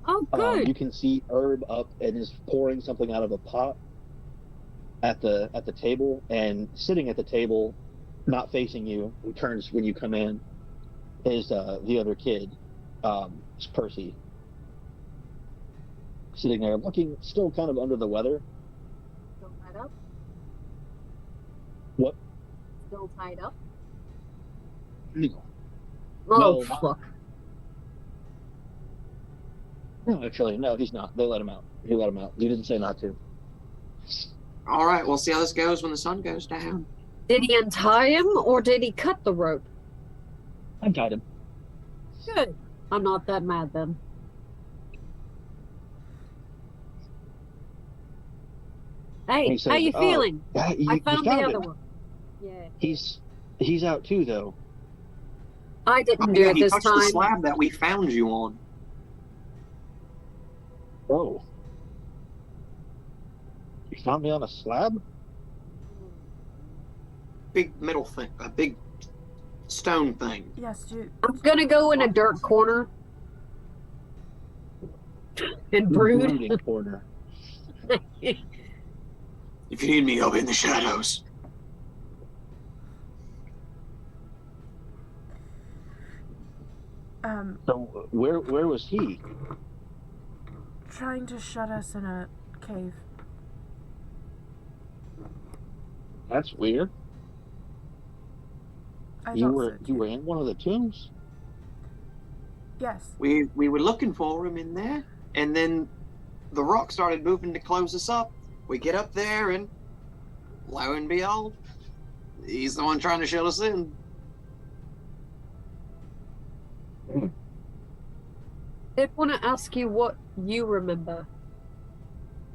S3: Oh, good.
S2: You can see Herb up and is pouring something out of a pot. at the table, and sitting at the table, not facing you, who turns when you come in, is the other kid, it's Percy, sitting there looking still kind of under the weather.
S3: Still tied up?
S2: What?
S3: Still tied up?
S2: No,
S3: Oh,
S2: No.
S3: fuck.
S2: no, actually, no, he's not. They let him out. He let him out. He didn't say not to.
S4: All right, we'll see how this goes when the sun goes down.
S3: Did he untie him or did he cut the rope?
S2: Untied him.
S3: Good. I'm not that mad then. Hey,
S2: He says,
S3: how you
S2: "Oh,
S3: feeling?
S2: Yeah,
S3: I found the other
S2: him.
S3: one. Yeah.
S2: He's out too, though.
S3: I didn't do
S4: Yeah,
S3: it
S4: he
S3: this
S4: touched the
S3: time.
S4: slab that we found you on.
S2: Oh, you found me on a slab?
S4: Big metal thing, a big stone thing.
S1: Yes,
S3: I'm gonna go in a dirt corner and brood.
S2: Brooding corner.
S4: If you need me, I'll be in the shadows.
S2: So where was he?
S1: trying to shut us in a cave.
S2: That's weird.
S1: I
S2: You
S1: thought
S2: were
S1: so,
S2: you
S1: too.
S2: were in one of the tombs?
S1: Yes.
S4: We were looking for him in there, and then the rock started moving to close us up. We get up there, and lo and behold, he's the one trying to shut us in.
S3: Did want to ask you what you remember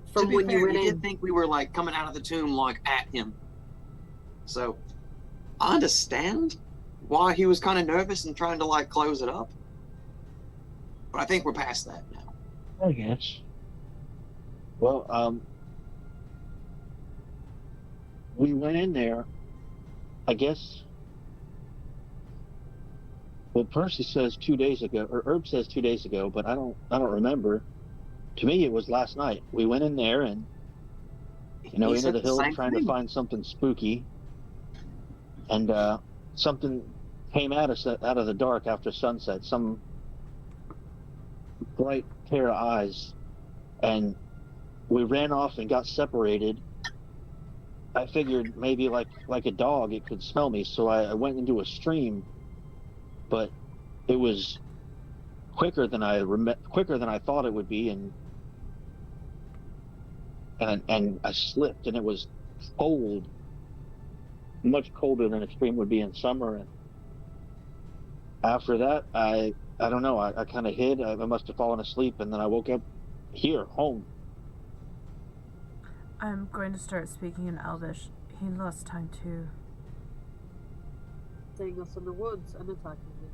S4: To
S3: from
S4: be
S3: when
S4: fair,
S3: you went
S4: he
S3: in.
S4: did think we were like coming out of the tomb, like at him. So I understand why he was kind of nervous and trying to like close it up. But I think we're past that now.
S2: I guess. Well, we went in there. I guess. Well, Percy says 2 days ago, or Herb says 2 days ago, but I don't remember. To me, it was last night. We went in there and
S4: He
S2: into
S4: said
S2: the hills
S4: same
S2: trying
S4: thing.
S2: to find something spooky, and something came at us out of the dark after sunset. Some bright pair of eyes, and we ran off and got separated. I figured maybe like a dog, it could smell me, so I went into a stream, but it was quicker than I thought it would be, and I slipped, and it was cold, much colder than a stream would be in summer. And after that, I don't know, I kind of hid. I must have fallen asleep, and then I woke up here, home.
S1: I'm going to start speaking in Elvish. He lost time too.
S3: Seeing us in the woods and attacking you.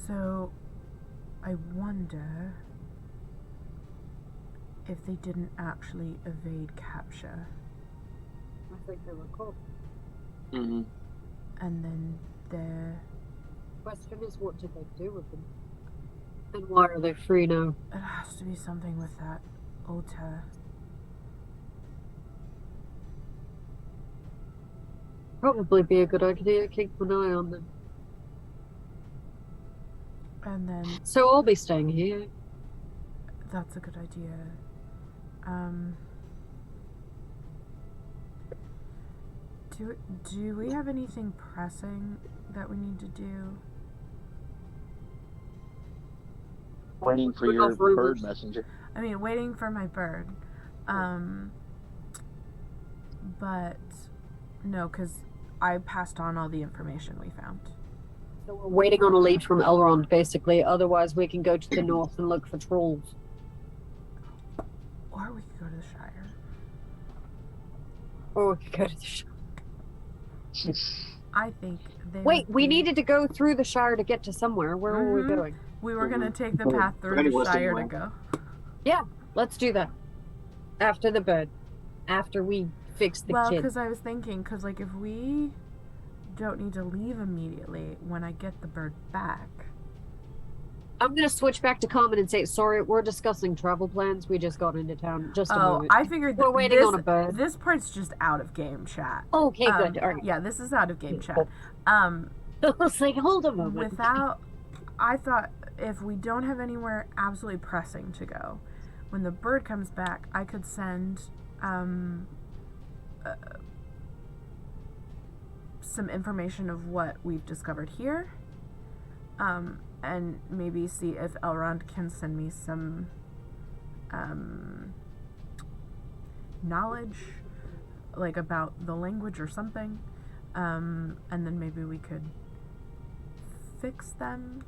S1: So, I wonder if they didn't actually evade capture,
S3: I think they were caught.
S4: Mm-hmm.
S1: and then they're.
S3: Question is, what did they do with them? And why are they free now?
S1: It has to be something with that Ota.
S3: Probably be a good idea to keep an eye on them.
S1: And then
S3: So I'll be staying here.
S1: that's a good idea. Do we have anything pressing that we need to do?
S2: Waiting for
S3: Look
S2: your
S3: off rumors.
S2: bird messenger.
S1: I mean, waiting for my bird. But no, because I passed on all the information we found.
S3: So we're waiting on a lead from Elrond, basically. Otherwise, we can go to the north and look for trolls.
S1: Or we could go to the Shire.
S3: Or we could go to the Shire.
S1: I think they
S3: Wait,
S1: would
S3: we
S1: be-
S3: needed to go through the Shire to get to somewhere. Where were we
S1: Mhm.
S3: going?
S1: We were gonna take the
S2: Well,
S1: path through
S4: Ready
S1: the
S4: was
S1: Shire to
S4: anyway.
S1: go.
S3: Let's do that. After the bird. After we fix the
S1: Well,
S3: kid.
S1: because I was thinking, because like if we don't need to leave immediately when I get the bird back.
S3: I'm gonna switch back to common and say, sorry, we're discussing travel plans. We just got into town. Just a
S1: Oh,
S3: moment.
S1: I figured
S3: We're waiting
S1: this,
S3: on a bird.
S1: this part's just out of game chat.
S3: Okay, good. All right.
S1: Yeah, this is out of game chat.
S3: I was like, hold a moment.
S1: Without, I thought if we don't have anywhere absolutely pressing to go, when the bird comes back, I could send some information of what we've discovered here, and maybe see if Elrond can send me some knowledge, like about the language or something, and then maybe we could fix them.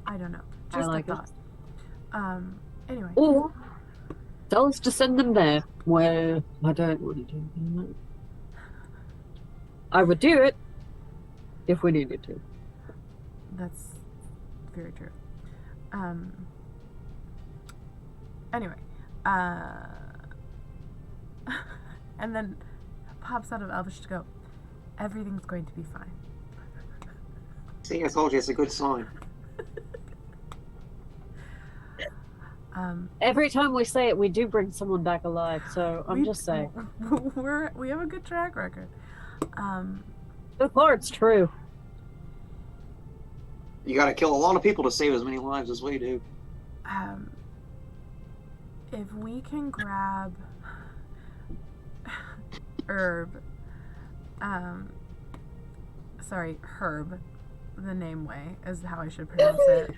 S1: I don't know.
S3: I
S1: Just
S3: like
S1: a
S3: it.
S1: thought. Anyway.
S3: Or tell us to send them there. Well, I don't want to do that. I would do it if we needed to.
S1: That's very true. Anyway, and then pops out of Elvish to go, everything's going to be fine.
S4: See, I told you it's a good sign.
S3: Every time we say it, we do bring someone back alive. So I'm just saying.
S1: We have a good track record.
S3: So far, it's true.
S4: You gotta kill a lot of people to save as many lives as we do.
S1: If we can grab Herb, Herb, the name way is how I should pronounce it.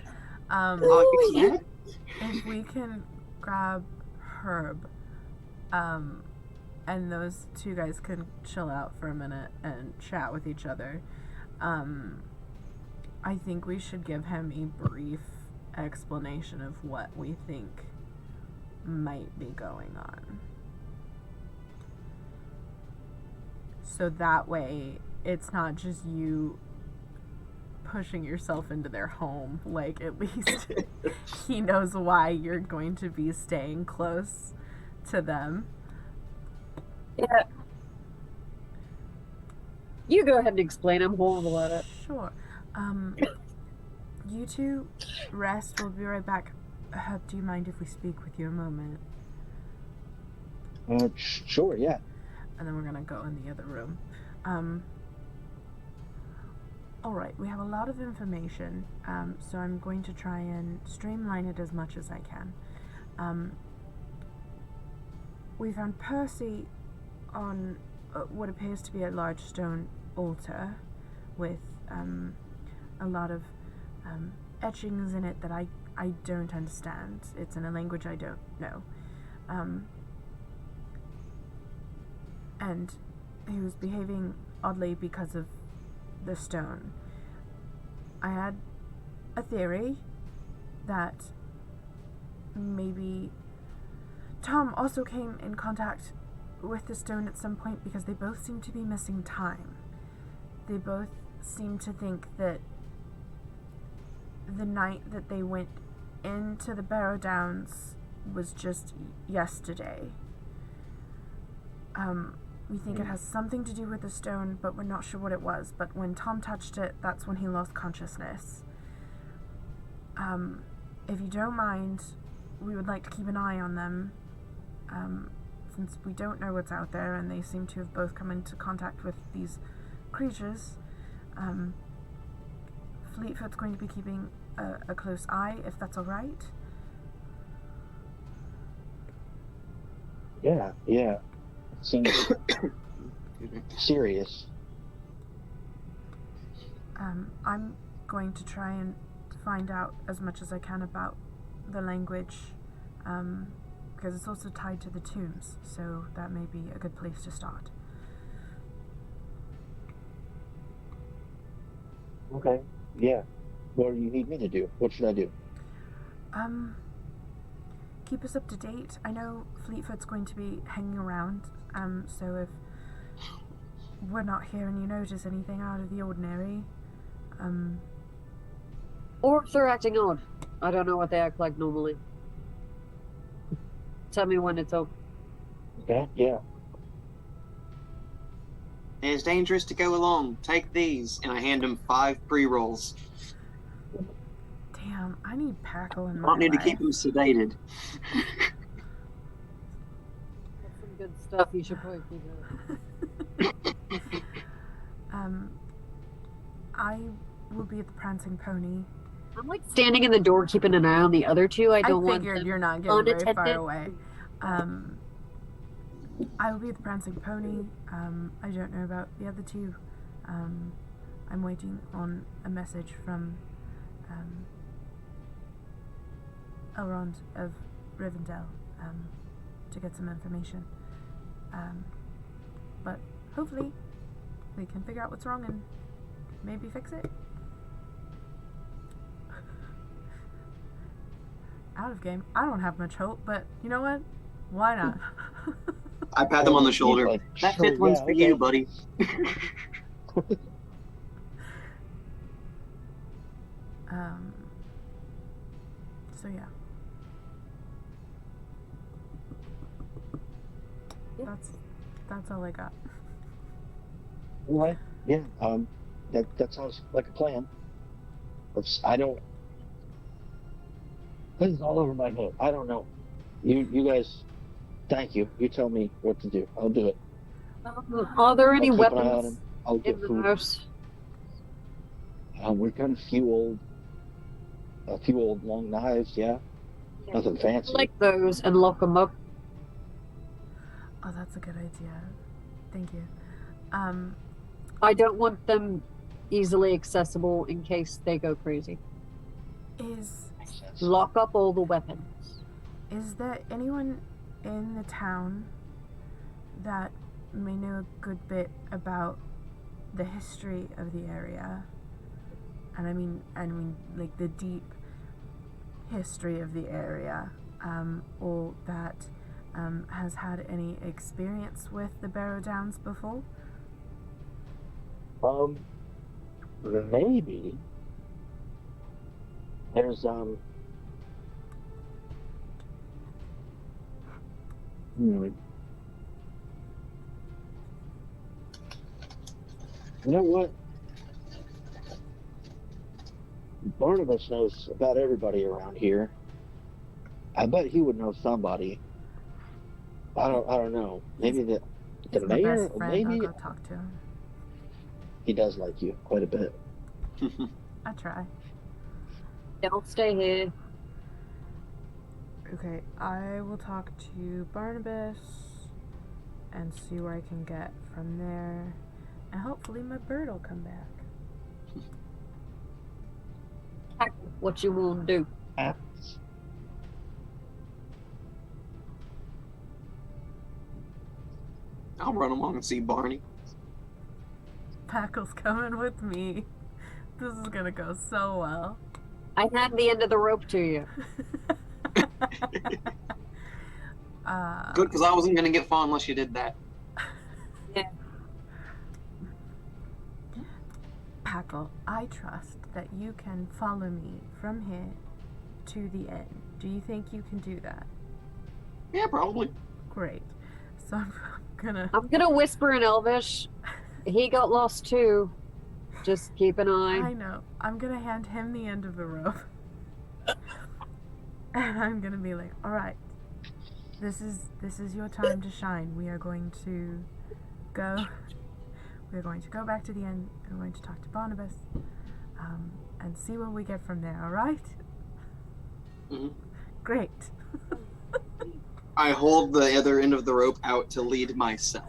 S1: If we can grab Herb, and those two guys can chill out for a minute and chat with each other, I think we should give him a brief explanation of what we think might be going on. So that way, it's not just you pushing yourself into their home. Like, at least he knows why you're going to be staying close to them.
S3: Yeah. You go ahead and explain. I'm horrible at it.
S1: Sure. You two rest. We'll be right back. Herb, do you mind if we speak with you a moment?
S2: Sure, yeah.
S1: And then we're gonna go in the other room. Alright, we have a lot of information, so I'm going to try and streamline it as much as I can. We found Percy on what appears to be a large stone altar with a lot of etchings in it that I don't understand. It's in a language I don't know. And he was behaving oddly because of the stone. I had a theory that maybe Tom also came in contact with the stone at some point because they both seem to be missing time. They both seem to think that the night that they went into the Barrow Downs was just yesterday. We think it has something to do with the stone, but we're not sure what it was. But when Tom touched it, that's when he lost consciousness. If you don't mind, we would like to keep an eye on them, since we don't know what's out there, and they seem to have both come into contact with these creatures. Fleetfoot's going to be keeping a close eye, if that's all right.
S2: Yeah. Seems serious.
S1: I'm going to try and find out as much as I can about the language, because it's also tied to the tombs, so that may be a good place to start.
S2: Okay, yeah. What do you need me to do? What should I do?
S1: Keep us up to date. I know Fleetfoot's going to be hanging around, so if we're not here and you notice anything out of the ordinary,
S3: Or if they're acting odd. I don't know what they act like normally. Tell me when it's over.
S2: Okay, yeah.
S4: It's dangerous to go along. Take these. And I hand him 5 pre-rolls.
S1: Damn, I need Packle in
S4: I
S1: my
S4: don't need to
S1: life.
S4: keep him sedated.
S3: That's some good stuff. You should probably keep it.
S1: I will be at the Prancing Pony.
S3: I'm like standing in the door, keeping an eye on the other two. I don't want
S1: figured
S3: them
S1: you're not getting very far
S3: unattended.
S1: away. I will be at the Prancing Pony. I don't know about the other two. I'm waiting on a message from Elrond of Rivendell to get some information. But hopefully we can figure out what's wrong and maybe fix it. Out of game. I don't have much hope, but you know what? Why not?
S4: I pat them on the shoulder.
S2: Like,
S4: That
S2: sure,
S4: 5th one's
S2: yeah,
S4: for
S2: okay.
S4: you, buddy.
S1: So yeah. That's all I got.
S2: Right. Yeah. That sounds like a plan. I don't. This is all over my head. I don't know. You guys, thank you. You tell me what to do. I'll do it.
S3: Are there any
S2: I'll keep an eye on
S3: weapons
S2: him. I'll get
S3: in the
S2: food.
S3: house?
S2: We've got a few old long knives. Yeah. Nothing fancy.
S3: Like those and lock them up.
S1: Oh, that's a good idea. Thank you.
S3: I don't want them easily accessible in case they go crazy.
S2: Makes sense.
S3: Lock up all the weapons.
S1: Is there anyone in the town that may know a good bit about the history of the area? And I mean like the deep history of the area, or that has had any experience with the Barrow Downs before?
S2: Maybe. There's You know what? Barnabas knows about everybody around here. I bet he would know somebody. I don't know. Maybe the
S1: He's my
S2: mayor.
S1: best friend.
S2: Maybe
S1: I'll go talk to him.
S2: he does like you quite a bit.
S1: I try.
S3: Don't stay here.
S1: Okay, I will talk to Barnabas and see where I can get from there. And hopefully my bird will come back.
S3: What you want to do?
S4: I'll run along and see Barney.
S1: Packle's coming with me. This is gonna go so well.
S3: I had the end of the rope to you.
S4: Good, because I wasn't going to get far unless you did that.
S1: Packle, I trust that you can follow me from here to the end. Do you think you can do that?
S4: Yeah, probably.
S1: Great. So I'm gonna...
S3: I'm gonna whisper in Elvish. He got lost too. Just keep an eye.
S1: I know. I'm gonna hand him the end of the rope. And I'm gonna be like, alright. This is your time to shine. We are going to go back to the end and we're going to talk to Barnabas and see what we get from there, alright?
S4: Mhm.
S1: Great.
S4: I hold the other end of the rope out to lead myself.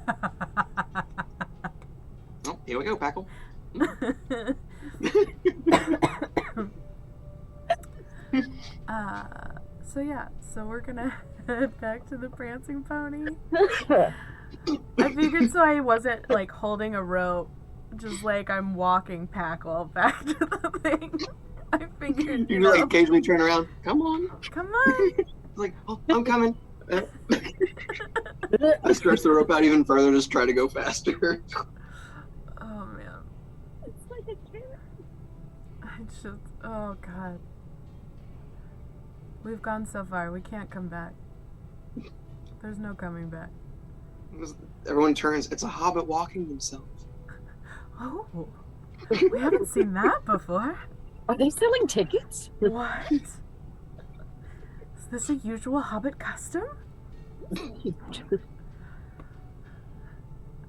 S4: Oh, here we go, Packle.
S1: So yeah, so we're gonna head back to the Prancing Pony. I figured so I wasn't like holding a rope, just like I'm walking Packle back to the thing. I figured,
S4: You like occasionally turn around. Come on.
S1: come on.
S4: Like, oh, I'm coming. I stretch the rope out even further, just try to go faster.
S1: Oh man,
S3: It's like a carrot.
S1: it's just, oh god. We've gone so far, we can't come back. There's no coming back.
S4: Everyone turns. It's a hobbit walking themselves.
S1: Oh, we haven't seen that before.
S3: Are they selling tickets?
S1: What? Is this a usual Hobbit custom?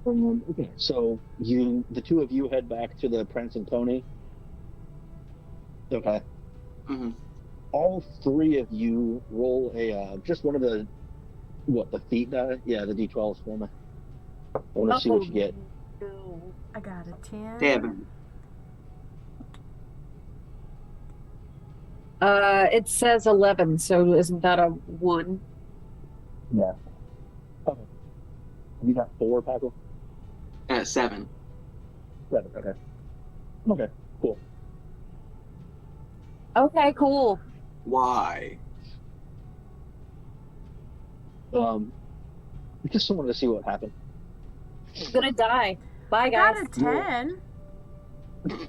S2: Okay. So the two of you head back to the Prancing Pony. Okay.
S4: Mhm.
S2: All three of you roll just one of the the feet die? Yeah, the d12s for me. I want to see what you get.
S3: No.
S1: I got a 10.
S4: Damn.
S3: It says 11, so isn't that a 1?
S2: Yeah. Okay. You got 4, Paco?
S4: 7.
S2: 7. Okay. Okay. Cool.
S3: Okay, cool.
S4: Why?
S2: Just wanted to see what happened.
S3: I'm gonna die. Bye,
S1: I
S3: guys.
S1: got a 10.
S2: I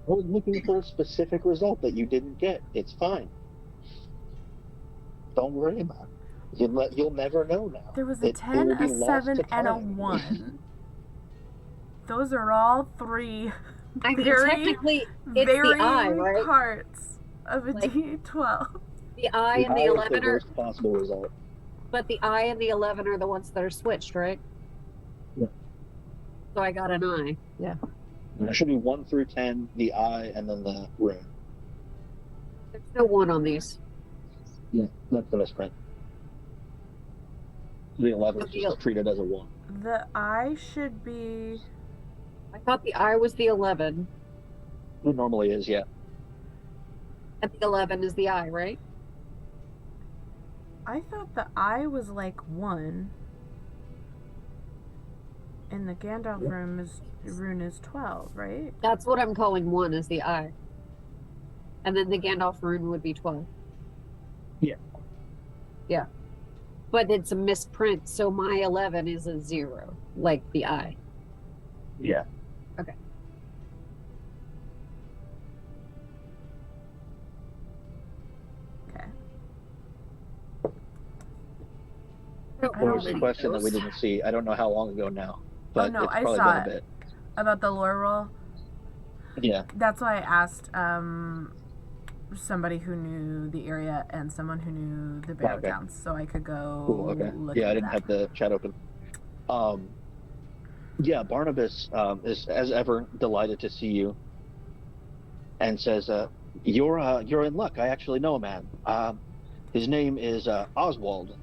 S2: was looking for a specific result that you didn't get. It's fine. Don't worry about it. You'll never know now.
S1: There was a
S2: It
S1: 10,
S2: will be
S1: a
S2: lost
S1: 7,
S2: to
S1: and a
S2: time.
S1: 1. Those are all three
S3: I mean,
S1: very,
S3: technically, it's the
S1: varying
S3: eye, right?
S1: parts of a
S3: Like-
S1: D12.
S3: The I and the
S2: eye is
S3: 11
S2: the
S3: are,
S2: worst possible result.
S3: but the I and the 11 are the ones that are switched, right?
S2: Yeah.
S3: So I got an I. Yeah.
S2: And there should be 1 through 10, the eye, and then the rune.
S3: There's no 1 on these.
S2: Yeah, that's the misprint. The 11 is
S3: Okay.
S2: just treated as a 1.
S1: The I should be.
S3: I thought the I was the 11,
S2: It normally is, yeah.
S3: and the 11 is the I, right?
S1: I thought the I was like 1. And the Gandalf rune is 12, right?
S3: That's what I'm calling 1 is the I. And then the Gandalf rune would be 12.
S2: Yeah.
S3: Yeah. But it's a misprint, so my 11 is a 0, like the I.
S2: Yeah.
S3: Okay.
S1: Okay.
S3: I
S1: I
S2: What
S1: don't
S2: was the
S1: think
S2: question that we
S3: those-
S2: didn't see? I don't know how long ago now. But
S1: no,
S2: it's
S1: I
S2: probably
S1: saw
S2: been a
S1: it.
S2: bit.
S1: About the lore roll.
S2: Yeah.
S1: That's why I asked somebody who knew the area and someone who knew the Barrow
S2: Okay.
S1: Downs, so I could go
S2: Cool, okay.
S1: look
S2: Yeah, I
S1: into
S2: didn't
S1: that.
S2: have the chat open. Yeah, Barnabas is as ever delighted to see you, and says, "You're in luck. I actually know a man. His name is Oswald.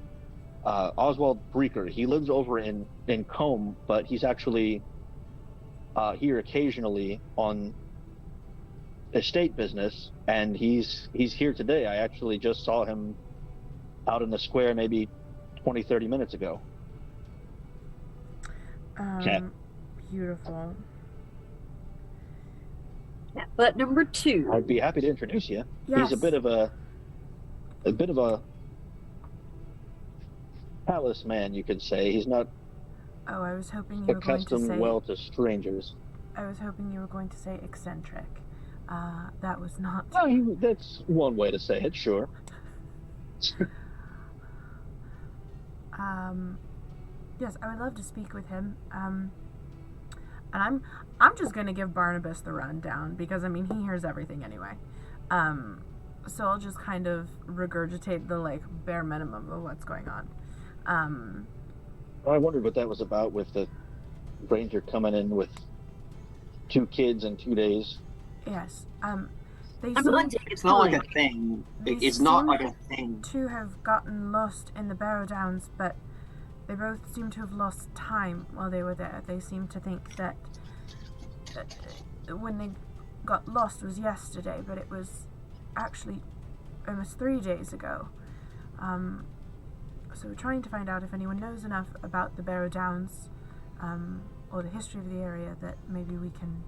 S2: Oswald Breaker. He lives over in Combe, but he's actually here occasionally on estate business, and he's here today. I actually just saw him out in the square maybe 20-30 minutes ago." Okay.
S1: Beautiful.
S3: But number 2.
S2: I'd be happy to introduce you.
S1: Yes.
S2: He's a bit of a palace man, you could say. He's not
S1: Oh, I was hoping you were going to
S2: accustomed
S1: say.
S2: well to strangers.
S1: I was hoping you were going to say eccentric. That was not.
S2: Oh, that's one way to say it, sure.
S1: Yes, I would love to speak with him. And I'm just gonna give Barnabas the rundown because I mean he hears everything anyway. So I'll just kind of regurgitate the like bare minimum of what's going on.
S2: I wondered what that was about with the ranger coming in with 2 kids in 2 days.
S1: Yes. They
S3: I'm
S1: seem
S3: not taking
S4: It's not like a
S3: time.
S4: thing.
S1: They
S4: It's not
S1: seem
S4: like a thing.
S1: to have gotten lost in the Barrow Downs, but they both seem to have lost time while they were there. They seem to think that when they got lost was yesterday, but it was actually almost 3 days ago. So we're trying to find out if anyone knows enough about the Barrow Downs or the history of the area that maybe we can.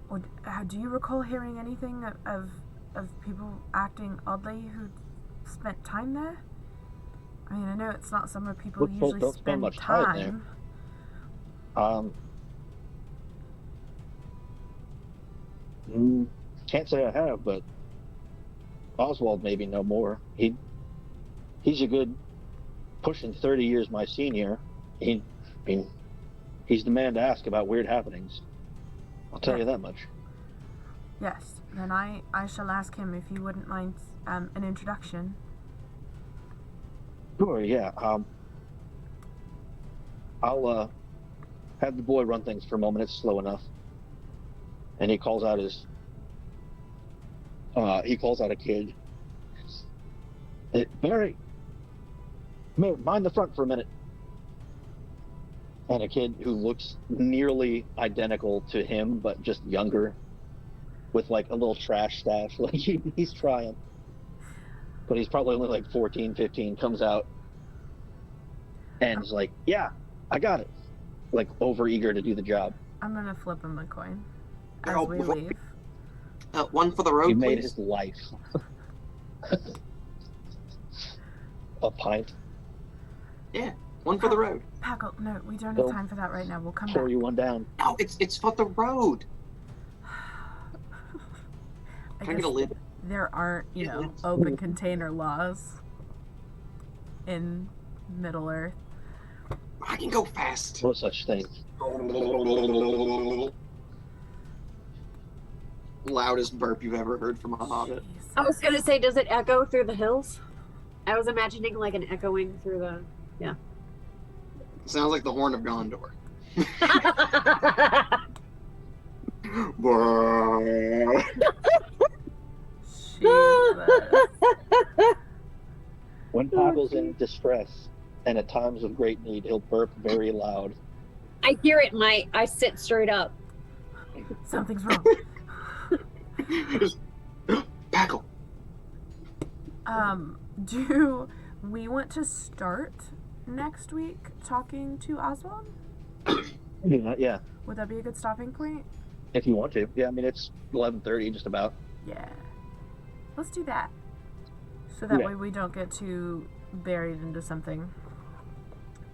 S1: Or do you recall hearing anything of people acting oddly who spent time there? I mean, I know it's not somewhere people
S2: Good folk
S1: usually
S2: don't spend much time there. Can't say I have, but Oswald maybe no more. He's a good pushing 30 years my senior. I mean, He's the man to ask about weird happenings. I'll tell you that much.
S1: Yes, then I shall ask him if you wouldn't mind an introduction.
S2: Sure, yeah. I'll have the boy run things for a moment. It's slow enough. And he calls out a kid. Barry, mind the front for a minute. And a kid who looks nearly identical to him, but just younger, with like a little trash stash. Like he's trying. But he's probably only like 14, 15, comes out and is like, yeah, I got it. Like over eager to do the job.
S1: I'm gonna flip him a coin as
S4: Oh,
S1: we
S4: before-
S1: leave.
S4: One for the road,
S2: He made
S4: please.
S2: his life. A pint.
S4: One for the road.
S1: Packle, no, we don't have
S2: Nope.
S1: time for that right now. We'll come
S2: Pour
S1: back.
S2: you one down.
S4: No, it's for the road.
S1: I
S4: Can I get
S1: guess
S4: a lid?
S1: there aren't,
S4: Yeah, let's-
S1: open container laws in Middle Earth.
S4: I can go fast.
S2: No such thing.
S4: Loudest burp you've ever heard from a hobbit.
S1: Jeez.
S3: I was gonna say, does it echo through the hills? I was imagining like an echoing through the.
S4: Sounds like the horn of Gondor.
S1: Jesus.
S2: When Pavel's in distress and at times of great need, he'll burp very loud.
S3: I hear it, and I sit straight up.
S1: Something's wrong.
S4: Packle.
S1: Do we want to start next week talking to Oswald?
S2: Yeah,
S1: Would that be a good stopping point?
S2: if you want to. Yeah, I mean it's 11:30, just about.
S1: Yeah. Let's do that. So that
S2: Yeah.
S1: way we don't get too buried into something.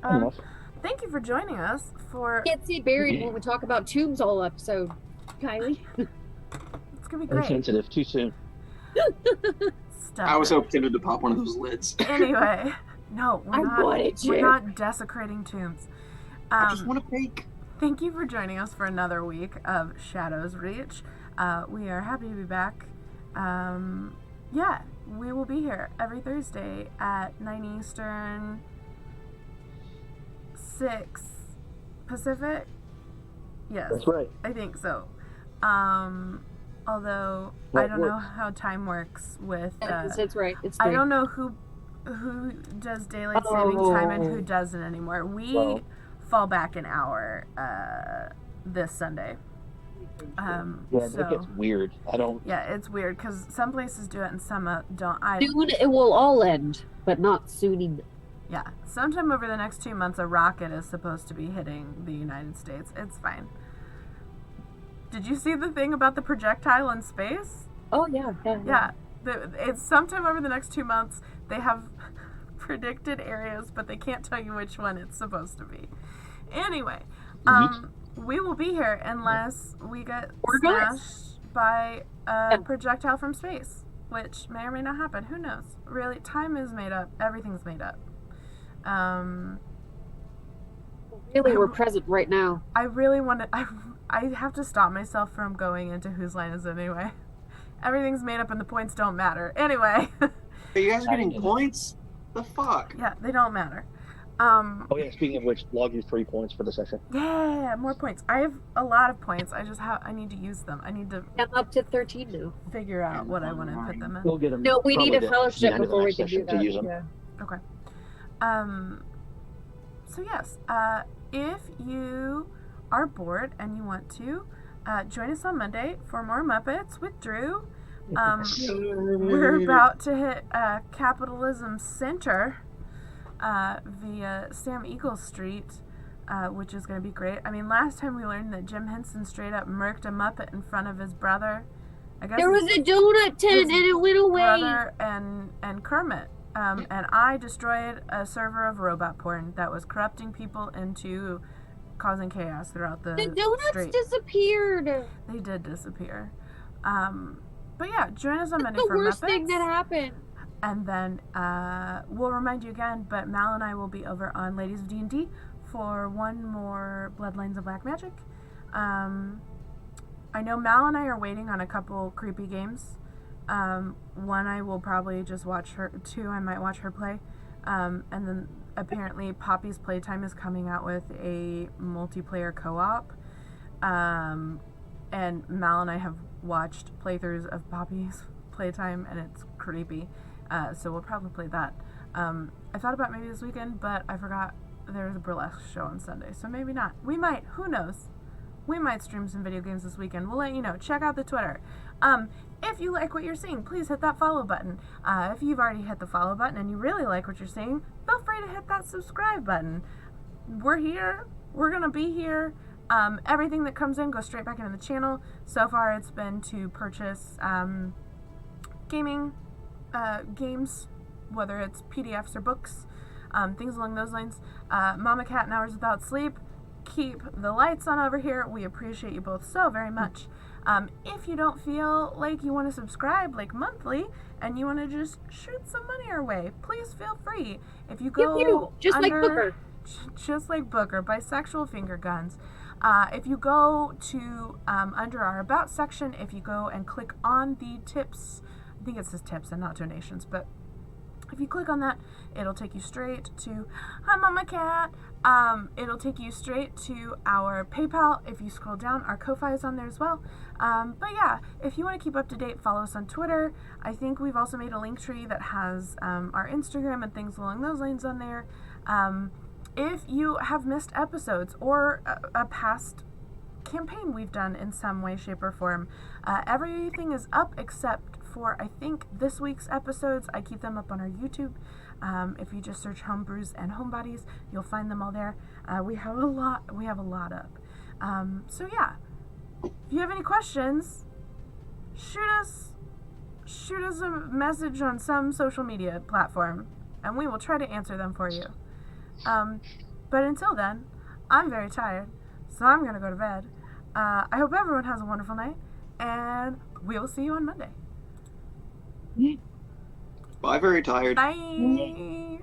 S2: Enough.
S1: Thank you for joining us for.
S3: Can't see buried when we talk about tombs all episode, Kylie.
S1: It's gonna be
S2: Very
S1: great.
S2: sensitive. Too soon.
S1: Stuff.
S4: I was so tempted to pop one of those lids.
S1: Anyway, no,
S3: I wanted
S1: we're
S3: you.
S1: not desecrating tombs.
S4: I just want to bake.
S1: Thank you for joining us for another week of Shadows Reach. We are happy to be back. Yeah, we will be here every Thursday at 9 Eastern, 6 Pacific. Yes,
S2: That's right.
S1: I think so. Although I
S2: Well, it
S1: don't know
S2: works.
S1: how time works with.
S3: It's right. It's
S1: I
S3: three.
S1: don't know who does daylight saving time and who
S3: Oh.
S1: doesn't anymore. We
S2: Well-
S1: fall back an hour this Sunday.
S2: Yeah,
S1: So
S2: it gets weird. I don't.
S1: yeah, it's weird because some places do it and some don't.
S3: Soon it will all end, but not soon enough.
S1: Yeah, sometime over the next 2 months, a rocket is supposed to be hitting the United States. It's fine. Did you see the thing about the projectile in space?
S3: Oh yeah.
S1: Yeah, it's sometime over the next 2 months. They have predicted areas, but they can't tell you which one it's supposed to be. Anyway, we will be here unless we get
S3: Or not.
S1: smashed by a projectile from space, which may or may not happen. Who knows? Really, time is made up. Everything's made up.
S3: Really, we're present right now.
S1: I really want to. I have to stop myself from going into whose line is it anyway. Everything's made up and the points don't matter. Anyway,
S4: Hey, you guys are getting points? The fuck?
S1: yeah, they don't matter.
S2: Oh yeah. Speaking of which, log you 3 points for the session.
S1: Yeah, more points. I have a lot of points. I need to use them. I need to
S3: I'm up to 13 now.
S1: figure out what I want to put them in.
S2: We'll get them.
S3: No, we need a
S2: probably the
S3: fellowship
S2: end of the
S3: before we
S2: next
S3: can do
S2: session to
S3: that.
S2: use 'em.
S3: Yeah.
S1: So yes, if you are bored and you want to, join us on Monday for more Muppets with Drew. We're about to hit Capitalism Center via Sam Eagle Street, which is going to be great. I mean, last time we learned that Jim Henson straight up murked a Muppet in front of his brother. I guess
S3: There was
S1: his
S3: a donut tent and it went away.
S1: brother and Kermit. And I destroyed a server of robot porn that was corrupting people into causing chaos throughout the
S3: The donuts
S1: street.
S3: disappeared.
S1: They did disappear. But yeah, join us on Monday
S3: The
S1: for
S3: worst
S1: Muppets.
S3: thing that happened.
S1: And then we'll remind you again, but Mal and I will be over on Ladies of D&D for one more Bloodlines of Black Magic. I know Mal and I are waiting on a couple creepy games. One I will probably just watch her. Two I might watch her play. And then apparently Poppy's Playtime is coming out with a multiplayer co-op. And Mal and I have watched playthroughs of Poppy's Playtime, and it's creepy. So we'll probably play that. I thought about maybe this weekend, but I forgot there's a burlesque show on Sunday, so maybe not. We might. Who knows? We might stream some video games this weekend. We'll let you know. Check out the Twitter. If you like what you're seeing, please hit that follow button. If you've already hit the follow button and you really like what you're seeing, feel free to hit that subscribe button. We're here. We're going to be here. Everything that comes in goes straight back into the channel. So far, it's been to purchase gaming games, whether it's PDFs or books, things along those lines. Mama Cat and Hours Without Sleep, keep the lights on over here. We appreciate you both so very much. If you don't feel like you want to subscribe like monthly and you want to just shoot some money our way, please feel free. If you go
S3: just like Booker.
S1: Just like Booker, Bisexual Finger Guns. If you go to under our About section, if you go and click on the tips, I think it says tips and not donations, but if you click on that, it'll take you straight to, hi Mama Cat, it'll take you straight to our PayPal. If you scroll down, our Ko-Fi is on there as well. But yeah, if you want to keep up to date, follow us on Twitter. I think we've also made a link tree that has our Instagram and things along those lines on there. If you have missed episodes or a past campaign we've done in some way, shape, or form, everything is up except for, I think, this week's episodes. I keep them up on our YouTube. If you just search Homebrews and Homebodies, you'll find them all there. We have a lot up. So yeah, if you have any questions, shoot us a message on some social media platform, and we will try to answer them for you. But until then, I'm very tired, so I'm gonna go to bed. I hope everyone has a wonderful night, and we will see you on Monday.
S4: Bye, very tired.
S1: Bye.